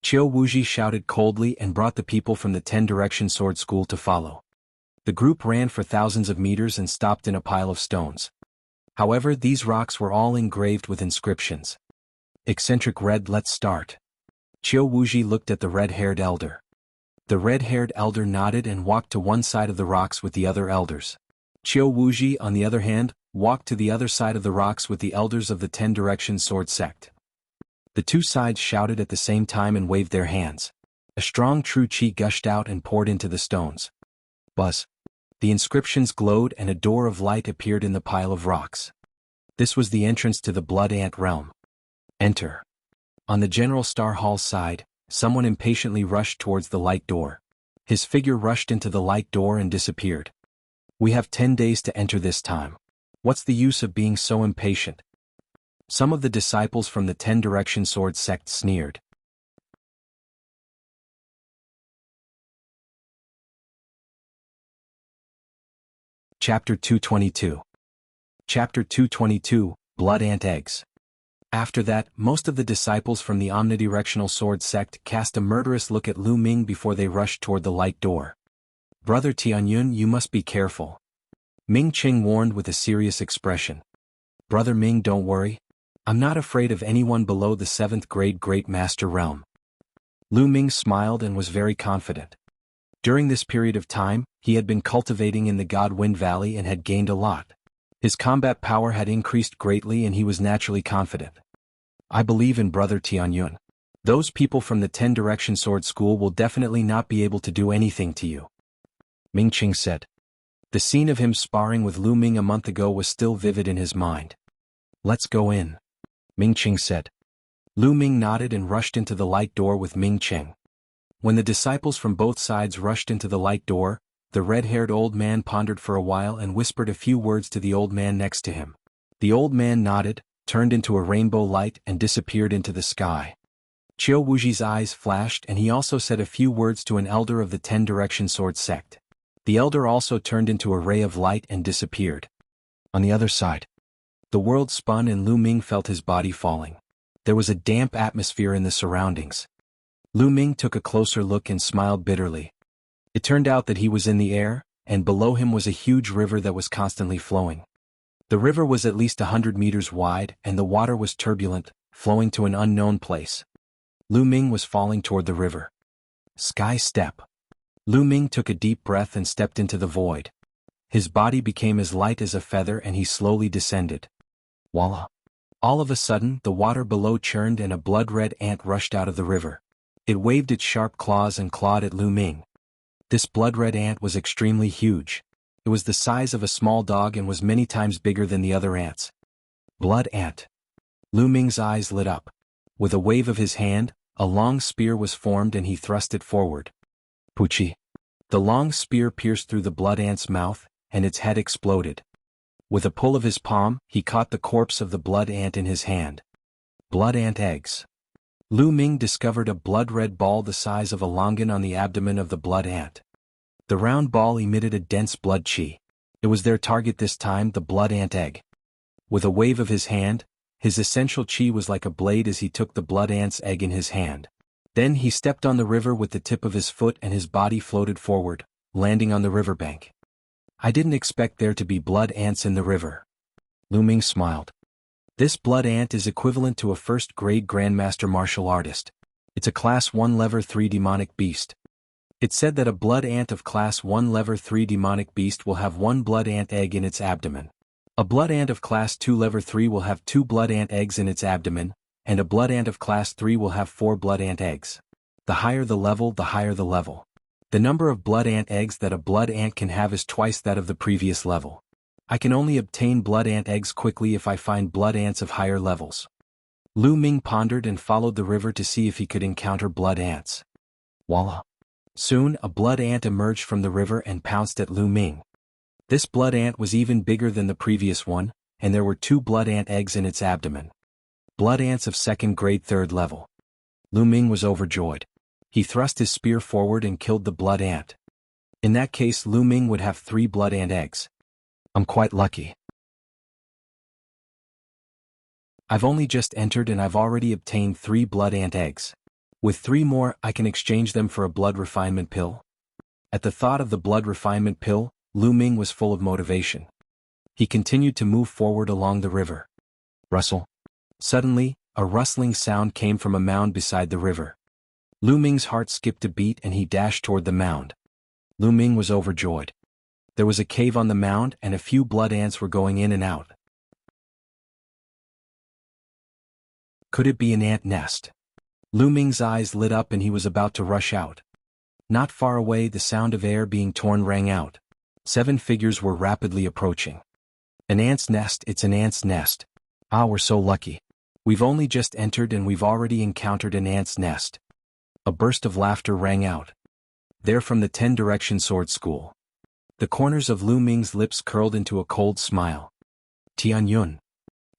Speaker 1: Qiu Wuji shouted coldly and brought the people from the 10 Direction Sword School to follow. The group ran for thousands of meters and stopped in a pile of stones. However, these rocks were all engraved with inscriptions. Eccentric Red, let's start. Qiu Wuji looked at the red-haired elder. The red-haired elder nodded and walked to one side of the rocks with the other elders. Qiu Wuji, on the other hand, walked to the other side of the rocks with the elders of the 10 Direction Sword sect. The two sides shouted at the same time and waved their hands. A strong true chi gushed out and poured into the stones. Buzz! The inscriptions glowed and a door of light appeared in the pile of rocks. This was the entrance to the Blood Ant realm. Enter. On the General Star Hall side, someone impatiently rushed towards the light door. His figure rushed into the light door and disappeared. "We have 10 days to enter this time. What's the use of being so impatient?" Some of the disciples from the 10 Direction Sword sect sneered. Chapter 222. Chapter 222, Blood Ant Eggs. After that, most of the disciples from the Omnidirectional Sword sect cast a murderous look at Lu Ming before they rushed toward the light door. "Brother Tianyun, you must be careful," Ming Qing warned with a serious expression. "Brother Ming, don't worry. I'm not afraid of anyone below the 7th grade Great Master realm." Lu Ming smiled and was very confident. During this period of time, he had been cultivating in the God Wind Valley and had gained a lot. His combat power had increased greatly and he was naturally confident. "I believe in Brother Tianyun. Those people from the 10 Direction Sword School will definitely not be able to do anything to you," Ming Qing said. The scene of him sparring with Lu Ming a month ago was still vivid in his mind. "Let's go in," Ming Qing said. Lu Ming nodded and rushed into the light door with Ming Qing. When the disciples from both sides rushed into the light door, the red-haired old man pondered for a while and whispered a few words to the old man next to him. The old man nodded, turned into a rainbow light and disappeared into the sky. Qiu Wuji's eyes flashed and he also said a few words to an elder of the 10 Direction Sword sect. The elder also turned into a ray of light and disappeared. On the other side, the world spun and Lu Ming felt his body falling. There was a damp atmosphere in the surroundings. Lu Ming took a closer look and smiled bitterly. It turned out that he was in the air, and below him was a huge river that was constantly flowing. The river was at least 100 meters wide and the water was turbulent, flowing to an unknown place. Lu Ming was falling toward the river. Sky step. Lu Ming took a deep breath and stepped into the void. His body became as light as a feather and he slowly descended. Voila! All of a sudden, the water below churned and a blood-red ant rushed out of the river. It waved its sharp claws and clawed at Lu Ming. This blood-red ant was extremely huge. It was the size of a small dog and was many times bigger than the other ants. Blood ant. Lu Ming's eyes lit up. With a wave of his hand, a long spear was formed and he thrust it forward. Puchi. The long spear pierced through the blood ant's mouth, and its head exploded. With a pull of his palm, he caught the corpse of the blood ant in his hand. Blood ant eggs. Lu Ming discovered a blood-red ball the size of a longan on the abdomen of the blood ant. The round ball emitted a dense blood chi. It was their target this time, the blood ant egg. With a wave of his hand, his essential chi was like a blade as he took the blood ant's egg in his hand. Then he stepped on the river with the tip of his foot and his body floated forward, landing on the riverbank. I didn't expect there to be blood ants in the river. Lu Ming smiled. This blood ant is equivalent to a first-grade Grandmaster martial artist. It's a Class 1 Level 3 demonic beast. It's said that a blood ant of Class 1 Level 3 demonic beast will have 1 blood ant egg in its abdomen. A blood ant of Class 2 Level 3 will have 2 blood ant eggs in its abdomen, and a blood ant of Class 3 will have 4 blood ant eggs. The higher the level, the higher the level. The number of blood ant eggs that a blood ant can have is twice that of the previous level. I can only obtain blood ant eggs quickly if I find blood ants of higher levels. Lu Ming pondered and followed the river to see if he could encounter blood ants. Voila! Soon, a blood ant emerged from the river and pounced at Lu Ming. This blood ant was even bigger than the previous one, and there were 2 blood ant eggs in its abdomen. Blood ants of 2nd grade 3rd level. Lu Ming was overjoyed. He thrust his spear forward and killed the blood ant. In that case, Lu Ming would have 3 blood ant eggs. I'm quite lucky. I've only just entered and I've already obtained 3 blood ant eggs. With 3 more, I can exchange them for a blood refinement pill. At the thought of the blood refinement pill, Lu Ming was full of motivation. He continued to move forward along the river. Rustle. Suddenly, a rustling sound came from a mound beside the river. Lu Ming's heart skipped a beat and he dashed toward the mound. Lu Ming was overjoyed. There was a cave on the mound and a few blood ants were going in and out. Could it be an ant nest? Lu Ming's eyes lit up and he was about to rush out. Not far away, the sound of air being torn rang out. 7 figures were rapidly approaching. An ant's nest, it's an ant's nest. Ah, we're so lucky. We've only just entered and we've already encountered an ant's nest. A burst of laughter rang out. They're from the 10 Direction Sword School. The corners of Lu Ming's lips curled into a cold smile. Tianyun.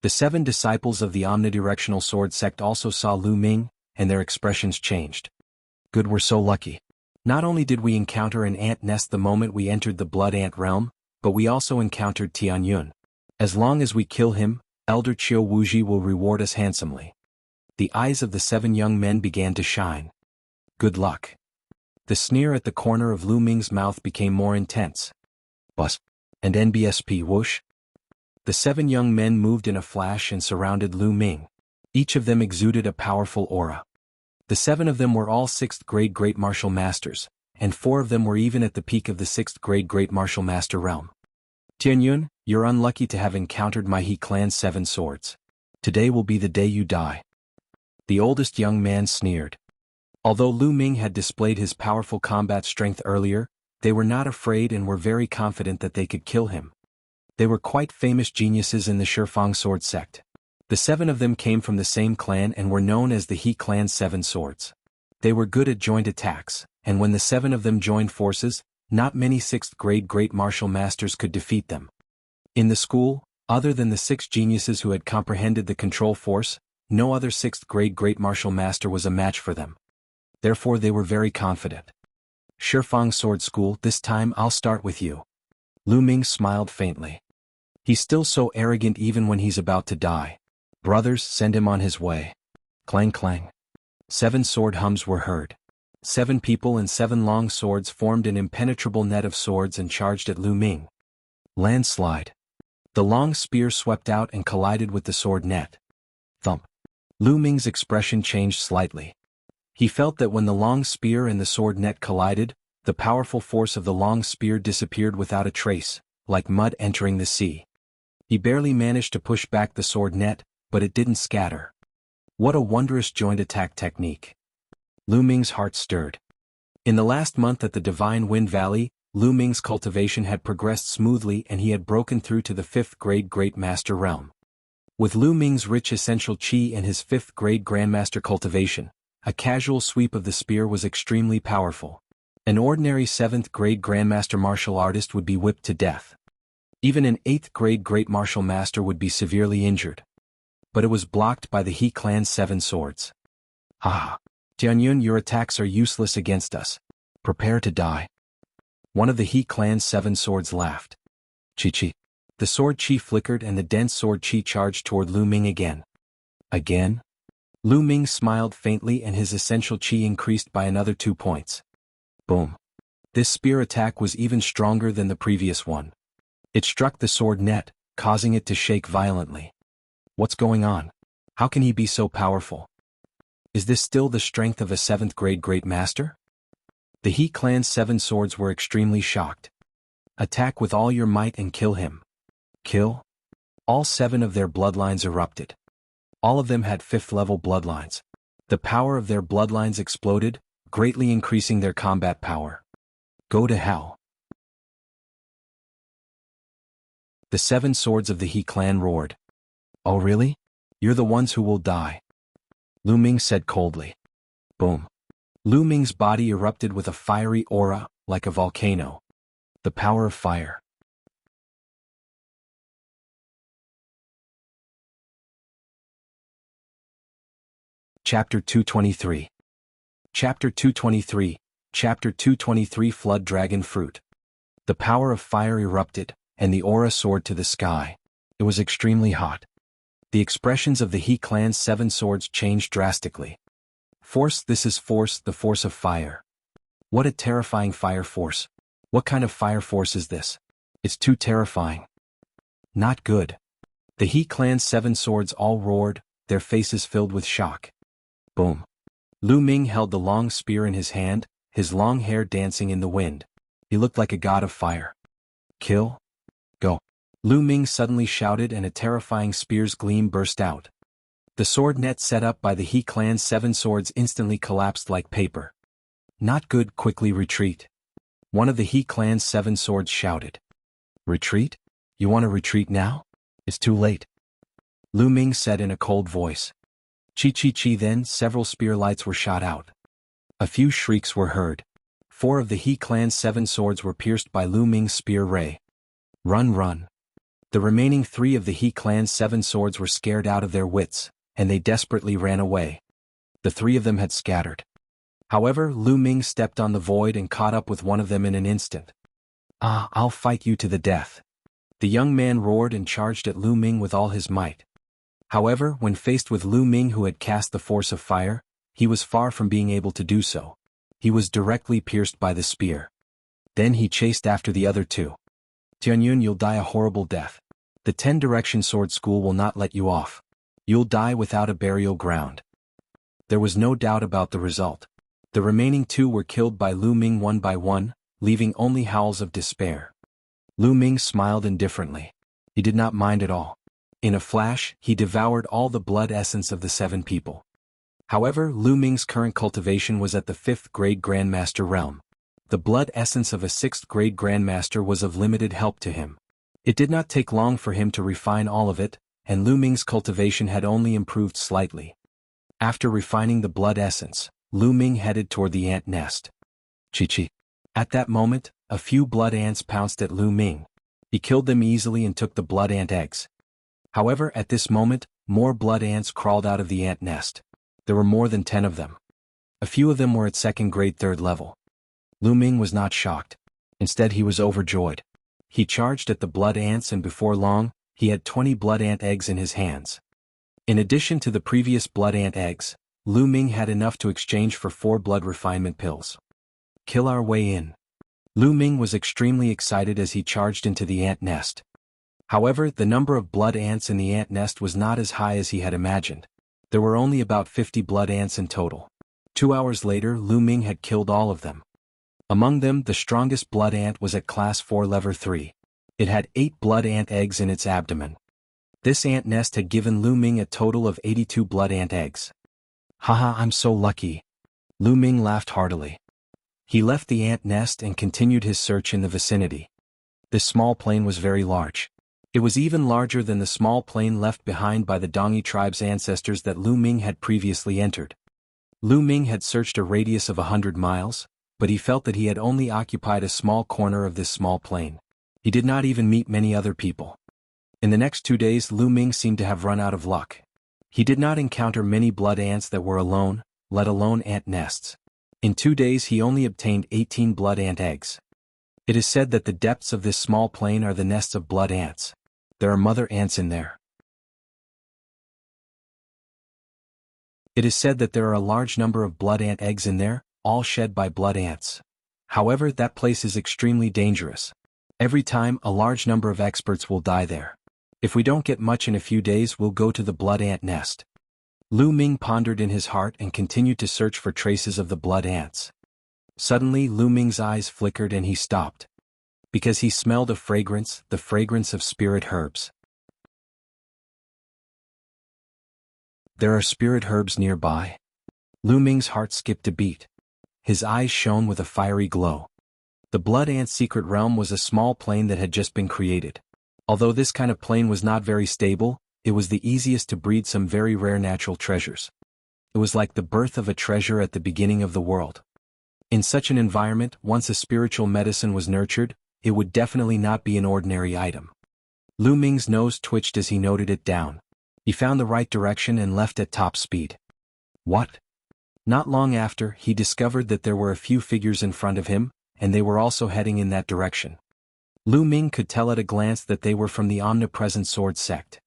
Speaker 1: The 7 disciples of the omnidirectional sword sect also saw Lu Ming, and their expressions changed. Good, we're so lucky. Not only did we encounter an ant nest the moment we entered the blood ant realm, but we also encountered Tianyun. As long as we kill him, Elder Qiu Wuji will reward us handsomely. The eyes of the 7 young men began to shine. Good luck. The sneer at the corner of Lu Ming's mouth became more intense. Bus. And NBSP whoosh. The 7 young men moved in a flash and surrounded Lu Ming. Each of them exuded a powerful aura. The 7 of them were all 6th grade Great Martial Masters, and 4 of them were even at the peak of the 6th grade Great Martial Master realm. Tianyun, you're unlucky to have encountered my He clan's 7 swords. Today will be the day you die. The oldest young man sneered. Although Lu Ming had displayed his powerful combat strength earlier, they were not afraid and were very confident that they could kill him. They were quite famous geniuses in the Shifang sword sect. The 7 of them came from the same clan and were known as the He clan's 7 swords. They were good at joint attacks, and when the 7 of them joined forces, not many 6th grade Great Martial Masters could defeat them. In the school, other than the 6 geniuses who had comprehended the control force, no other 6th grade Great Martial Master was a match for them. Therefore they were very confident. Shifang Sword School, this time I'll start with you. Lu Ming smiled faintly. He's still so arrogant even when he's about to die. Brothers, send him on his way. Clang clang. 7 sword hums were heard. 7 people and 7 long swords formed an impenetrable net of swords and charged at Lu Ming. Landslide. The long spear swept out and collided with the sword net. Thump. Lu Ming's expression changed slightly. He felt that when the long spear and the sword net collided, the powerful force of the long spear disappeared without a trace, like mud entering the sea. He barely managed to push back the sword net, but it didn't scatter. What a wondrous joint attack technique. Lu Ming's heart stirred. In the last month at the Divine Wind Valley, Lu Ming's cultivation had progressed smoothly and he had broken through to the 5th grade Great Master realm. With Lu Ming's rich essential qi and his 5th grade Grandmaster cultivation, a casual sweep of the spear was extremely powerful. An ordinary 7th grade Grandmaster martial artist would be whipped to death. Even an 8th grade Great Martial Master would be severely injured. But it was blocked by the He clan's 7 swords. Ha! Tianyun, your attacks are useless against us. Prepare to die. One of the He clan's 7 swords laughed. Chi-chi. The sword chi flickered and the dense sword chi charged toward Lu Ming again. Again? Lu Ming smiled faintly and his essential chi increased by another 2 points. Boom. This spear attack was even stronger than the previous one. It struck the sword net, causing it to shake violently. What's going on? How can he be so powerful? Is this still the strength of a 7th grade great master? The He clan's 7 swords were extremely shocked. Attack with all your might and kill him. Kill? All 7 of their bloodlines erupted. All of them had 5th level bloodlines. The power of their bloodlines exploded, greatly increasing their combat power. Go to hell. The 7 swords of the He clan roared. Oh really? You're the ones who will die. Lu Ming said coldly. Boom. Lu Ming's body erupted with a fiery aura, like a volcano. The power of fire. Chapter 223. Chapter 223, Chapter 223 Flood Dragon Fruit. The power of fire erupted, and the aura soared to the sky. It was extremely hot. The expressions of the He clan's 7 swords changed drastically. Force, this is force, the force of fire. What a terrifying fire force. What kind of fire force is this? It's too terrifying. Not good. The He clan's 7 swords all roared, their faces filled with shock. Boom. Lu Ming held the long spear in his hand, his long hair dancing in the wind. He looked like a god of fire. Kill? Go. Lu Ming suddenly shouted and a terrifying spear's gleam burst out. The sword net set up by the He clan's 7 swords instantly collapsed like paper. Not good, quickly retreat. One of the He clan's 7 swords shouted. Retreat? You want to retreat now? It's too late. Lu Ming said in a cold voice. Chi. Then several spear lights were shot out. A few shrieks were heard. 4 of the He clan's 7 swords were pierced by Lu Ming's spear ray. Run. The remaining 3 of the He clan's 7 swords were scared out of their wits, and they desperately ran away. The 3 of them had scattered. However, Lu Ming stepped on the void and caught up with one of them in an instant. I'll fight you to the death. The young man roared and charged at Lu Ming with all his might. However, when faced with Lu Ming who had cast the force of fire, he was far from being able to do so. He was directly pierced by the spear. Then he chased after the other 2. Tianyun, you'll die a horrible death. The 10 Direction Sword School will not let you off. You'll die without a burial ground. There was no doubt about the result. The remaining 2 were killed by Lu Ming one by one, leaving only howls of despair. Lu Ming smiled indifferently. He did not mind at all. In a flash, he devoured all the blood essence of the 7 people. However, Lu Ming's current cultivation was at the 5th grade Grandmaster realm. The blood essence of a 6th grade Grandmaster was of limited help to him. It did not take long for him to refine all of it, and Lu Ming's cultivation had only improved slightly. After refining the blood essence, Lu Ming headed toward the ant nest. Chi. At that moment, a few blood ants pounced at Lu Ming. He killed them easily and took the blood ant eggs. However, at this moment, more blood ants crawled out of the ant nest. There were more than 10 of them. A few of them were at 2nd grade 3rd level. Lu Ming was not shocked. Instead, he was overjoyed. He charged at the blood ants and before long, he had 20 blood ant eggs in his hands. In addition to the previous blood ant eggs, Lu Ming had enough to exchange for 4 blood refinement pills. Kill our way in. Lu Ming was extremely excited as he charged into the ant nest. However, the number of blood ants in the ant nest was not as high as he had imagined. There were only about 50 blood ants in total. 2 hours later, Lu Ming had killed all of them. Among them, the strongest blood ant was at class 4 level 3. It had 8 blood ant eggs in its abdomen. This ant nest had given Lu Ming a total of 82 blood ant eggs. Haha, I'm so lucky. Lu Ming laughed heartily. He left the ant nest and continued his search in the vicinity. This small plain was very large. It was even larger than the small plain left behind by the Dongi tribe's ancestors that Lu Ming had previously entered. Lu Ming had searched a radius of 100 miles, but he felt that he had only occupied a small corner of this small plain. He did not even meet many other people. In the next 2 days, Lu Ming seemed to have run out of luck. He did not encounter many blood ants that were alone, let alone ant nests. In 2 days he only obtained 18 blood ant eggs. It is said that the depths of this small plain are the nests of blood ants. There are mother ants in there. It is said that there are a large number of blood ant eggs in there, all shed by blood ants. However, that place is extremely dangerous. Every time, a large number of experts will die there. If we don't get much in a few days, we'll go to the blood ant nest. Lu Ming pondered in his heart and continued to search for traces of the blood ants. Suddenly Lu Ming's eyes flickered and he stopped. Because he smelled a fragrance, the fragrance of spirit herbs. There are spirit herbs nearby. Lu Ming's heart skipped a beat. His eyes shone with a fiery glow. The blood ant's secret realm was a small plane that had just been created. Although this kind of plane was not very stable, it was the easiest to breed some very rare natural treasures. It was like the birth of a treasure at the beginning of the world. In such an environment, once a spiritual medicine was nurtured, it would definitely not be an ordinary item. Lu Ming's nose twitched as he noted it down. He found the right direction and left at top speed. What? Not long after, he discovered that there were a few figures in front of him, and they were also heading in that direction. Lu Ming could tell at a glance that they were from the omnipresent sword sect.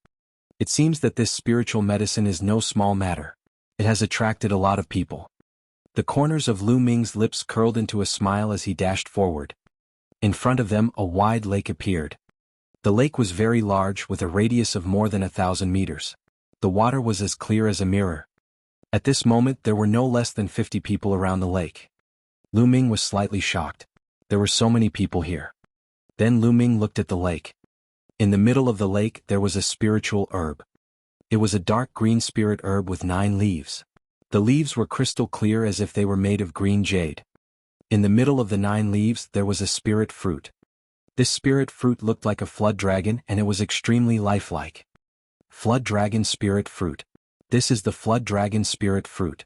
Speaker 1: It seems that this spiritual medicine is no small matter. It has attracted a lot of people. The corners of Lu Ming's lips curled into a smile as he dashed forward. In front of them, a wide lake appeared. The lake was very large, with a radius of more than 1,000 meters. The water was as clear as a mirror. At this moment, there were no less than 50 people around the lake. Lu Ming was slightly shocked. There were so many people here. Then Lu Ming looked at the lake. In the middle of the lake there was a spiritual herb. It was a dark green spirit herb with 9 leaves. The leaves were crystal clear as if they were made of green jade. In the middle of the 9 leaves there was a spirit fruit. This spirit fruit looked like a flood dragon and it was extremely lifelike. Flood dragon spirit fruit. This is the flood dragon spirit fruit.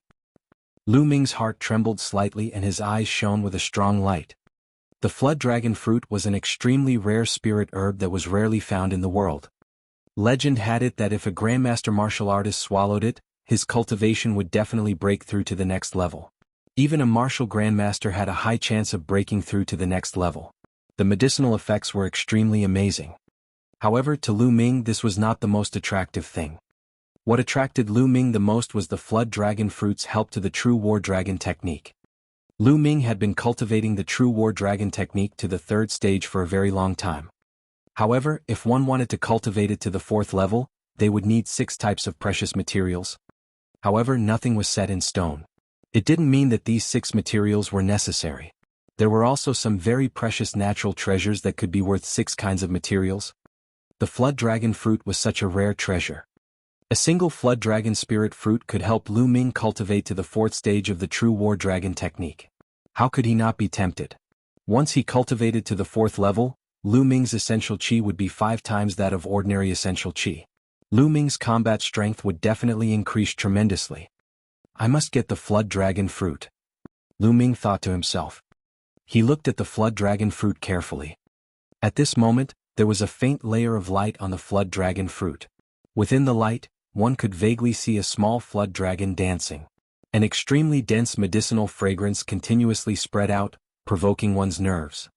Speaker 1: Lu Ming's heart trembled slightly and his eyes shone with a strong light. The flood dragon fruit was an extremely rare spirit herb that was rarely found in the world. Legend had it that if a grandmaster martial artist swallowed it, his cultivation would definitely break through to the next level. Even a martial grandmaster had a high chance of breaking through to the next level. The medicinal effects were extremely amazing. However, to Lu Ming this was not the most attractive thing. What attracted Lu Ming the most was the flood dragon fruit's help to the true war dragon technique. Lu Ming had been cultivating the true war dragon technique to the 3rd stage for a very long time. However, if one wanted to cultivate it to the 4th level, they would need 6 types of precious materials. However, nothing was set in stone. It didn't mean that these 6 materials were necessary. There were also some very precious natural treasures that could be worth 6 kinds of materials. The flood dragon fruit was such a rare treasure. A single flood dragon spirit fruit could help Lu Ming cultivate to the 4th stage of the true war dragon technique. How could he not be tempted? Once he cultivated to the 4th level, Lu Ming's essential qi would be 5 times that of ordinary essential qi. Lu Ming's combat strength would definitely increase tremendously. I must get the flood dragon fruit. Lu Ming thought to himself. He looked at the flood dragon fruit carefully. At this moment, there was a faint layer of light on the flood dragon fruit. Within the light, one could vaguely see a small flood dragon dancing. An extremely dense medicinal fragrance continuously spread out, provoking one's nerves.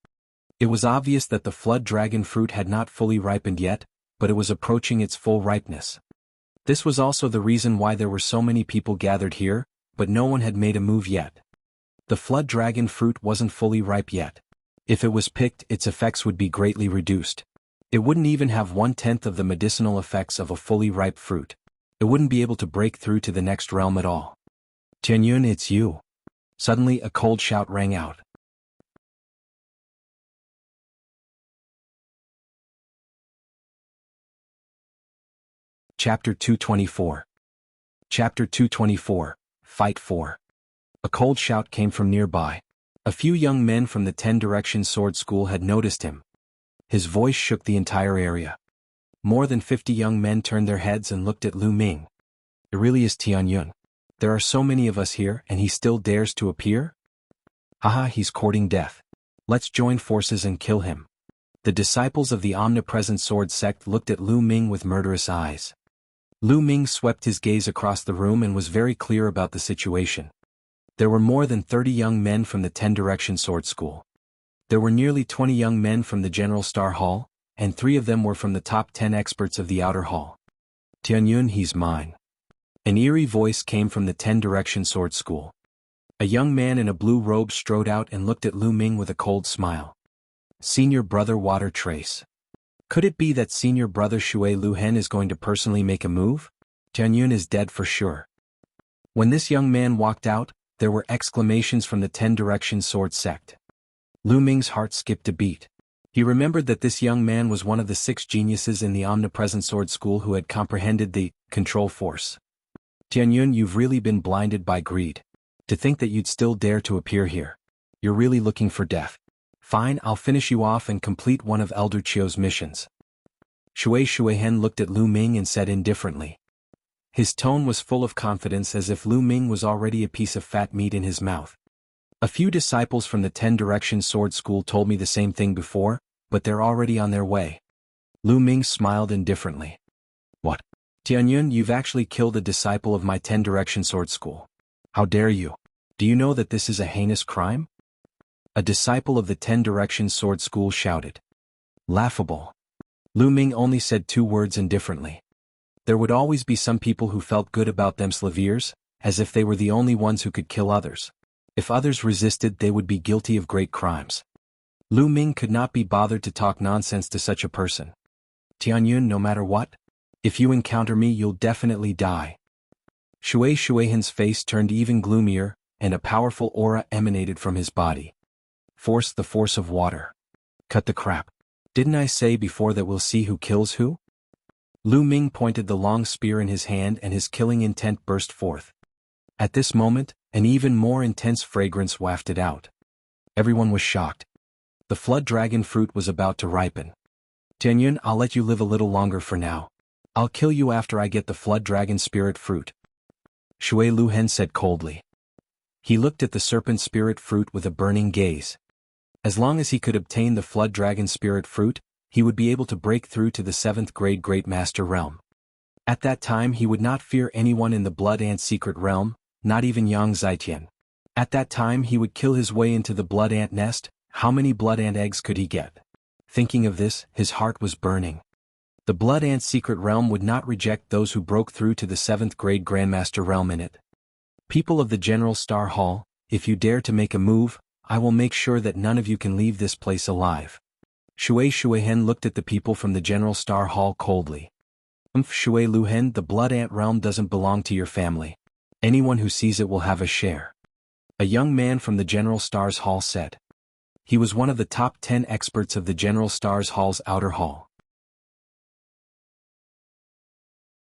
Speaker 1: It was obvious that the flood dragon fruit had not fully ripened yet, but it was approaching its full ripeness. This was also the reason why there were so many people gathered here, but no one had made a move yet. The flood dragon fruit wasn't fully ripe yet. If it was picked, its effects would be greatly reduced. It wouldn't even have 1/10 of the medicinal effects of a fully ripe fruit. It wouldn't be able to break through to the next realm at all. Tianyun, it's you. Suddenly a cold shout rang out. Chapter 224. Chapter 224, Fight 4. A cold shout came from nearby. A few young men from the 10 Direction Sword School had noticed him. His voice shook the entire area. More than 50 young men turned their heads and looked at Lu Ming. It really is Tianyun. There are so many of us here and he still dares to appear? Haha, he's courting death. Let's join forces and kill him. The disciples of the omnipresent sword sect looked at Lu Ming with murderous eyes. Lu Ming swept his gaze across the room and was very clear about the situation. There were more than 30 young men from the 10 Direction Sword School. There were nearly 20 young men from the General Star Hall, and 3 of them were from the top 10 experts of the Outer Hall. Tianyun, he's mine. An eerie voice came from the 10 Direction Sword School. A young man in a blue robe strode out and looked at Lu Ming with a cold smile. Senior Brother Water Trace. Could it be that senior brother Shui Luhen is going to personally make a move? Tianyun is dead for sure. When this young man walked out, there were exclamations from the 10 Direction Sword sect. Lu Ming's heart skipped a beat. He remembered that this young man was one of the 6 geniuses in the Omnipresent Sword School who had comprehended the control force. Tianyun, you've really been blinded by greed. To think that you'd still dare to appear here. You're really looking for death. Fine, I'll finish you off and complete one of Elder Chio's missions. Shui Shuihen looked at Lu Ming and said indifferently. His tone was full of confidence, as if Lu Ming was already a piece of fat meat in his mouth. A few disciples from the 10 Direction Sword School told me the same thing before, but they're already on their way. Lu Ming smiled indifferently. What? Tianyun, you've actually killed a disciple of my 10 Direction Sword School. How dare you? Do you know that this is a heinous crime? A disciple of the 10 Direction Sword School shouted. Laughable. Lu Ming only said 2 words indifferently. There would always be some people who felt good about themselves, as if they were the only ones who could kill others. If others resisted, they would be guilty of great crimes. Lu Ming could not be bothered to talk nonsense to such a person. Tianyun, no matter what, if you encounter me, you'll definitely die. Shui Shuihen's face turned even gloomier, and a powerful aura emanated from his body. Force, the force of water. Cut the crap. Didn't I say before that we'll see who kills who? Lu Ming pointed the long spear in his hand and his killing intent burst forth. At this moment, an even more intense fragrance wafted out. Everyone was shocked. The flood dragon fruit was about to ripen. Tianyun, I'll let you live a little longer for now. I'll kill you after I get the flood dragon spirit fruit. Shui Luhen said coldly. He looked at the serpent spirit fruit with a burning gaze. As long as he could obtain the flood dragon spirit fruit, he would be able to break through to the 7th grade Great Master realm. At that time he would not fear anyone in the Blood Ant secret realm, not even Yang Zitian. At that time he would kill his way into the Blood Ant nest. How many Blood Ant eggs could he get? Thinking of this, his heart was burning. The Blood Ant secret realm would not reject those who broke through to the 7th grade Grandmaster realm in it. People of the General Star Hall, if you dare to make a move, I will make sure that none of you can leave this place alive. Shui Shuihen looked at the people from the General Star Hall coldly. Shui Luhen, the Blood Ant realm doesn't belong to your family. Anyone who sees it will have a share. A young man from the General Stars Hall said. He was one of the top 10 experts of the General Stars Hall's outer hall.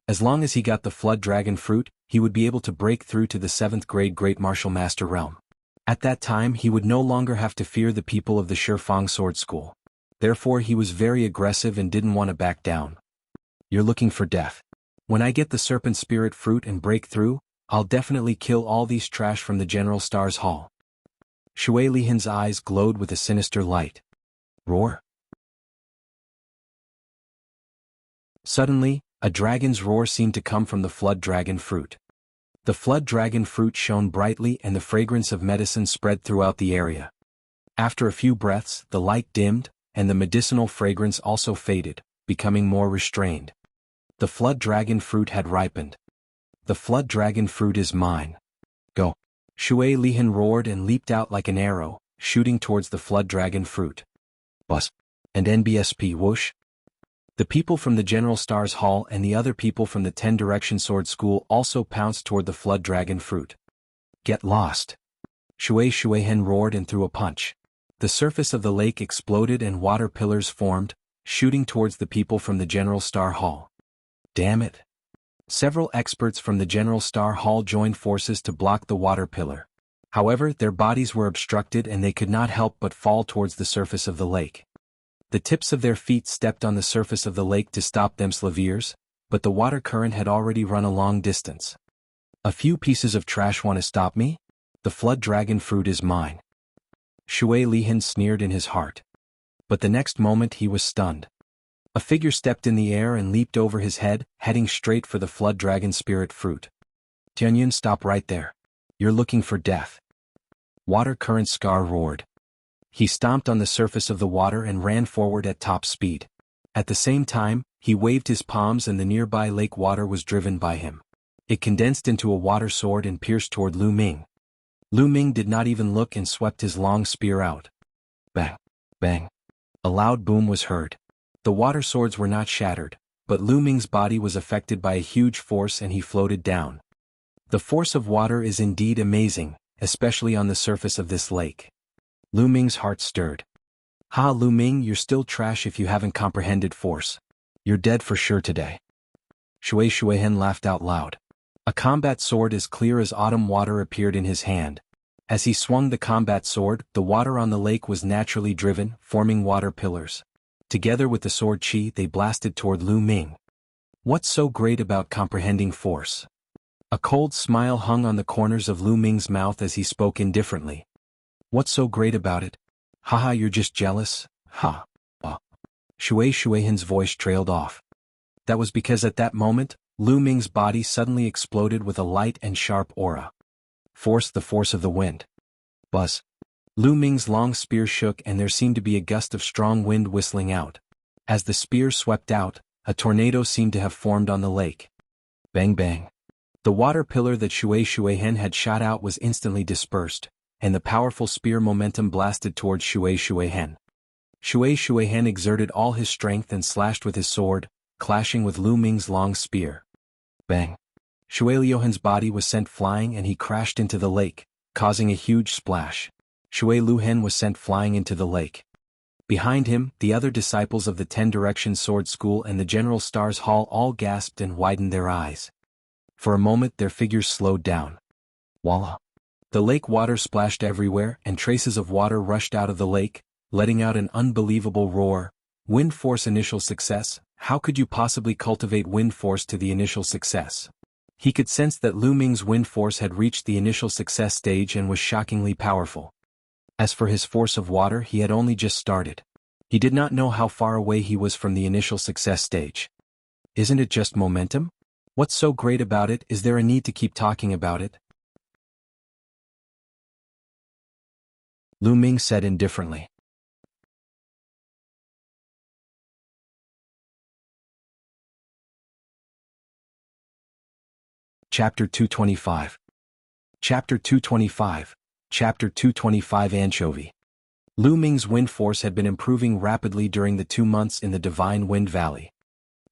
Speaker 1: As long as he got the Flood Dragon fruit, he would be able to break through to the 7th grade Great Martial Master realm. At that time he would no longer have to fear the people of the Shifang Sword School. Therefore he was very aggressive and didn't want to back down. You're looking for death. When I get the Serpent Spirit fruit and break through, I'll definitely kill all these trash from the General Stars Hall. Shui Lihan's eyes glowed with a sinister light. Roar. Suddenly, a dragon's roar seemed to come from the Flood Dragon fruit. The Flood Dragon fruit shone brightly and the fragrance of medicine spread throughout the area. After a few breaths, the light dimmed, and the medicinal fragrance also faded, becoming more restrained. The Flood Dragon fruit had ripened. The Flood Dragon fruit is mine. Go. Shui Lihan roared and leaped out like an arrow, shooting towards the Flood Dragon fruit. Buzz. And NBSP whoosh. The people from the General Stars Hall and the other people from the 10 Direction Sword School also pounced toward the Flood Dragon fruit. Get lost. Shui Shuihen roared and threw a punch. The surface of the lake exploded and water pillars formed, shooting towards the people from the General Star Hall. Damn it. Several experts from the General Star Hall joined forces to block the water pillar. However, their bodies were obstructed and they could not help but fall towards the surface of the lake. The tips of their feet stepped on the surface of the lake to stop themselves, but the water current had already run a long distance. A few pieces of trash want to stop me? The Flood Dragon fruit is mine. Shui Lihan sneered in his heart. But the next moment he was stunned. A figure stepped in the air and leaped over his head, heading straight for the Flood Dragon spirit fruit. Tianyun, stop right there. You're looking for death. Water Current Scar roared. He stomped on the surface of the water and ran forward at top speed. At the same time, he waved his palms and the nearby lake water was driven by him. It condensed into a water sword and pierced toward Lu Ming. Lu Ming did not even look and swept his long spear out. Bang! Bang! A loud boom was heard. The water swords were not shattered, but Lu Ming's body was affected by a huge force and he floated down. The force of water is indeed amazing, especially on the surface of this lake. Lu Ming's heart stirred. Ha, Lu Ming, you're still trash if you haven't comprehended force. You're dead for sure today. Shui Shuihen laughed out loud. A combat sword as clear as autumn water appeared in his hand. As he swung the combat sword, the water on the lake was naturally driven, forming water pillars. Together with the sword chi, they blasted toward Lu Ming. What's so great about comprehending force? A cold smile hung on the corners of Lu Ming's mouth as he spoke indifferently. What's so great about it? Haha, you're just jealous? Ha. Shui Shuihen's voice trailed off. That was because at that moment, Lu Ming's body suddenly exploded with a light and sharp aura. Force, the force of the wind. Buzz. Lu Ming's long spear shook and there seemed to be a gust of strong wind whistling out. As the spear swept out, a tornado seemed to have formed on the lake. Bang bang. The water pillar that Shui Shuihen had shot out was instantly dispersed, and the powerful spear momentum blasted towards Shui Shuihen. Shui Shuihen exerted all his strength and slashed with his sword, clashing with Lu Ming's long spear. Bang. Shui Liuhen's body was sent flying and he crashed into the lake, causing a huge splash. Shui Liuhen was sent flying into the lake. Behind him, the other disciples of the 10 Direction Sword School and the General Stars Hall all gasped and widened their eyes. For a moment their figures slowed down. Voila! The lake water splashed everywhere and traces of water rushed out of the lake, letting out an unbelievable roar. Wind force initial success. How could you possibly cultivate wind force to the initial success? He could sense that Lu Ming's wind force had reached the initial success stage and was shockingly powerful. As for his force of water, he had only just started. He did not know how far away he was from the initial success stage. Isn't it just momentum? What's so great about it? Is there a need to keep talking about it? Lu Ming said indifferently. Chapter 225. Chapter 225. Chapter 225 Anchovy. Lu Ming's wind force had been improving rapidly during the 2 months in the Divine Wind Valley.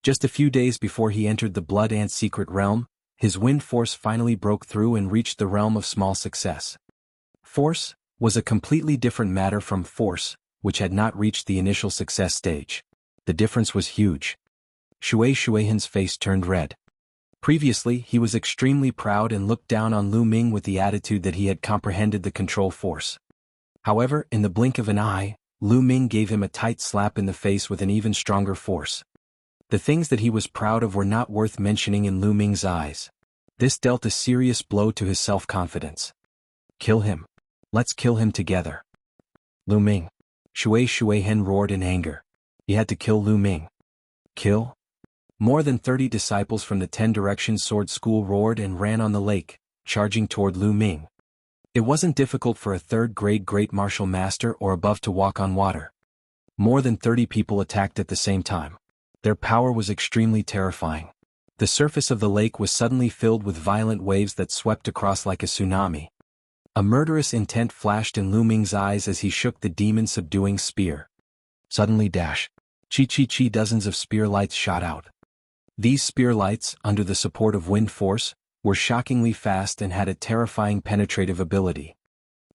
Speaker 1: Just a few days before he entered the Blood Ant Secret Realm, his wind force finally broke through and reached the realm of small success. Force was a completely different matter from force, which had not reached the initial success stage. The difference was huge. Shui Shuihen's face turned red. Previously, he was extremely proud and looked down on Lu Ming with the attitude that he had comprehended the control force. However, in the blink of an eye, Lu Ming gave him a tight slap in the face with an even stronger force. The things that he was proud of were not worth mentioning in Lu Ming's eyes. This dealt a serious blow to his self-confidence. Kill him. Let's kill him together. Lu Ming. Shui Shuihen roared in anger. He had to kill Lu Ming. Kill? More than 30 disciples from the 10 Direction Sword School roared and ran on the lake, charging toward Lu Ming. It wasn't difficult for a third-grade Great Martial Master or above to walk on water. More than 30 people attacked at the same time. Their power was extremely terrifying. The surface of the lake was suddenly filled with violent waves that swept across like a tsunami. A murderous intent flashed in Lu Ming's eyes as he shook the demon-subduing spear. Suddenly dash. Chi, dozens of spear lights shot out. These spear lights, under the support of wind force, were shockingly fast and had a terrifying penetrative ability.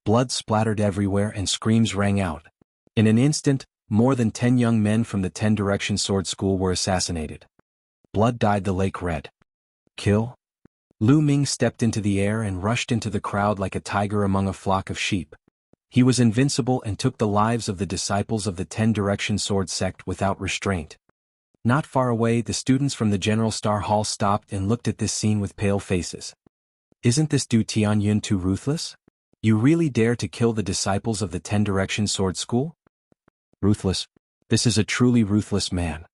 Speaker 1: Blood splattered everywhere and screams rang out. In an instant, more than 10 young men from the 10 Direction Sword School were assassinated. Blood dyed the lake red. Kill? Lu Ming stepped into the air and rushed into the crowd like a tiger among a flock of sheep. He was invincible and took the lives of the disciples of the 10 Direction Sword sect without restraint. Not far away, the students from the General Star Hall stopped and looked at this scene with pale faces. Isn't this Du Tianyun too ruthless? You really dare to kill the disciples of the 10 Direction Sword School? Ruthless. This is a truly ruthless man.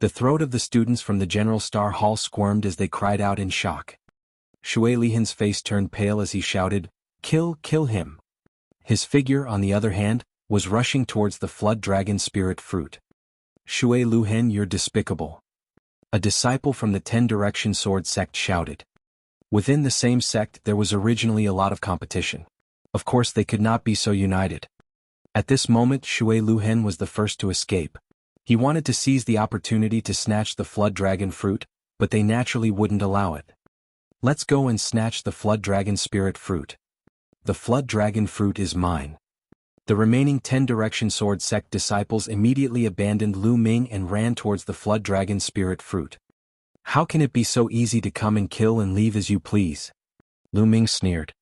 Speaker 1: The throat of the students from the General Star Hall squirmed as they cried out in shock. Shui Liuhen's face turned pale as he shouted, Kill him. His figure, on the other hand, was rushing towards the Flood Dragon Spirit Fruit. Shui Liuhen, you're despicable. A disciple from the 10 Direction Sword sect shouted. Within the same sect there was originally a lot of competition. Of course they could not be so united. At this moment Shui Liuhen was the first to escape. He wanted to seize the opportunity to snatch the flood dragon fruit, but they naturally wouldn't allow it. Let's go and snatch the flood dragon spirit fruit. The flood dragon fruit is mine. The remaining 10 Direction Sword sect disciples immediately abandoned Lu Ming and ran towards the flood dragon spirit fruit. How can it be so easy to come and kill and leave as you please? Lu Ming sneered.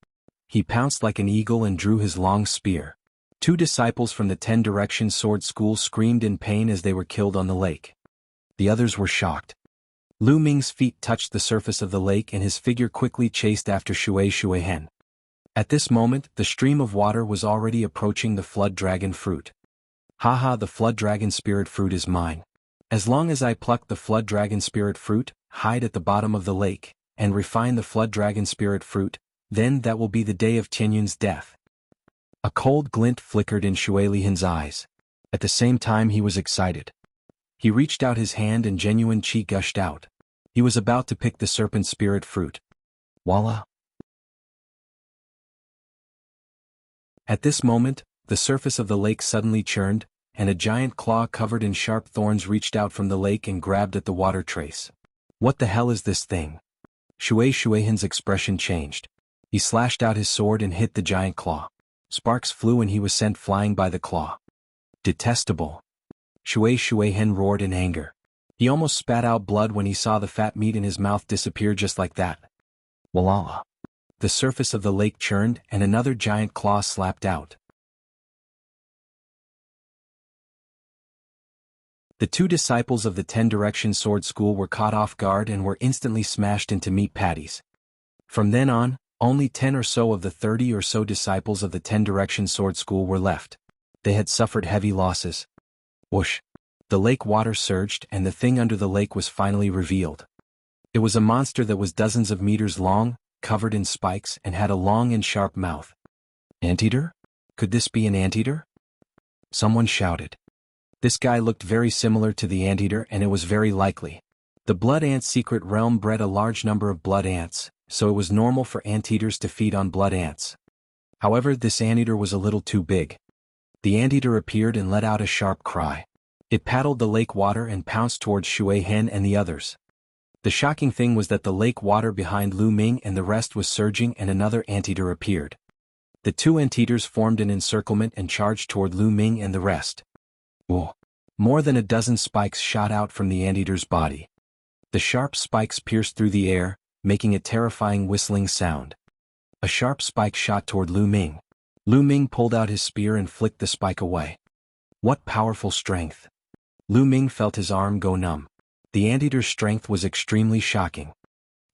Speaker 1: He pounced like an eagle and drew his long spear. 2 disciples from the 10 Direction Sword School screamed in pain as they were killed on the lake. The others were shocked. Lu Ming's feet touched the surface of the lake and his figure quickly chased after Shui Hen. At this moment, the stream of water was already approaching the flood dragon fruit. Haha, the flood dragon spirit fruit is mine. As long as I pluck the flood dragon spirit fruit, hide at the bottom of the lake, and refine the flood dragon spirit fruit, then that will be the day of Tianyun's death. A cold glint flickered in Shui Lihan's eyes. At the same time he was excited. He reached out his hand and genuine qi gushed out. He was about to pick the serpent spirit fruit. Voila! At this moment, the surface of the lake suddenly churned, and a giant claw covered in sharp thorns reached out from the lake and grabbed at the water trace. What the hell is this thing? Shui Han's expression changed. He slashed out his sword and hit the giant claw. Sparks flew and he was sent flying by the claw. Detestable! Shui Hen roared in anger. He almost spat out blood when he saw the fat meat in his mouth disappear just like that. Walala! The surface of the lake churned and another giant claw slapped out. The 2 disciples of the 10 Direction Sword School were caught off guard and were instantly smashed into meat patties. From then on, only 10 or so of the 30 or so disciples of the 10 Direction Sword School were left. They had suffered heavy losses. Whoosh! The lake water surged and the thing under the lake was finally revealed. It was a monster that was dozens of meters long, covered in spikes and had a long and sharp mouth. Anteater? Could this be an anteater? Someone shouted. This guy looked very similar to the anteater and it was very likely. The blood ant secret realm bred a large number of blood ants, so it was normal for anteaters to feed on blood ants. However, this anteater was a little too big. The anteater appeared and let out a sharp cry. It paddled the lake water and pounced towards Shui Hen and the others. The shocking thing was that the lake water behind Lu Ming and the rest was surging and another anteater appeared. The 2 anteaters formed an encirclement and charged toward Lu Ming and the rest. Whoa! More than a dozen spikes shot out from the anteater's body. The sharp spikes pierced through the air, making a terrifying whistling sound. A sharp spike shot toward Lu Ming. Lu Ming pulled out his spear and flicked the spike away. What powerful strength! Lu Ming felt his arm go numb. The anteater's strength was extremely shocking.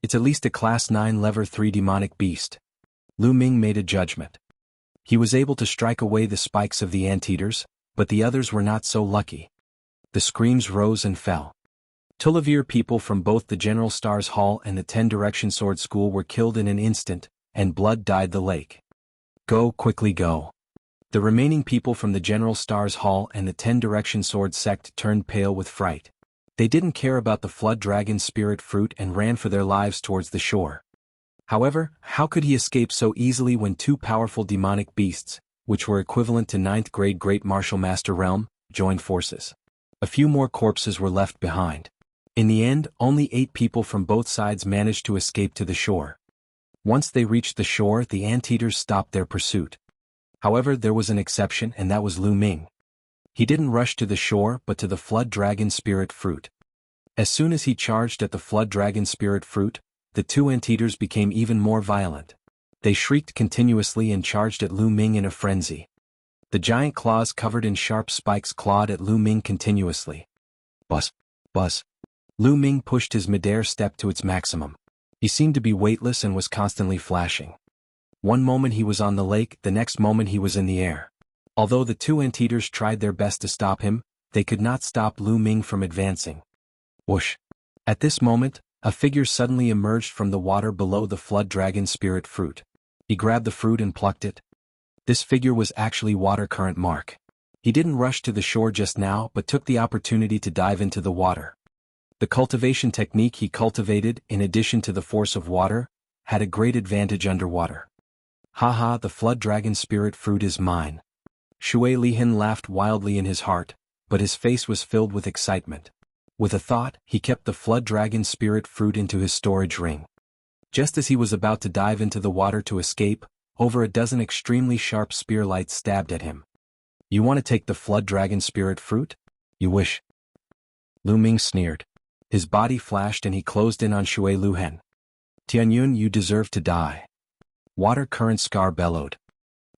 Speaker 1: It's at least a Class 9 Level 3 demonic beast. Lu Ming made a judgment. He was able to strike away the spikes of the anteaters, but the others were not so lucky. The screams rose and fell. Tulivir people from both the General Stars Hall and the 10 Direction Sword School were killed in an instant, and blood dyed the lake. Go, quickly go. The remaining people from the General Stars Hall and the 10 Direction Sword sect turned pale with fright. They didn't care about the flood dragon spirit fruit and ran for their lives towards the shore. However, how could he escape so easily when 2 powerful demonic beasts, which were equivalent to 9th grade Great Martial Master Realm, joined forces? A few more corpses were left behind. In the end, only 8 people from both sides managed to escape to the shore. Once they reached the shore, the anteaters stopped their pursuit. However, there was an exception and that was Lu Ming. He didn't rush to the shore but to the flood dragon spirit fruit. As soon as he charged at the flood dragon spirit fruit, the 2 anteaters became even more violent. They shrieked continuously and charged at Lu Ming in a frenzy. The giant claws covered in sharp spikes clawed at Lu Ming continuously. Buzz! Buzz! Lu Ming pushed his midair step to its maximum. He seemed to be weightless and was constantly flashing. One moment he was on the lake, the next moment he was in the air. Although the 2 anteaters tried their best to stop him, they could not stop Lu Ming from advancing. Whoosh! At this moment, a figure suddenly emerged from the water below the flood dragon spirit fruit. He grabbed the fruit and plucked it. This figure was actually Water Current Mark. He didn't rush to the shore just now but took the opportunity to dive into the water. The cultivation technique he cultivated, in addition to the force of water, had a great advantage underwater. Haha, the flood dragon spirit fruit is mine. Shui Lihan laughed wildly in his heart. but his face was filled with excitement. With a thought, he kept the Flood Dragon Spirit Fruit into his storage ring. Just as he was about to dive into the water to escape, over a dozen extremely sharp spear lights stabbed at him. You want to take the Flood Dragon Spirit Fruit? You wish. Lu Ming sneered. His body flashed and he closed in on Shui Luhen. Tianyun, you deserve to die. Water Current Scar bellowed.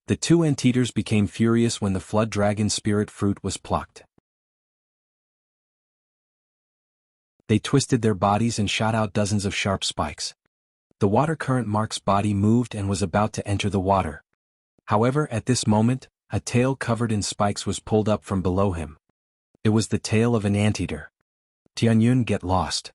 Speaker 1: The two anteaters became furious when the Flood Dragon Spirit Fruit was plucked. They twisted their bodies and shot out dozens of sharp spikes. The water current Mark's body moved and was about to enter the water. However, at this moment, a tail covered in spikes was pulled up from below him. It was the tail of an anteater. Tianyun, get lost.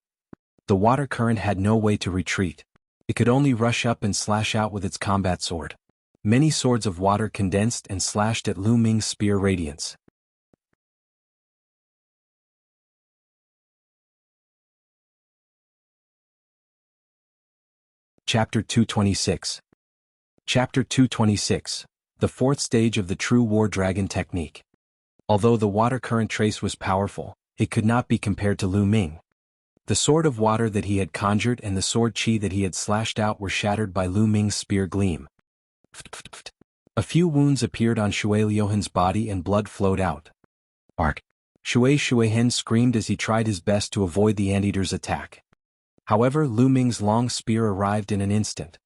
Speaker 1: The water current had no way to retreat. It could only rush up and slash out with its combat sword. Many swords of water condensed and slashed at Lu Ming's spear radiance. Chapter 226. Chapter 226. The fourth stage of the true war dragon technique. Although the water current trace was powerful, it could not be compared to Lu Ming. The sword of water that he had conjured and the sword chi that he had slashed out were shattered by Lu Ming's spear gleam. A few wounds appeared on Shui Luohen's body and blood flowed out. Ark! Shui Hen screamed as he tried his best to avoid the anteater's attack. However, Lu Ming's long spear arrived in an instant.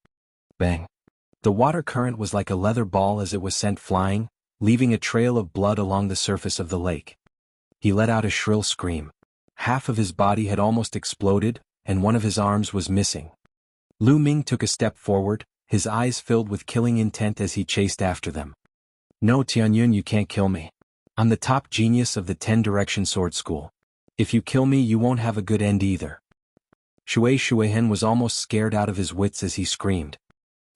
Speaker 1: Bang! The water current was like a leather ball as it was sent flying, leaving a trail of blood along the surface of the lake. He let out a shrill scream. Half of his body had almost exploded, and one of his arms was missing. Lu Ming took a step forward, his eyes filled with killing intent as he chased after them. No, Tianyun, you can't kill me. I'm the top genius of the 10-direction sword school. If you kill me, you won't have a good end either. Shui Hen was almost scared out of his wits as he screamed.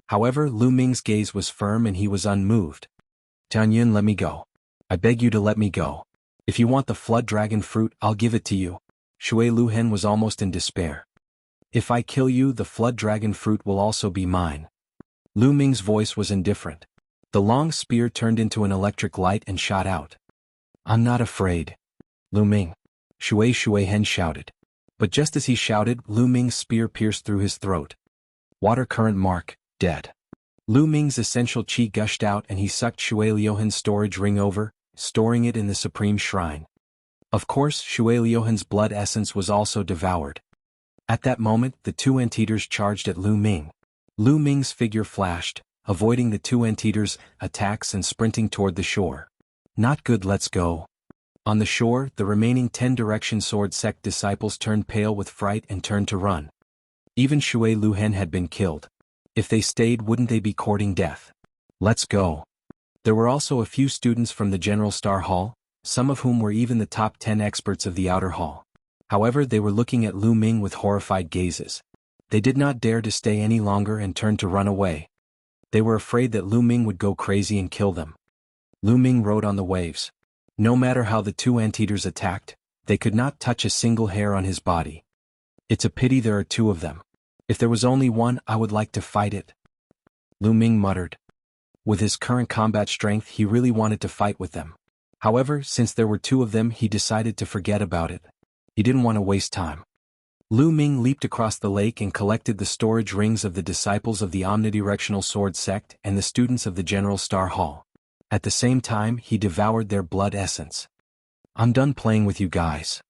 Speaker 1: However, Lu Ming's gaze was firm and he was unmoved. Tianyun, let me go. I beg you to let me go. If you want the Flood Dragon Fruit, I'll give it to you. Shui Luhen was almost in despair. If I kill you, the Flood Dragon Fruit will also be mine. Lu Ming's voice was indifferent. The long spear turned into an electric light and shot out. I'm not afraid. Lu Ming. Shui Hen shouted. But just as he shouted, Lu Ming's spear pierced through his throat. Water current Mark, dead. Lu Ming's essential chi gushed out and he sucked Shui Luohen's storage ring over, storing it in the Supreme Shrine. Of course, Shui Luohen's blood essence was also devoured. At that moment, the two anteaters charged at Lu Ming. Lu Ming's figure flashed, avoiding the two anteaters' attacks and sprinting toward the shore. Not good, let's go. On the shore, the remaining 10-direction sword sect disciples turned pale with fright and turned to run. Even Shui Luhen had been killed. If they stayed, wouldn't they be courting death? Let's go. There were also a few students from the General Star Hall, some of whom were even the top 10 experts of the outer hall. However, they were looking at Lu Ming with horrified gazes. They did not dare to stay any longer and turned to run away. They were afraid that Lu Ming would go crazy and kill them. Lu Ming rode on the waves. No matter how the two anteaters attacked, they could not touch a single hair on his body. It's a pity there are two of them. If there was only one, I would like to fight it. Lu Ming muttered. With his current combat strength, he really wanted to fight with them. However, since there were two of them, he decided to forget about it. He didn't want to waste time. Lu Ming leaped across the lake and collected the storage rings of the disciples of the omnidirectional sword sect and the students of the General Star Hall. At the same time, he devoured their blood essence. I'm done playing with you guys.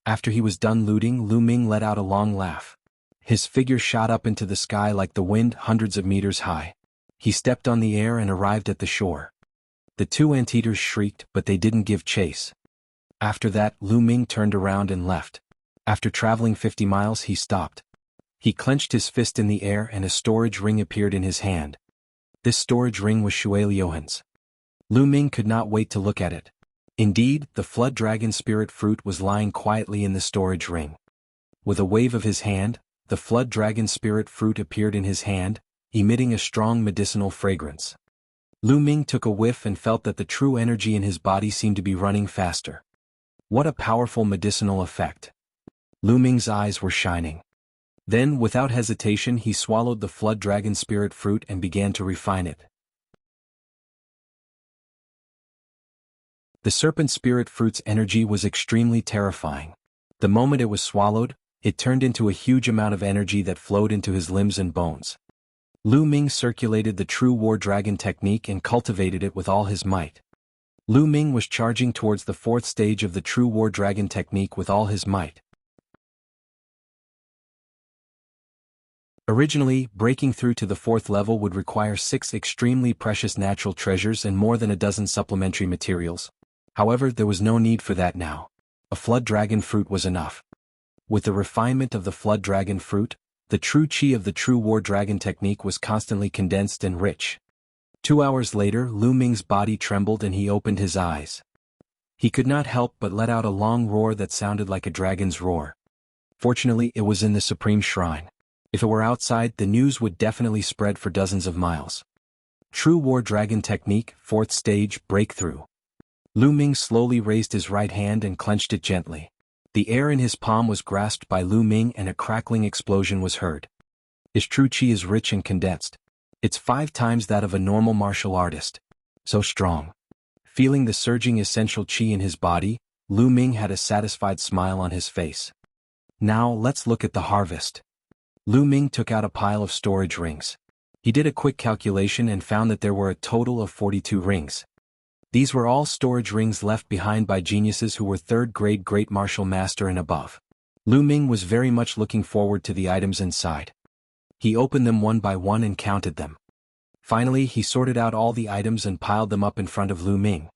Speaker 1: After he was done looting, Lu Ming let out a long laugh. His figure shot up into the sky like the wind, hundreds of meters high. He stepped on the air and arrived at the shore. The two anteaters shrieked, but they didn't give chase. After that, Lu Ming turned around and left. After traveling 50 miles, he stopped. He clenched his fist in the air and a storage ring appeared in his hand. This storage ring was Shui Luohen's. Lu Ming could not wait to look at it. Indeed, the Flood Dragon Spirit Fruit was lying quietly in the storage ring. With a wave of his hand, the Flood Dragon Spirit Fruit appeared in his hand, emitting a strong medicinal fragrance. Lu Ming took a whiff and felt that the true energy in his body seemed to be running faster. What a powerful medicinal effect. Lu Ming's eyes were shining. Then, without hesitation, he swallowed the Flood Dragon Spirit Fruit and began to refine it. The serpent spirit fruit's energy was extremely terrifying. The moment it was swallowed, it turned into a huge amount of energy that flowed into his limbs and bones. Lu Ming circulated the true war dragon technique and cultivated it with all his might. Lu Ming was charging towards the fourth stage of the true war dragon technique with all his might. Originally, breaking through to the fourth level would require 6 extremely precious natural treasures and more than a dozen supplementary materials. However, there was no need for that now. A flood dragon fruit was enough. With the refinement of the flood dragon fruit, the true chi of the true war dragon technique was constantly condensed and rich. 2 hours later, Lu Ming's body trembled and he opened his eyes. He could not help but let out a long roar that sounded like a dragon's roar. Fortunately, it was in the Supreme Shrine. If it were outside, the news would definitely spread for dozens of miles. True War Dragon Technique, 4th Stage, Breakthrough. Lu Ming slowly raised his right hand and clenched it gently. The air in his palm was grasped by Lu Ming and a crackling explosion was heard. His true chi is rich and condensed. It's 5 times that of a normal martial artist. So strong. Feeling the surging essential chi in his body, Lu Ming had a satisfied smile on his face. Now let's look at the harvest. Lu Ming took out a pile of storage rings. He did a quick calculation and found that there were a total of 42 rings. These were all storage rings left behind by geniuses who were 3rd grade Great Martial Master and above. Lu Ming was very much looking forward to the items inside. He opened them one by one and counted them. Finally, he sorted out all the items and piled them up in front of Lu Ming.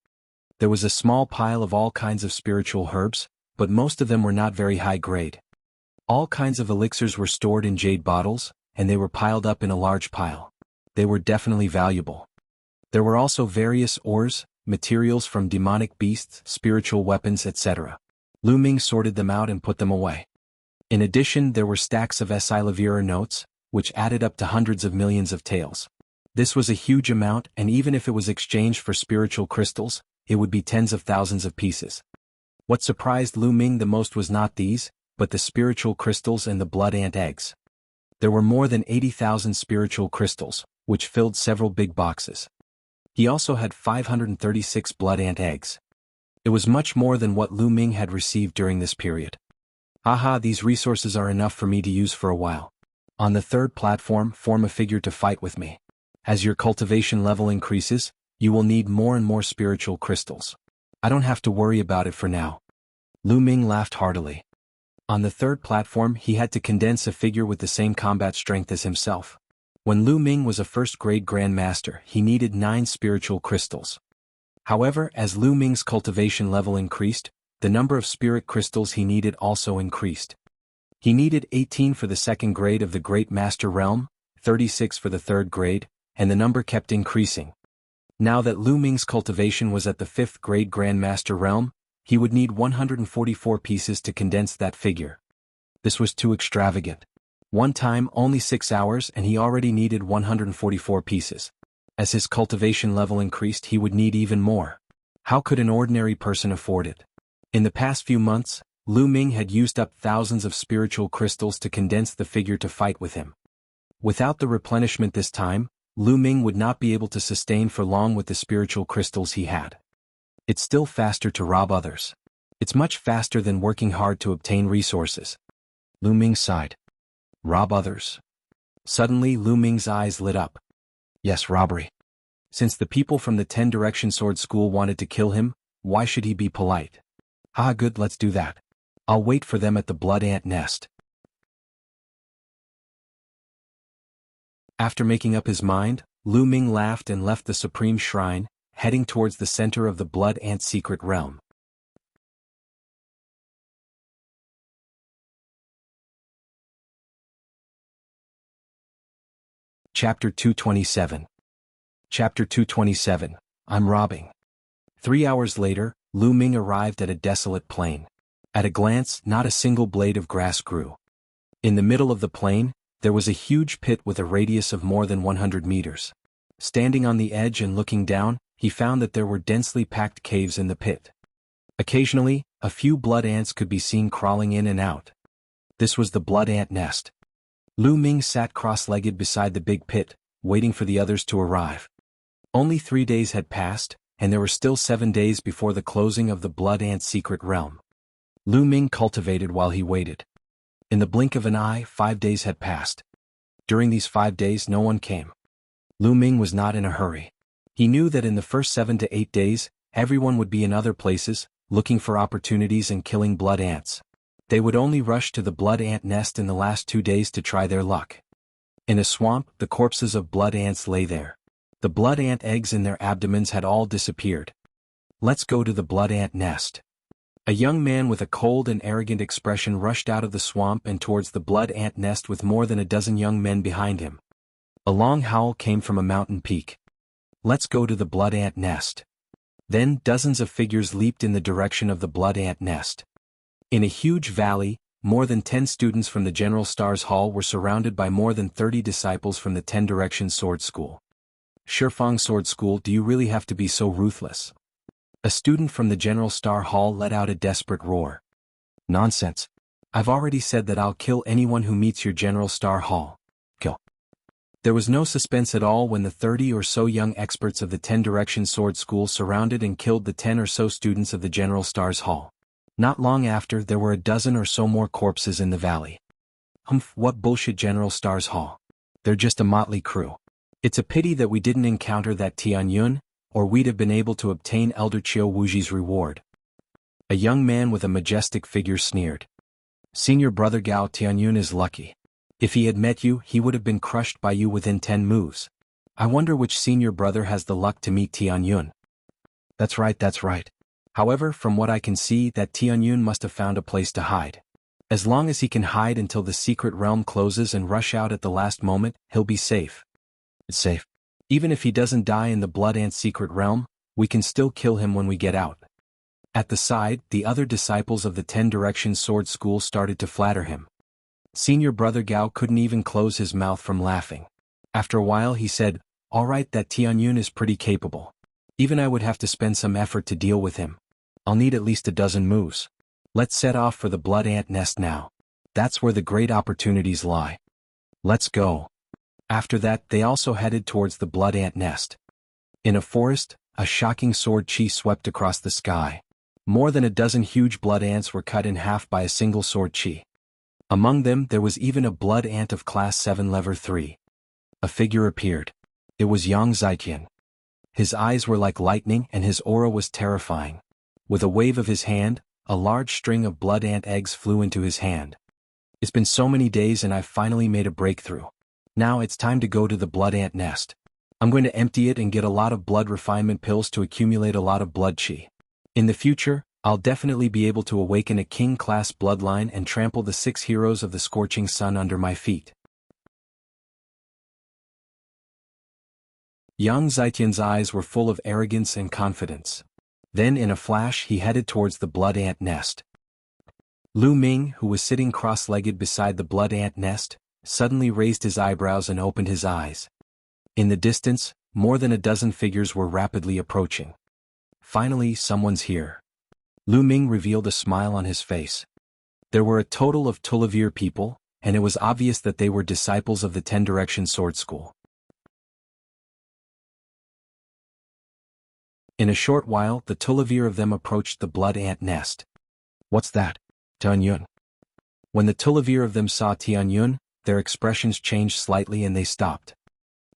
Speaker 1: There was a small pile of all kinds of spiritual herbs, but most of them were not very high grade. All kinds of elixirs were stored in jade bottles, and they were piled up in a large pile. They were definitely valuable. There were also various ores, materials from demonic beasts, spiritual weapons, etc. Lu Ming sorted them out and put them away. In addition, there were stacks of Silavira notes, which added up to hundreds of millions of taels. This was a huge amount, and even if it was exchanged for spiritual crystals, it would be tens of thousands of pieces. What surprised Lu Ming the most was not these, but the spiritual crystals and the blood ant eggs. There were more than 80,000 spiritual crystals, which filled several big boxes. He also had 536 blood ant eggs. It was much more than what Lu Ming had received during this period. Haha, these resources are enough for me to use for a while. On the 3rd platform, form a figure to fight with me. As your cultivation level increases, you will need more and more spiritual crystals. I don't have to worry about it for now. Lu Ming laughed heartily. On the 3rd platform, he had to condense a figure with the same combat strength as himself. When Lu Ming was a 1st grade Grand Master, he needed 9 spiritual crystals. However, as Lu Ming's cultivation level increased, the number of spirit crystals he needed also increased. He needed 18 for the 2nd grade of the Great Master Realm, 36 for the 3rd grade, and the number kept increasing. Now that Lu Ming's cultivation was at the 5th grade Grand Master Realm, he would need 144 pieces to condense that figure. This was too extravagant. One time, only 6 hours, and he already needed 144 pieces. As his cultivation level increased, he would need even more. How could an ordinary person afford it? In the past few months, Lu Ming had used up thousands of spiritual crystals to condense the figure to fight with him. Without the replenishment this time, Lu Ming would not be able to sustain for long with the spiritual crystals he had. It's still faster to rob others. It's much faster than working hard to obtain resources. Lu Ming sighed. Rob others. Suddenly Lu Ming's eyes lit up. Yes, robbery. Since the people from the 10 Direction Sword School wanted to kill him, why should he be polite? Ah, good, let's do that. I'll wait for them at the blood ant nest. After making up his mind, Lu Ming laughed and left the Supreme Shrine, heading towards the center of the blood ant secret realm. Chapter 227. Chapter 227, I'm robbing. 3 hours later, Lu Ming arrived at a desolate plain. At a glance, not a single blade of grass grew. In the middle of the plain, there was a huge pit with a radius of more than 100 meters. Standing on the edge and looking down, he found that there were densely packed caves in the pit. Occasionally, a few blood ants could be seen crawling in and out. This was the blood ant nest. Lu Ming sat cross-legged beside the big pit, waiting for the others to arrive. Only 3 days had passed, and there were still 7 days before the closing of the Blood Ant secret realm. Lu Ming cultivated while he waited. In the blink of an eye, 5 days had passed. During these 5 days no one came. Lu Ming was not in a hurry. He knew that in the first 7 to 8 days, everyone would be in other places, looking for opportunities and killing blood ants. They would only rush to the blood ant nest in the last 2 days to try their luck. In a swamp, the corpses of blood ants lay there. The blood ant eggs in their abdomens had all disappeared. Let's go to the blood ant nest. A young man with a cold and arrogant expression rushed out of the swamp and towards the blood ant nest with more than a dozen young men behind him. A long howl came from a mountain peak. Let's go to the blood ant nest. Then dozens of figures leaped in the direction of the blood ant nest. In a huge valley, more than 10 students from the General Stars Hall were surrounded by more than 30 disciples from the 10 Direction Sword School. Shifang Sword School, do you really have to be so ruthless? A student from the General Star Hall let out a desperate roar. Nonsense. I've already said that I'll kill anyone who meets your General Star Hall. Kill. There was no suspense at all when the 30 or so young experts of the 10 Direction Sword School surrounded and killed the 10 or so students of the General Stars Hall. Not long after, there were a dozen or so more corpses in the valley. What bullshit General Stars Hall. They're just a motley crew. It's a pity that we didn't encounter that Tianyun, or we'd have been able to obtain Elder Qiu Wuji's reward. A young man with a majestic figure sneered. Senior brother Gao, Tianyun is lucky. If he had met you, he would have been crushed by you within 10 moves. I wonder which senior brother has the luck to meet Tianyun. That's right, that's right. However, from what I can see, that Tianyun must have found a place to hide. As long as he can hide until the secret realm closes and rush out at the last moment, he'll be safe. It's safe. Even if he doesn't die in the Blood Ant secret realm, we can still kill him when we get out. At the side, the other disciples of the 10 Direction Sword School started to flatter him. Senior brother Gao couldn't even close his mouth from laughing. After a while he said, "All right, that Tianyun is pretty capable. Even I would have to spend some effort to deal with him. I'll need at least a dozen moves. Let's set off for the blood ant nest now. That's where the great opportunities lie. Let's go." After that, they also headed towards the blood ant nest. In a forest, a shocking sword chi swept across the sky. More than a dozen huge blood ants were cut in half by a single sword chi. Among them, there was even a blood ant of class 7 level 3. A figure appeared. It was Yang Zaiqian. His eyes were like lightning and his aura was terrifying. With a wave of his hand, a large string of blood ant eggs flew into his hand. It's been so many days and I've finally made a breakthrough. Now it's time to go to the blood ant nest. I'm going to empty it and get a lot of blood refinement pills to accumulate a lot of blood chi. In the future, I'll definitely be able to awaken a king-class bloodline and trample the 6 heroes of the scorching sun under my feet. Yang Zaiqian's eyes were full of arrogance and confidence. Then in a flash he headed towards the blood ant nest. Lu Ming, who was sitting cross-legged beside the blood ant nest, suddenly raised his eyebrows and opened his eyes. In the distance, more than a dozen figures were rapidly approaching. Finally, someone's here. Lu Ming revealed a smile on his face. There were a total of Tulavir people, and it was obvious that they were disciples of the 10 Direction Sword School. In a short while, the Tulavir of them approached the blood ant nest. What's that? Tianyun. When the Tulavir of them saw Tianyun, their expressions changed slightly and they stopped.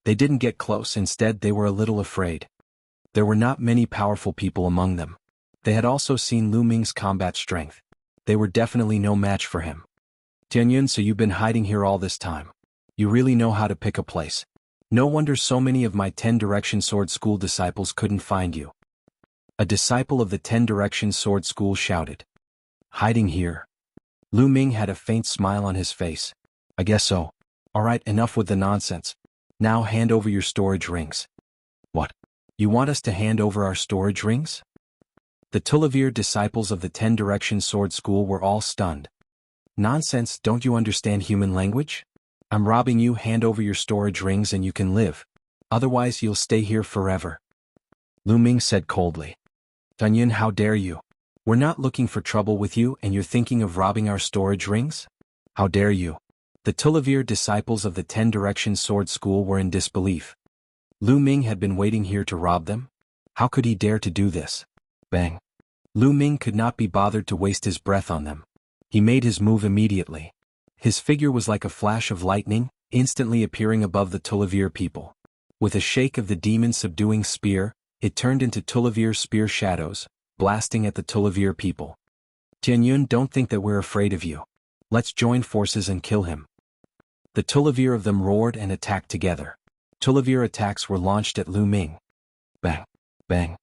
Speaker 1: They didn't get close, instead they were a little afraid. There were not many powerful people among them. They had also seen Lu Ming's combat strength. They were definitely no match for him. Tianyun, so you've been hiding here all this time. You really know how to pick a place. No wonder so many of my 10 Direction Sword School disciples couldn't find you. A disciple of the 10 Direction Sword School shouted. Hiding here? Lu Ming had a faint smile on his face. I guess so. Alright, enough with the nonsense. Now hand over your storage rings. What? You want us to hand over our storage rings? The Tulavir disciples of the 10 Direction Sword School were all stunned. Nonsense, don't you understand human language? I'm robbing you, hand over your storage rings and you can live. Otherwise you'll stay here forever. Lu Ming said coldly. Tianyun, how dare you? We're not looking for trouble with you and you're thinking of robbing our storage rings? How dare you? The Tulavir disciples of the 10 Direction Sword School were in disbelief. Lu Ming had been waiting here to rob them? How could he dare to do this? Bang. Lu Ming could not be bothered to waste his breath on them. He made his move immediately. His figure was like a flash of lightning, instantly appearing above the Tullivier people. With a shake of the demon-subduing spear, it turned into Tullivier spear shadows, blasting at the Tullivier people. Tianyun, don't think that we're afraid of you. Let's join forces and kill him. The Tullivier of them roared and attacked together. Tullivier attacks were launched at Lu Ming. Bang! Bang!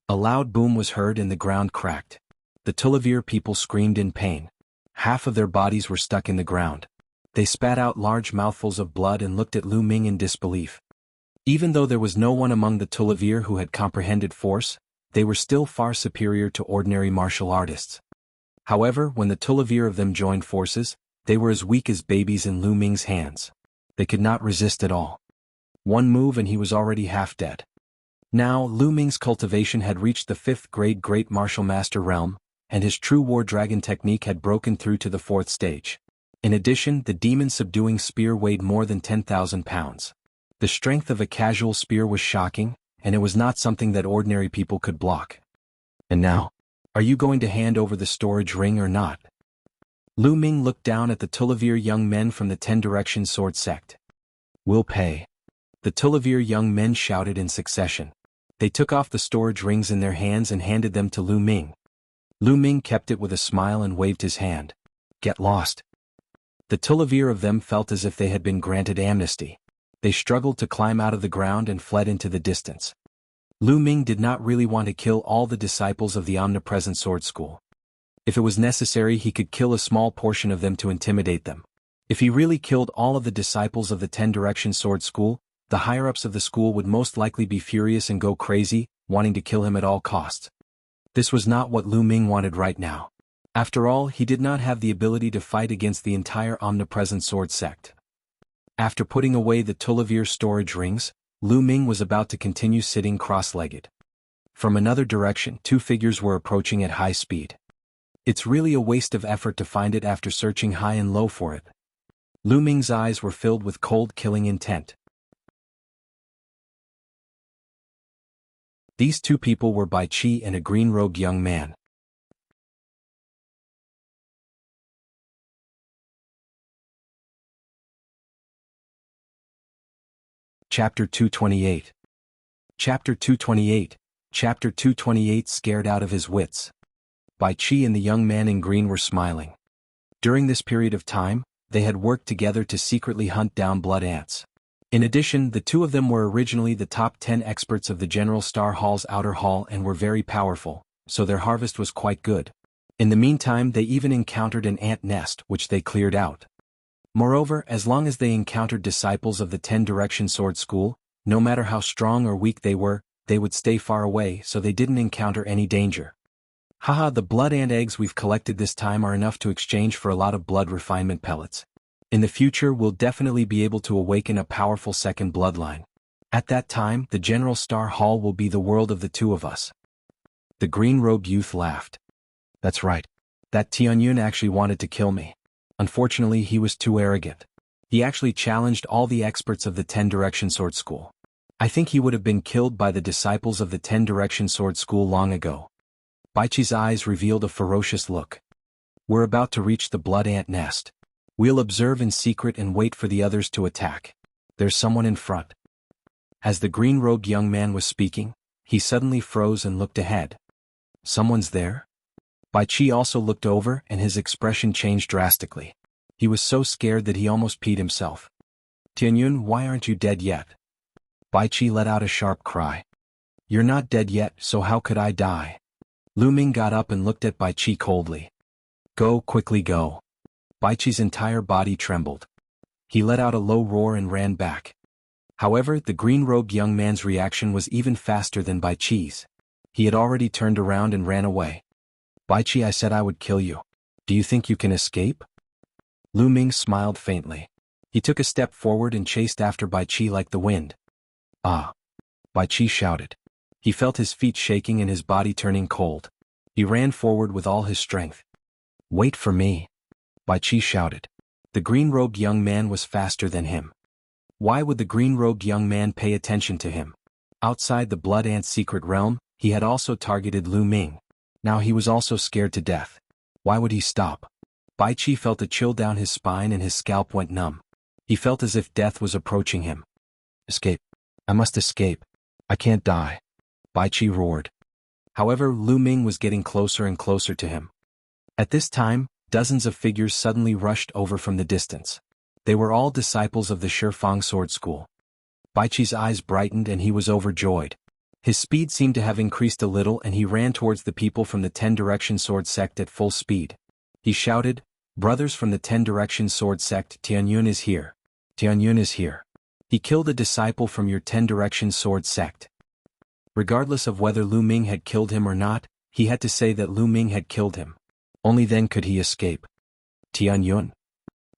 Speaker 1: A loud boom was heard and the ground cracked. The Tullivier people screamed in pain. Half of their bodies were stuck in the ground. They spat out large mouthfuls of blood and looked at Lu Ming in disbelief. Even though there was no one among the Tullivier who had comprehended force, they were still far superior to ordinary martial artists. However, when the Tullivier of them joined forces, they were as weak as babies in Lu Ming's hands. They could not resist at all. One move and he was already half dead. Now, Lu Ming's cultivation had reached the 5th grade Great Martial Master realm, and his true War Dragon technique had broken through to the 4th stage. In addition, the demon-subduing spear weighed more than 10,000 pounds. The strength of a casual spear was shocking, and it was not something that ordinary people could block. And now, are you going to hand over the storage ring or not? Lu Ming looked down at the Tullivier young men from the 10 Direction Sword sect. We'll pay. The Tullivier young men shouted in succession. They took off the storage rings in their hands and handed them to Lu Ming. Lu Ming kept it with a smile and waved his hand. Get lost. The Tullivier of them felt as if they had been granted amnesty. They struggled to climb out of the ground and fled into the distance. Lu Ming did not really want to kill all the disciples of the Omnipresent Sword School. If it was necessary, he could kill a small portion of them to intimidate them. If he really killed all of the disciples of the 10 Direction Sword School, the higher-ups of the school would most likely be furious and go crazy, wanting to kill him at all costs. This was not what Lu Ming wanted right now. After all, he did not have the ability to fight against the entire Omnipresent Sword sect. After putting away the Tullivier storage rings, Lu Ming was about to continue sitting cross-legged. From another direction, 2 figures were approaching at high speed. It's really a waste of effort to find it after searching high and low for it. Lu Ming's eyes were filled with cold, killing intent. These 2 people were Bai Qi and a green-robed young man. Chapter 228. Chapter 228. Chapter 228. Scared out of his wits. Bai Qi and the young man in green were smiling. During this period of time, they had worked together to secretly hunt down blood ants. In addition, the 2 of them were originally the top 10 experts of the General Star Hall's outer hall and were very powerful, so their harvest was quite good. In the meantime, they even encountered an ant nest, which they cleared out. Moreover, as long as they encountered disciples of the 10 Direction Sword School, no matter how strong or weak they were, they would stay far away so they didn't encounter any danger. Haha, the blood ant eggs we've collected this time are enough to exchange for a lot of blood refinement pellets. In the future, we'll definitely be able to awaken a powerful second bloodline. At that time, the General Star Hall will be the world of the 2 of us. The green-robed youth laughed. That's right. That Tianyun actually wanted to kill me. Unfortunately, he was too arrogant. He actually challenged all the experts of the 10 Direction Sword School. I think he would have been killed by the disciples of the 10 Direction Sword School long ago. Bai Qi's eyes revealed a ferocious look. We're about to reach the blood ant nest. We'll observe in secret and wait for the others to attack. There's someone in front. As the green-robed young man was speaking, he suddenly froze and looked ahead. Someone's there? Bai Qi also looked over and his expression changed drastically. He was so scared that he almost peed himself. Tianyun, why aren't you dead yet? Bai Qi let out a sharp cry. You're not dead yet, so how could I die? Lu Ming got up and looked at Bai Qi coldly. Go, quickly go. Bai Qi's entire body trembled. He let out a low roar and ran back. However, the green-robed young man's reaction was even faster than Bai Qi's. He had already turned around and ran away. Bai Qi, I said I would kill you. Do you think you can escape? Lu Ming smiled faintly. He took a step forward and chased after Bai Qi like the wind. Ah! Bai Qi shouted. He felt his feet shaking and his body turning cold. He ran forward with all his strength. Wait for me! Bai Qi shouted. The green-robed young man was faster than him. Why would the green-robed young man pay attention to him? Outside the Blood Ant's secret realm, he had also targeted Lu Ming. Now he was also scared to death. Why would he stop? Bai Qi felt a chill down his spine and his scalp went numb. He felt as if death was approaching him. Escape. I must escape. I can't die. Bai Qi roared. However, Lu Ming was getting closer and closer to him. At this time, dozens of figures suddenly rushed over from the distance. They were all disciples of the Shifang Sword School. Bai Qi's eyes brightened and he was overjoyed. His speed seemed to have increased a little and he ran towards the people from the 10 Direction Sword Sect at full speed. He shouted, "Brothers from the 10 Direction Sword Sect, Tianyun is here. Tianyun is here. He killed a disciple from your 10 Direction Sword Sect." Regardless of whether Lu Ming had killed him or not, he had to say that Lu Ming had killed him. Only then could he escape. Tianyun.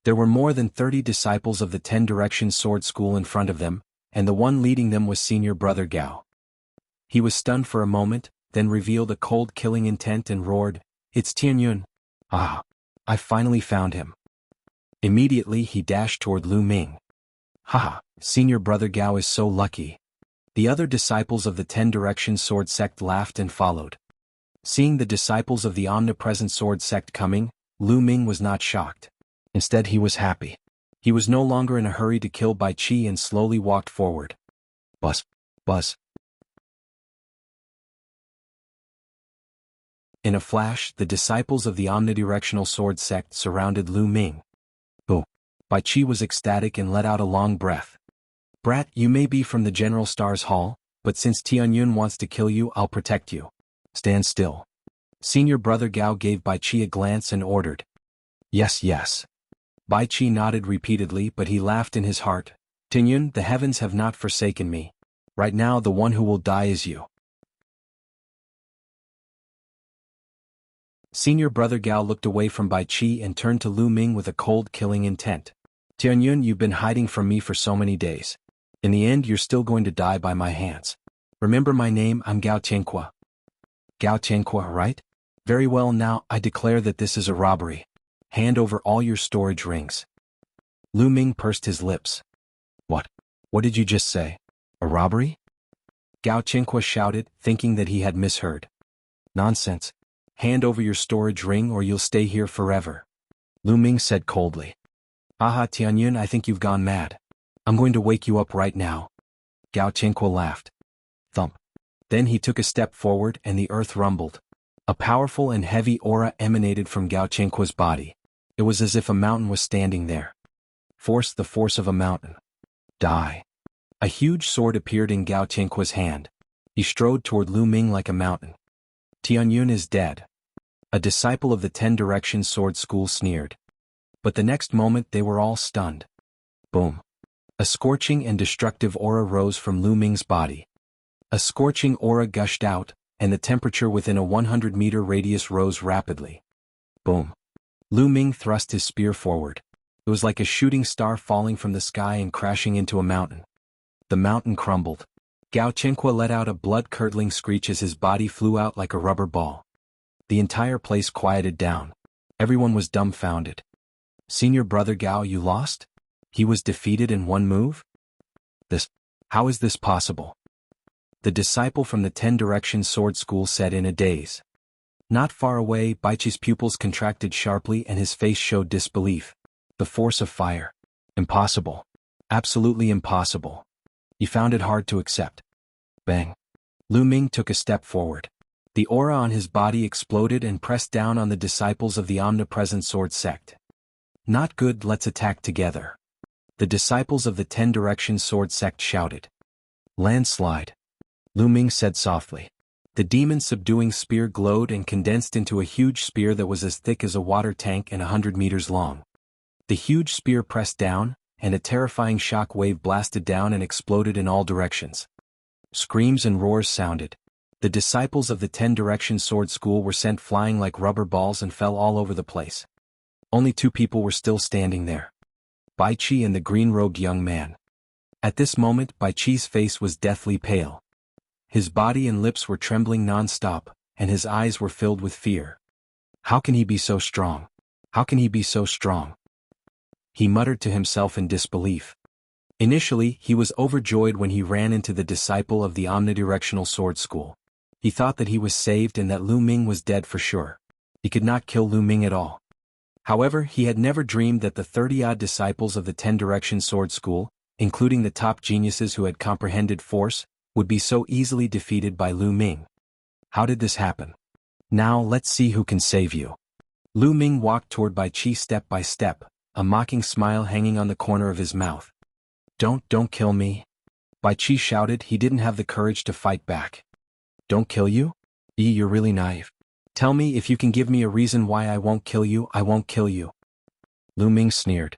Speaker 1: There were more than 30 disciples of the 10 Direction Sword School in front of them, and the one leading them was Senior Brother Gao. He was stunned for a moment, then revealed a cold killing intent and roared, "It's Tianyun. Ah, I finally found him." Immediately he dashed toward Lu Ming. "Haha, Senior Brother Gao is so lucky." The other disciples of the 10 Direction Sword Sect laughed and followed. Seeing the disciples of the omnipresent Sword Sect coming, Lu Ming was not shocked. Instead he was happy. He was no longer in a hurry to kill Bai Qi and slowly walked forward. Buzz. Buzz. In a flash, the disciples of the omnidirectional sword sect surrounded Lu Ming. Boo. Bai Qi was ecstatic and let out a long breath. "Brat, you may be from the General Star's Hall, but since Tianyun wants to kill you, I'll protect you. Stand still." Senior Brother Gao gave Bai Qi a glance and ordered. "Yes, yes." Bai Qi nodded repeatedly, but he laughed in his heart. "Tianyun, the heavens have not forsaken me. Right now the one who will die is you." Senior Brother Gao looked away from Bai Qi and turned to Lu Ming with a cold killing intent. "Tianyun, you've been hiding from me for so many days. In the end you're still going to die by my hands. Remember my name, I'm Gao Tianqua." "Gao Tianqua, right? Very well, now I declare that this is a robbery. Hand over all your storage rings." Lu Ming pursed his lips. What? What did you just say? A robbery?" Gao Tianqua shouted, thinking that he had misheard. "Nonsense. Hand over your storage ring or you'll stay here forever," Lu Ming said coldly. "Aha, Tianyun, I think you've gone mad. I'm going to wake you up right now." Gao Tianqua laughed. Thump. Then he took a step forward and the earth rumbled. A powerful and heavy aura emanated from Gao Tianqua's body. It was as if a mountain was standing there. Force, the force of a mountain. Die. A huge sword appeared in Gao Tianqua's hand. He strode toward Lu Ming like a mountain. "Tianyun is dead." A disciple of the 10 Direction Sword School sneered. But the next moment they were all stunned. Boom. A scorching and destructive aura rose from Lu Ming's body. A scorching aura gushed out, and the temperature within a 100-meter radius rose rapidly. Boom. Lu Ming thrust his spear forward. It was like a shooting star falling from the sky and crashing into a mountain. The mountain crumbled. Gao Tianqua let out a blood-curdling screech as his body flew out like a rubber ball. The entire place quieted down. Everyone was dumbfounded. "Senior Brother Gao, you lost? He was defeated in one move? How is this possible?" The disciple from the 10 Direction Sword School said in a daze. Not far away, Bai Qi's pupils contracted sharply and his face showed disbelief. The force of fire. Impossible. Absolutely impossible. He found it hard to accept. Bang. Lu Ming took a step forward. The aura on his body exploded and pressed down on the disciples of the omnipresent sword sect. "Not good, let's attack together." The disciples of the 10 Direction Sword Sect shouted. "Landslide," Lu Ming said softly. The demon-subduing spear glowed and condensed into a huge spear that was as thick as a water tank and 100 meters long. The huge spear pressed down, and a terrifying shock wave blasted down and exploded in all directions. Screams and roars sounded. The disciples of the 10 Direction Sword School were sent flying like rubber balls and fell all over the place. Only 2 people were still standing there. Bai Qi and the green-robed young man. At this moment, Bai Qi's face was deathly pale. His body and lips were trembling non-stop, and his eyes were filled with fear. How can he be so strong? How can he be so strong? He muttered to himself in disbelief. Initially, he was overjoyed when he ran into the disciple of the omnidirectional sword school. He thought that he was saved and that Lu Ming was dead for sure. He could not kill Lu Ming at all. However, he had never dreamed that the 30-odd disciples of the 10-direction sword school, including the top geniuses who had comprehended force, would be so easily defeated by Lu Ming. How did this happen? Now let's see who can save you. Lu Ming walked toward Bai Qi step by step, a mocking smile hanging on the corner of his mouth. Don't kill me. Bai Qi shouted. He didn't have the courage to fight back. Don't kill you? You're really naive. Tell me if you can give me a reason why I won't kill you, I won't kill you. Lu Ming sneered.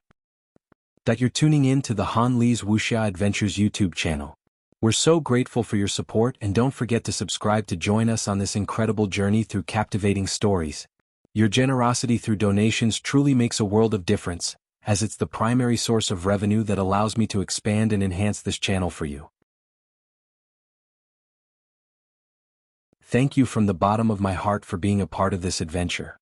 Speaker 1: That you're tuning in to the Han Li's Wuxia Adventures YouTube channel. We're so grateful for your support, and don't forget to subscribe to join us on this incredible journey through captivating stories. Your generosity through donations truly makes a world of difference, as it's the primary source of revenue that allows me to expand and enhance this channel for you. Thank you from the bottom of my heart for being a part of this adventure.